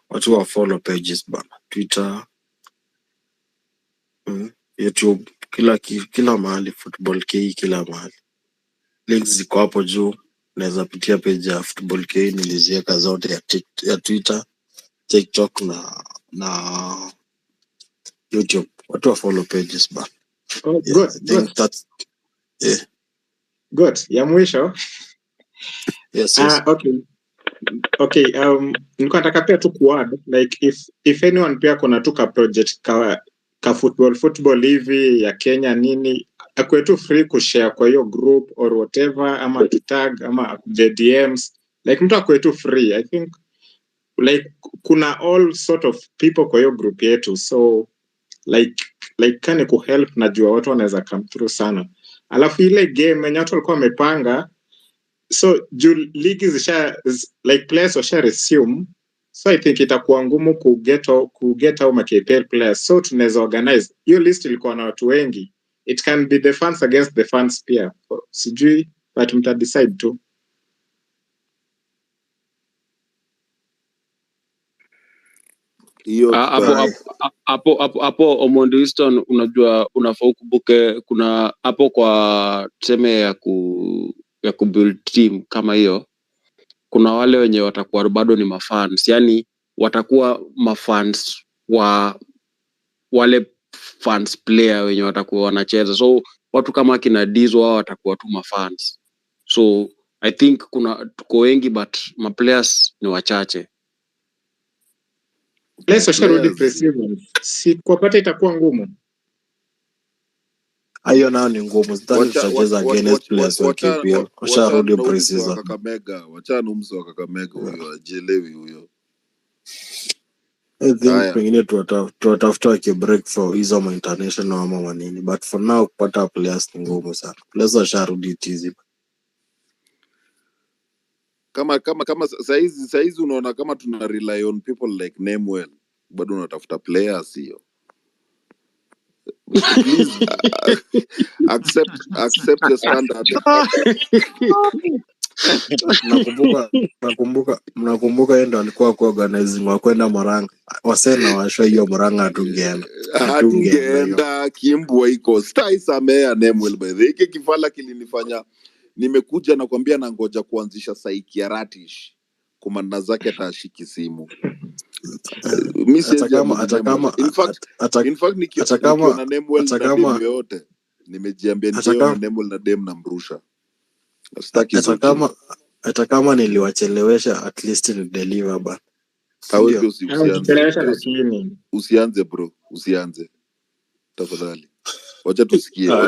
watu wa follow pages bana, Twitter, YouTube, kila mahali, FootballKE kila mahali. Links ziko hapo juu, unaweza pitia page ya FootballKE, niliziweka zote ya Twitter, TikTok na YouTube. Watu wa follow pages bana. Good. That's Good. Ya mwisho. yes. Okay, nilikuwa nataka pia tu kuadd, like if anyone pia kuna tu ka project ka football hivi ya Kenya nini, akwe tu free kushare kwa hiyo group or whatever, ama to tag ama DMs, like mtu akwe tu free. I think like kuna all sort of people kwa hiyo group yetu, so like kani ku help, najua watu wanaweza come through sana. Alafu ile game yenye watu walikuwa wamepanga, so ligi like players washa resume, so I think itakuwa ngumu ku get au KPL players, so tunaweza organize hiyo list. Ilikuwa na watu wengi, it can be the fans against the fans pia, sijui but mta decide tu. Hapo Omondi Winston, unajua unafaa ukumbuke kuna hapo kwa tuseme ya kubuild team kama hiyo, kuna wale wenye watakuwa bado ni mafans, yani watakuwa mafans wa wale fans player wenye watakuwa wanacheza, so watu kama kina Dizo wao watakuwa tu mafans. So I think tuko wengi but ma players ni wachache. Players washarudi pre-season, si kwa pata itakuwa ngumu. Hayo nao ni ngumu, sidhani tutacheza against players wa KPL. Washarudi pre-season. Wacha numso wa Kakamega huyo ajelewi huyo. I think pengine tuwatafuta waki-break for hizo ma international ama manini, but for now kupata players ni ngumu sana. Players washarudi tizi. Kama saizi unaona kama tuna rely on people like Nemwell, bado unatafuta players hiyo. Please accept the standard. Nakumbuka yeye ndo alikuwa organizing wa kwenda Murang'a. Wasena washo hiyo Murang'a Hatungeenda Kimbwa iko. Stai samea Nemwell by the way. Hiki kifala kilinifanya nimekuja na kuambia na ngoja kuanzisha psychiatrist. Kumanda zake atashiki simu. Mi hata siwezi kama amini hata Nemwell. kama In fact, hata hata kama nikiona Nemwell hata na dem kama yoyote, nimejiambia hata nikiona kama Nemwell na dem namrusha. Sitaki hizo hata ujinga. kama hata kama niliwachelewesha, at least ni deliver ba, Awe ndio. pia usianze. Ukichelewesha Pia lakini usianze bro. Usianze. Tafadhali. Wacha tusikie. Haya,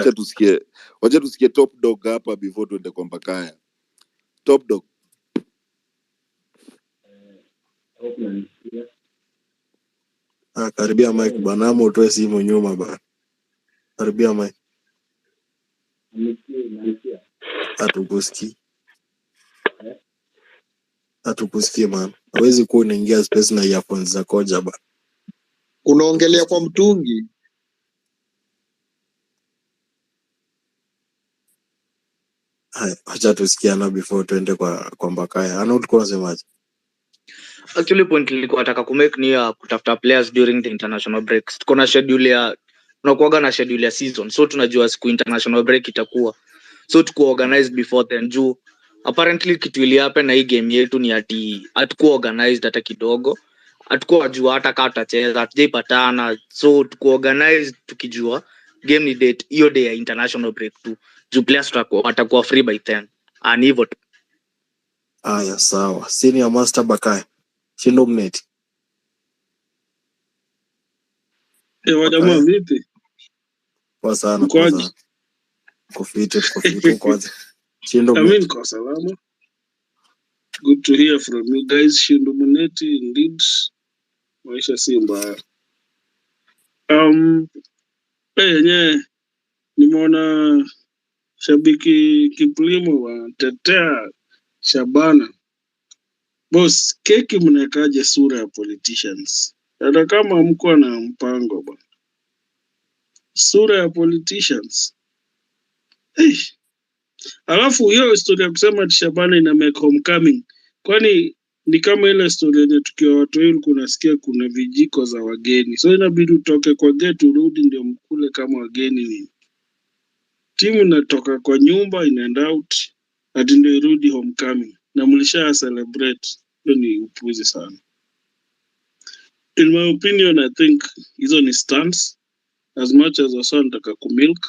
Wacha tusikie Top Dog hapa before tuende kwa Mbakaya. Top Dog. karibia mic bana, ama utoe simu nyuma ba, karibia mic. Hatukusikii man, hawezi kuwa unaingia space na earphones za koja ba, Unaongelea kwa hatukusikii. mtungi. Haya, acha tusikiana before tuende kwa Mbakaya. Ana ulikuwa unasemaje? Actually point nilikuwa nataka kumake ni ya kutafuta players during the international breaks. Tuko na schedule ya tunakuaga na schedule ya season, so tunajua siku international break itakuwa, so tuko organized before then. Juu apparently kitu ili happen na hii game yetu ni ati hatukuwa organized hata kidogo, hatukuwa jua hata kama tutacheza, hatujaipatana, so tuko organized tukijua game ni date hiyo day ya international break tu, juu players watakuwa free by 10 and hivyo tu. Haya, sawa. Senior Master Bakaya. Shindo mneti. Wajamaa Bakaya. vipi? Kwa sana Mkoaje? kufiti kwanza. Shindo I mean, mneti. kwa salama. Good to hear from you guys. Shindo Muneti, indeed. Maisha si mbaya. Yenyewe nimeona shabiki Kiplimo watetea Shabana. Boss, keki mnawekaje sura ya politicians? Hata kama mko na mpango bwana. Sura ya politicians. Hey. Alafu hiyo historia ya kusema ati Shabana ina make homecoming. Kwani ni kama ile story yenye tukiwa watu wengi kunasikia kuna vijiko za wageni. So inabidi utoke kwa gate urudi ndio mkule kama wageni ni. Timu inatoka kwa nyumba inaenda out ati ndio irudi homecoming. Na mlisha celebrate. Hiyo ni upuzi sana. In my opinion, I think hizo ni stunts. As much as wasa nataka kumilk.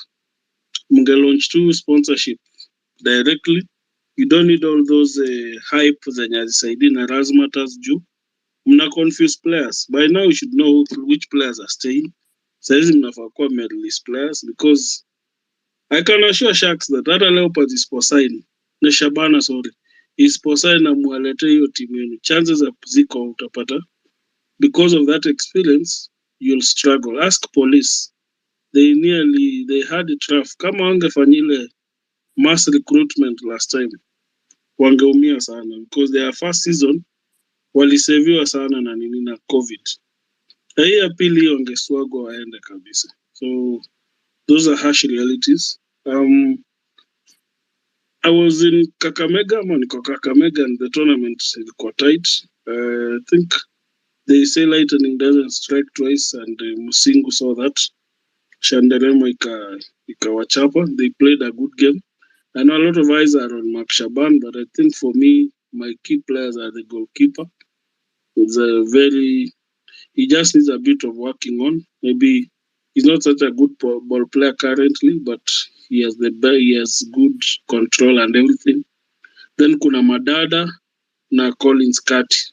Mnge launch tu sponsorship directly. You don't need all those hype zenye hazisaidii na razzmatazz juu. Mna confuse players. By now you should know which players are staying. Saizi mnafaa kuwa medalist players because I can assure Sharks that hata Leopards isiposign na Shabana isiposign na mualete hiyo timu yenu, chances za ziko utapata. Because of that experience, you'll struggle. Ask police. They had it rough. Kama wangefanya ile mass recruitment last time, wangeumia sana because their first season waliseviwa sana na nini na COVID. Na hii ya pili wangeswago waende kabisa. So those are harsh realities. I was in Kakamega, and the tournament ilikuwa tight. I think they say lightning doesn't strike twice, and Musingu saw that. Shanderema ikawachapa. They played a good game. I know a lot of eyes are on Mark Shaban, but I think for me, my key players are the goalkeeper. He just needs a bit of working on. Maybe he's not such a good ball player currently, but he has good control and everything. Then kuna Madada na Collins Kati.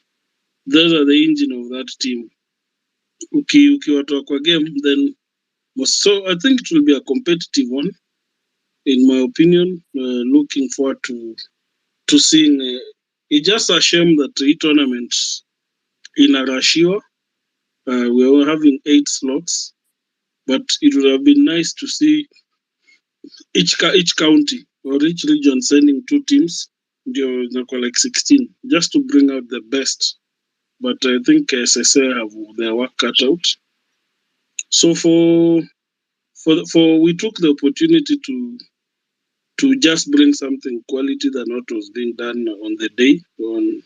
Those are the engine of that team. Ukiwatoa kwa game, then so I think it will be a competitive one. In my opinion, looking forward to seeing. It's just a shame that the tournament inarashiwa. We were having 8 slots, but it would have been nice to see each county or each region sending 2 teams. Ndio zinakuwa like 16, just to bring out the best. But I think SSA have their work cut out. So we took the opportunity to just bring something quality than what was being done on the day on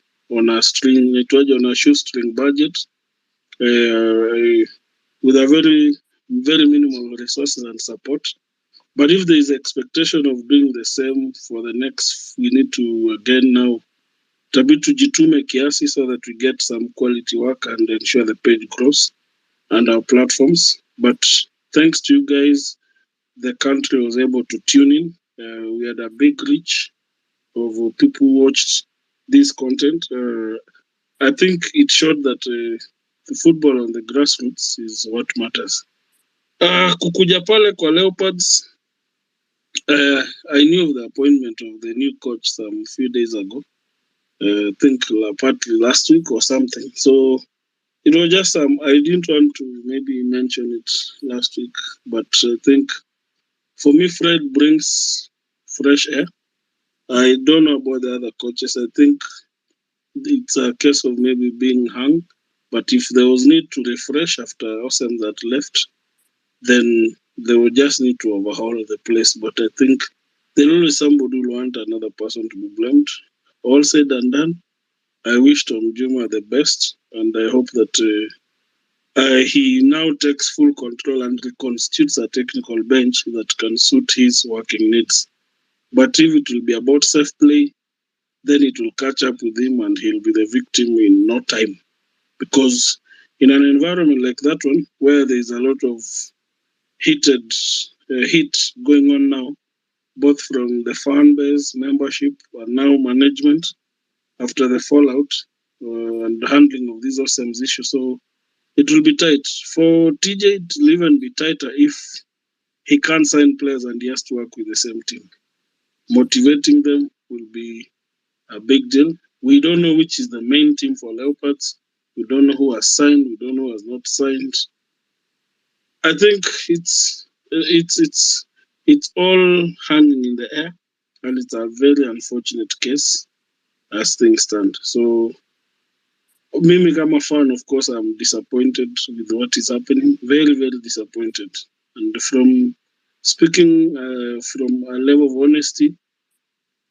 a shoestring budget, with a very, very minimal resources and support. But if there is expectation of doing the same for the next, we need to again now Tabii tujitume kiasi so that we get some quality work and ensure the page grows and our platforms. But thanks to you guys, the country was able to tune in. We had a big reach of people who watched this content. I think it showed that the football on the grassroots is what matters. Kukuja pale kwa Leopards, I knew of the appointment of the new coach some few days ago. I think partly last week or something. So it was just I didn't want to maybe mention it last week, but I think for me, Fred brings fresh air. I don't know about the other coaches. I think it's a case of maybe being hung. But if there was need to refresh after Awesome that left, then they would just need to overhaul the place. But I think there's always somebody who want another person to be blamed. All said and done, I wish Tom Juma the best, and I hope that he now takes full control and reconstitutes a technical bench that can suit his working needs. But if it will be about safe play, then it will catch up with him and he'll be the victim in no time. Because in an environment like that one, where there's a lot of heat going on now, both from the fan base, membership, and now management, after the fallout and handling of these awesome issues. So it will be tight. For TJ, it will even be tighter if he can't sign players and he has to work with the same team. Motivating them will be a big deal. We don't know which is the main team for Leopards. We don't know who has signed. We don't know who has not signed. I think it's all hanging in the air, and it's a very unfortunate case as things stand. So, Mimi, I'm a fan. Of course, I'm disappointed with what is happening. Very, very disappointed. And from speaking from a level of honesty,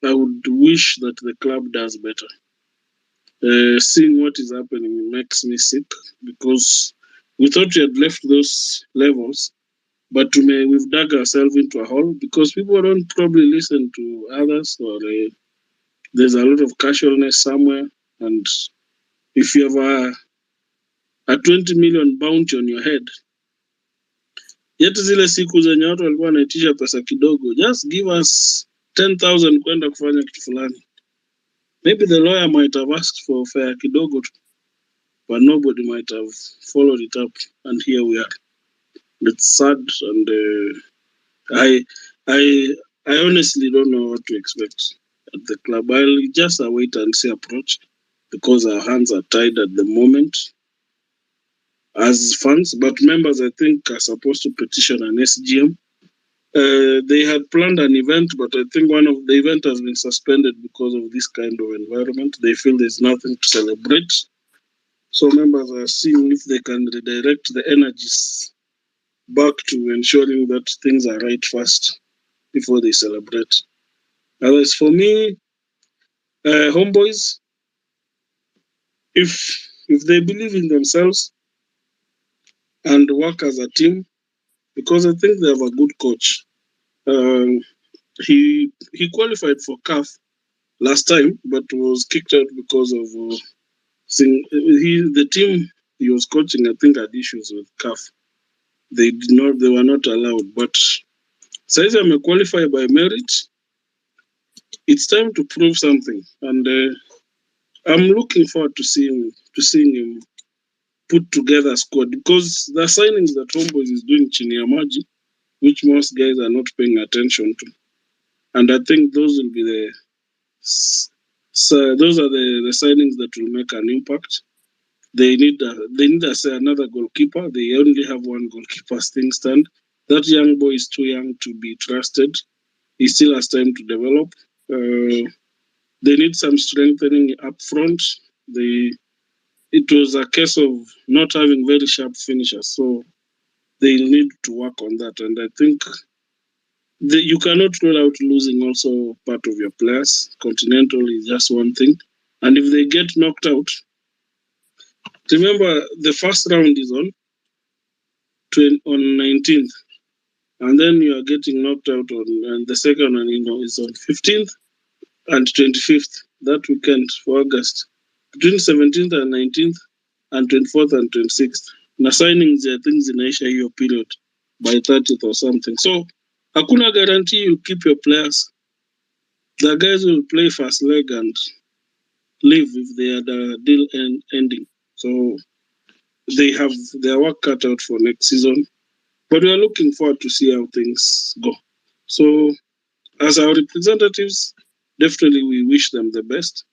I would wish that the club does better. Seeing what is happening makes me sick because we thought we had left those levels, but we've dug ourselves into a hole because people don't probably listen to others, or there's a lot of casualness somewhere. And if you have a 20 million bounty on your head, yet zile siku zenye watu walikuwa wanaitisha pesa kidogo, just give us 10,000 kwenda kufanya kitu fulani. Maybe the lawyer might have asked for fair kidogo, but nobody might have followed it up, and here we are. It's sad, and I honestly don't know what to expect at the club. I'll just a wait and see approach because our hands are tied at the moment as fans. But members, I think, are supposed to petition an SGM. They had planned an event, but I think one of the event has been suspended because of this kind of environment. They feel there's nothing to celebrate. So members are seeing if they can redirect the energies back to ensuring that things are right first before they celebrate. Otherwise, for me, homeboys, if they believe in themselves and work as a team, because I think they have a good coach. He qualified for CAF last time, but was kicked out because of the team he was coaching. I think had issues with CAF. They were not allowed. But since I'm qualified by merit, it's time to prove something, and I'm looking forward to seeing him put together a squad, because the signings that Homeboys is doing chini ya maji, which most guys are not paying attention to, and I think those will be the signings that will make an impact. They need another goalkeeper. They only have one goalkeeper as things stand. That young boy is too young to be trusted. He still has time to develop. They need some strengthening up front. It was a case of not having very sharp finishers, so they need to work on that. And I think you cannot rule out losing also part of your players. Continental is just one thing. And if they get knocked out, remember the first round is on 19th, and then you are getting knocked out and the second one is on 15th and 25th. that weekend for August between 17th and 19th and 24th and 26th. Na signings I think zinaisha hiyo period by 30th or something. So hakuna guarantee you keep your players. The guys will play first leg and leave if they had a deal ending. So they have their work cut out for next season. But we are looking forward to see how things go. So as our representatives, definitely we wish them the best.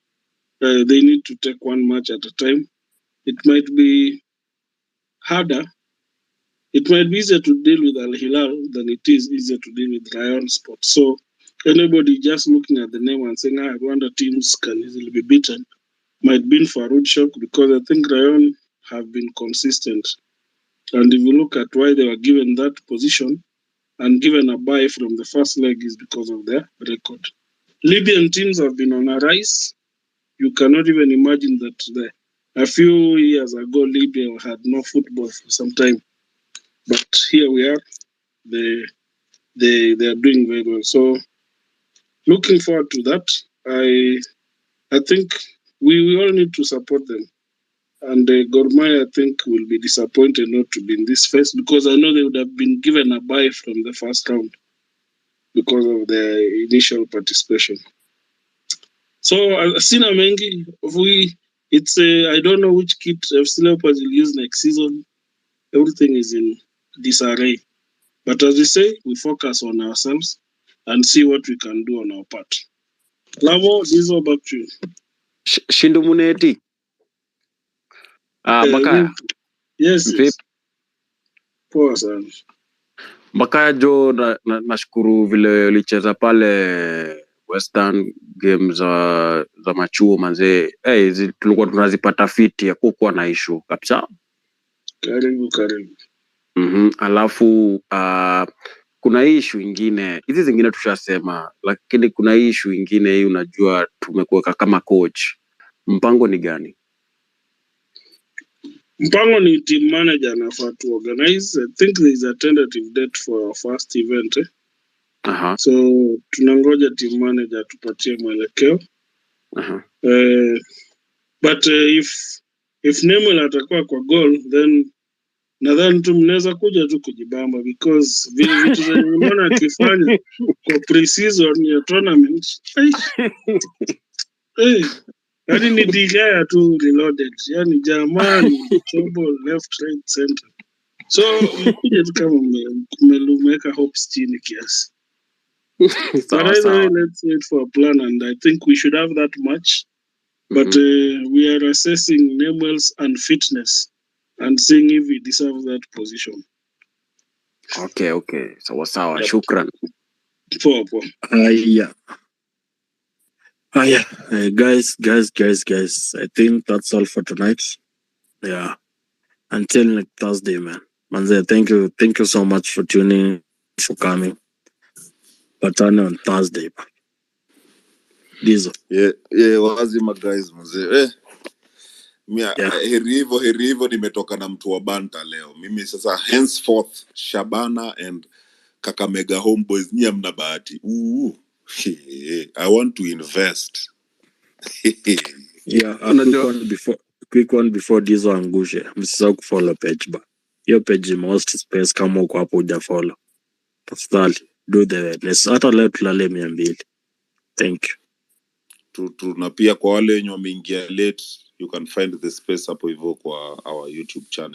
They need to take one match at a time. It might be harder. It might be easier to deal with Al Hilal than it is easier to deal with Rayon Sports. So anybody just looking at the name and saying, Rwanda teams can easily be beaten, might be in for a rude shock, because I think Rayon have been consistent. And if you look at why they were given that position and given a bye from the first leg is because of their record. Libyan teams have been on a rise. You cannot even imagine that a few years ago, Libya had no football for some time. But here we are. They are doing very well. So looking forward to that. I think we all need to support them. And Gor Mahia, I think, will be disappointed not to be in this phase, because I know they would have been given a bye from the first round because of their initial participation. So Sina Mengi, I don't know which kit FC Leopards will use next season. Everything is in disarray. But as we say, we focus on ourselves and see what we can do on our part. Lavo, this is all back to you. Shindu Muneti. Bakaya. Yes. Poa sana. Bakaya jo, nashukuru vile ulicheza pale Western Games za machuo manze. Tulikuwa tunazipata fiti ya kukuwa na issue kabisa. Karibu. Alafu kuna issue ingine, hizi zingine tushasema, lakini kuna issue ingine hii, unajua tumekuweka kama coach. Mpango ni gani? Mpango ni team manager anafaa to organize. I think there is a tentative date for our first event. So tunangoja team manager tupatie mwelekeo. But if Neymar atakuwa kwa goal, then nadhani tu mnaweza kuja tu kujibamba, because vitu zenye unaona akifanya kwa pre-season ya tournament, yani ni digaya tu reloaded, yani jamani, trouble left, right, center. So mkuja tu kama mmelumeka hopes chini kiasi. But anyway, let's wait for a plan, and I think we should have that match. But we are assessing Neymar's unfitness and seeing if he deserves that position. Okay. Sawa. Shukran. Poa. Guys. I think that's all for tonight. Yeah. Until next Thursday, man. Manze, thank you so much for tuning, for coming. But on Thursday, man. Dizo. Yeah, wazima guys, mzee. Heri hivyo nimetoka na mtu wa Banta leo. Mimi sasa henceforth Shabana and Kakamega Homeboys nyia mna bahati. I want to invest. Yeah, quick one before Dizo angushe. Msisahau kufollow page ba. Your page most space kama uko hapo hujafollow. Tafadhali do the let's hata leo tulale 200. Thank you. Na pia kwa wale wenye wameingia late, you can find the space hapo hivyo kwa our YouTube channel.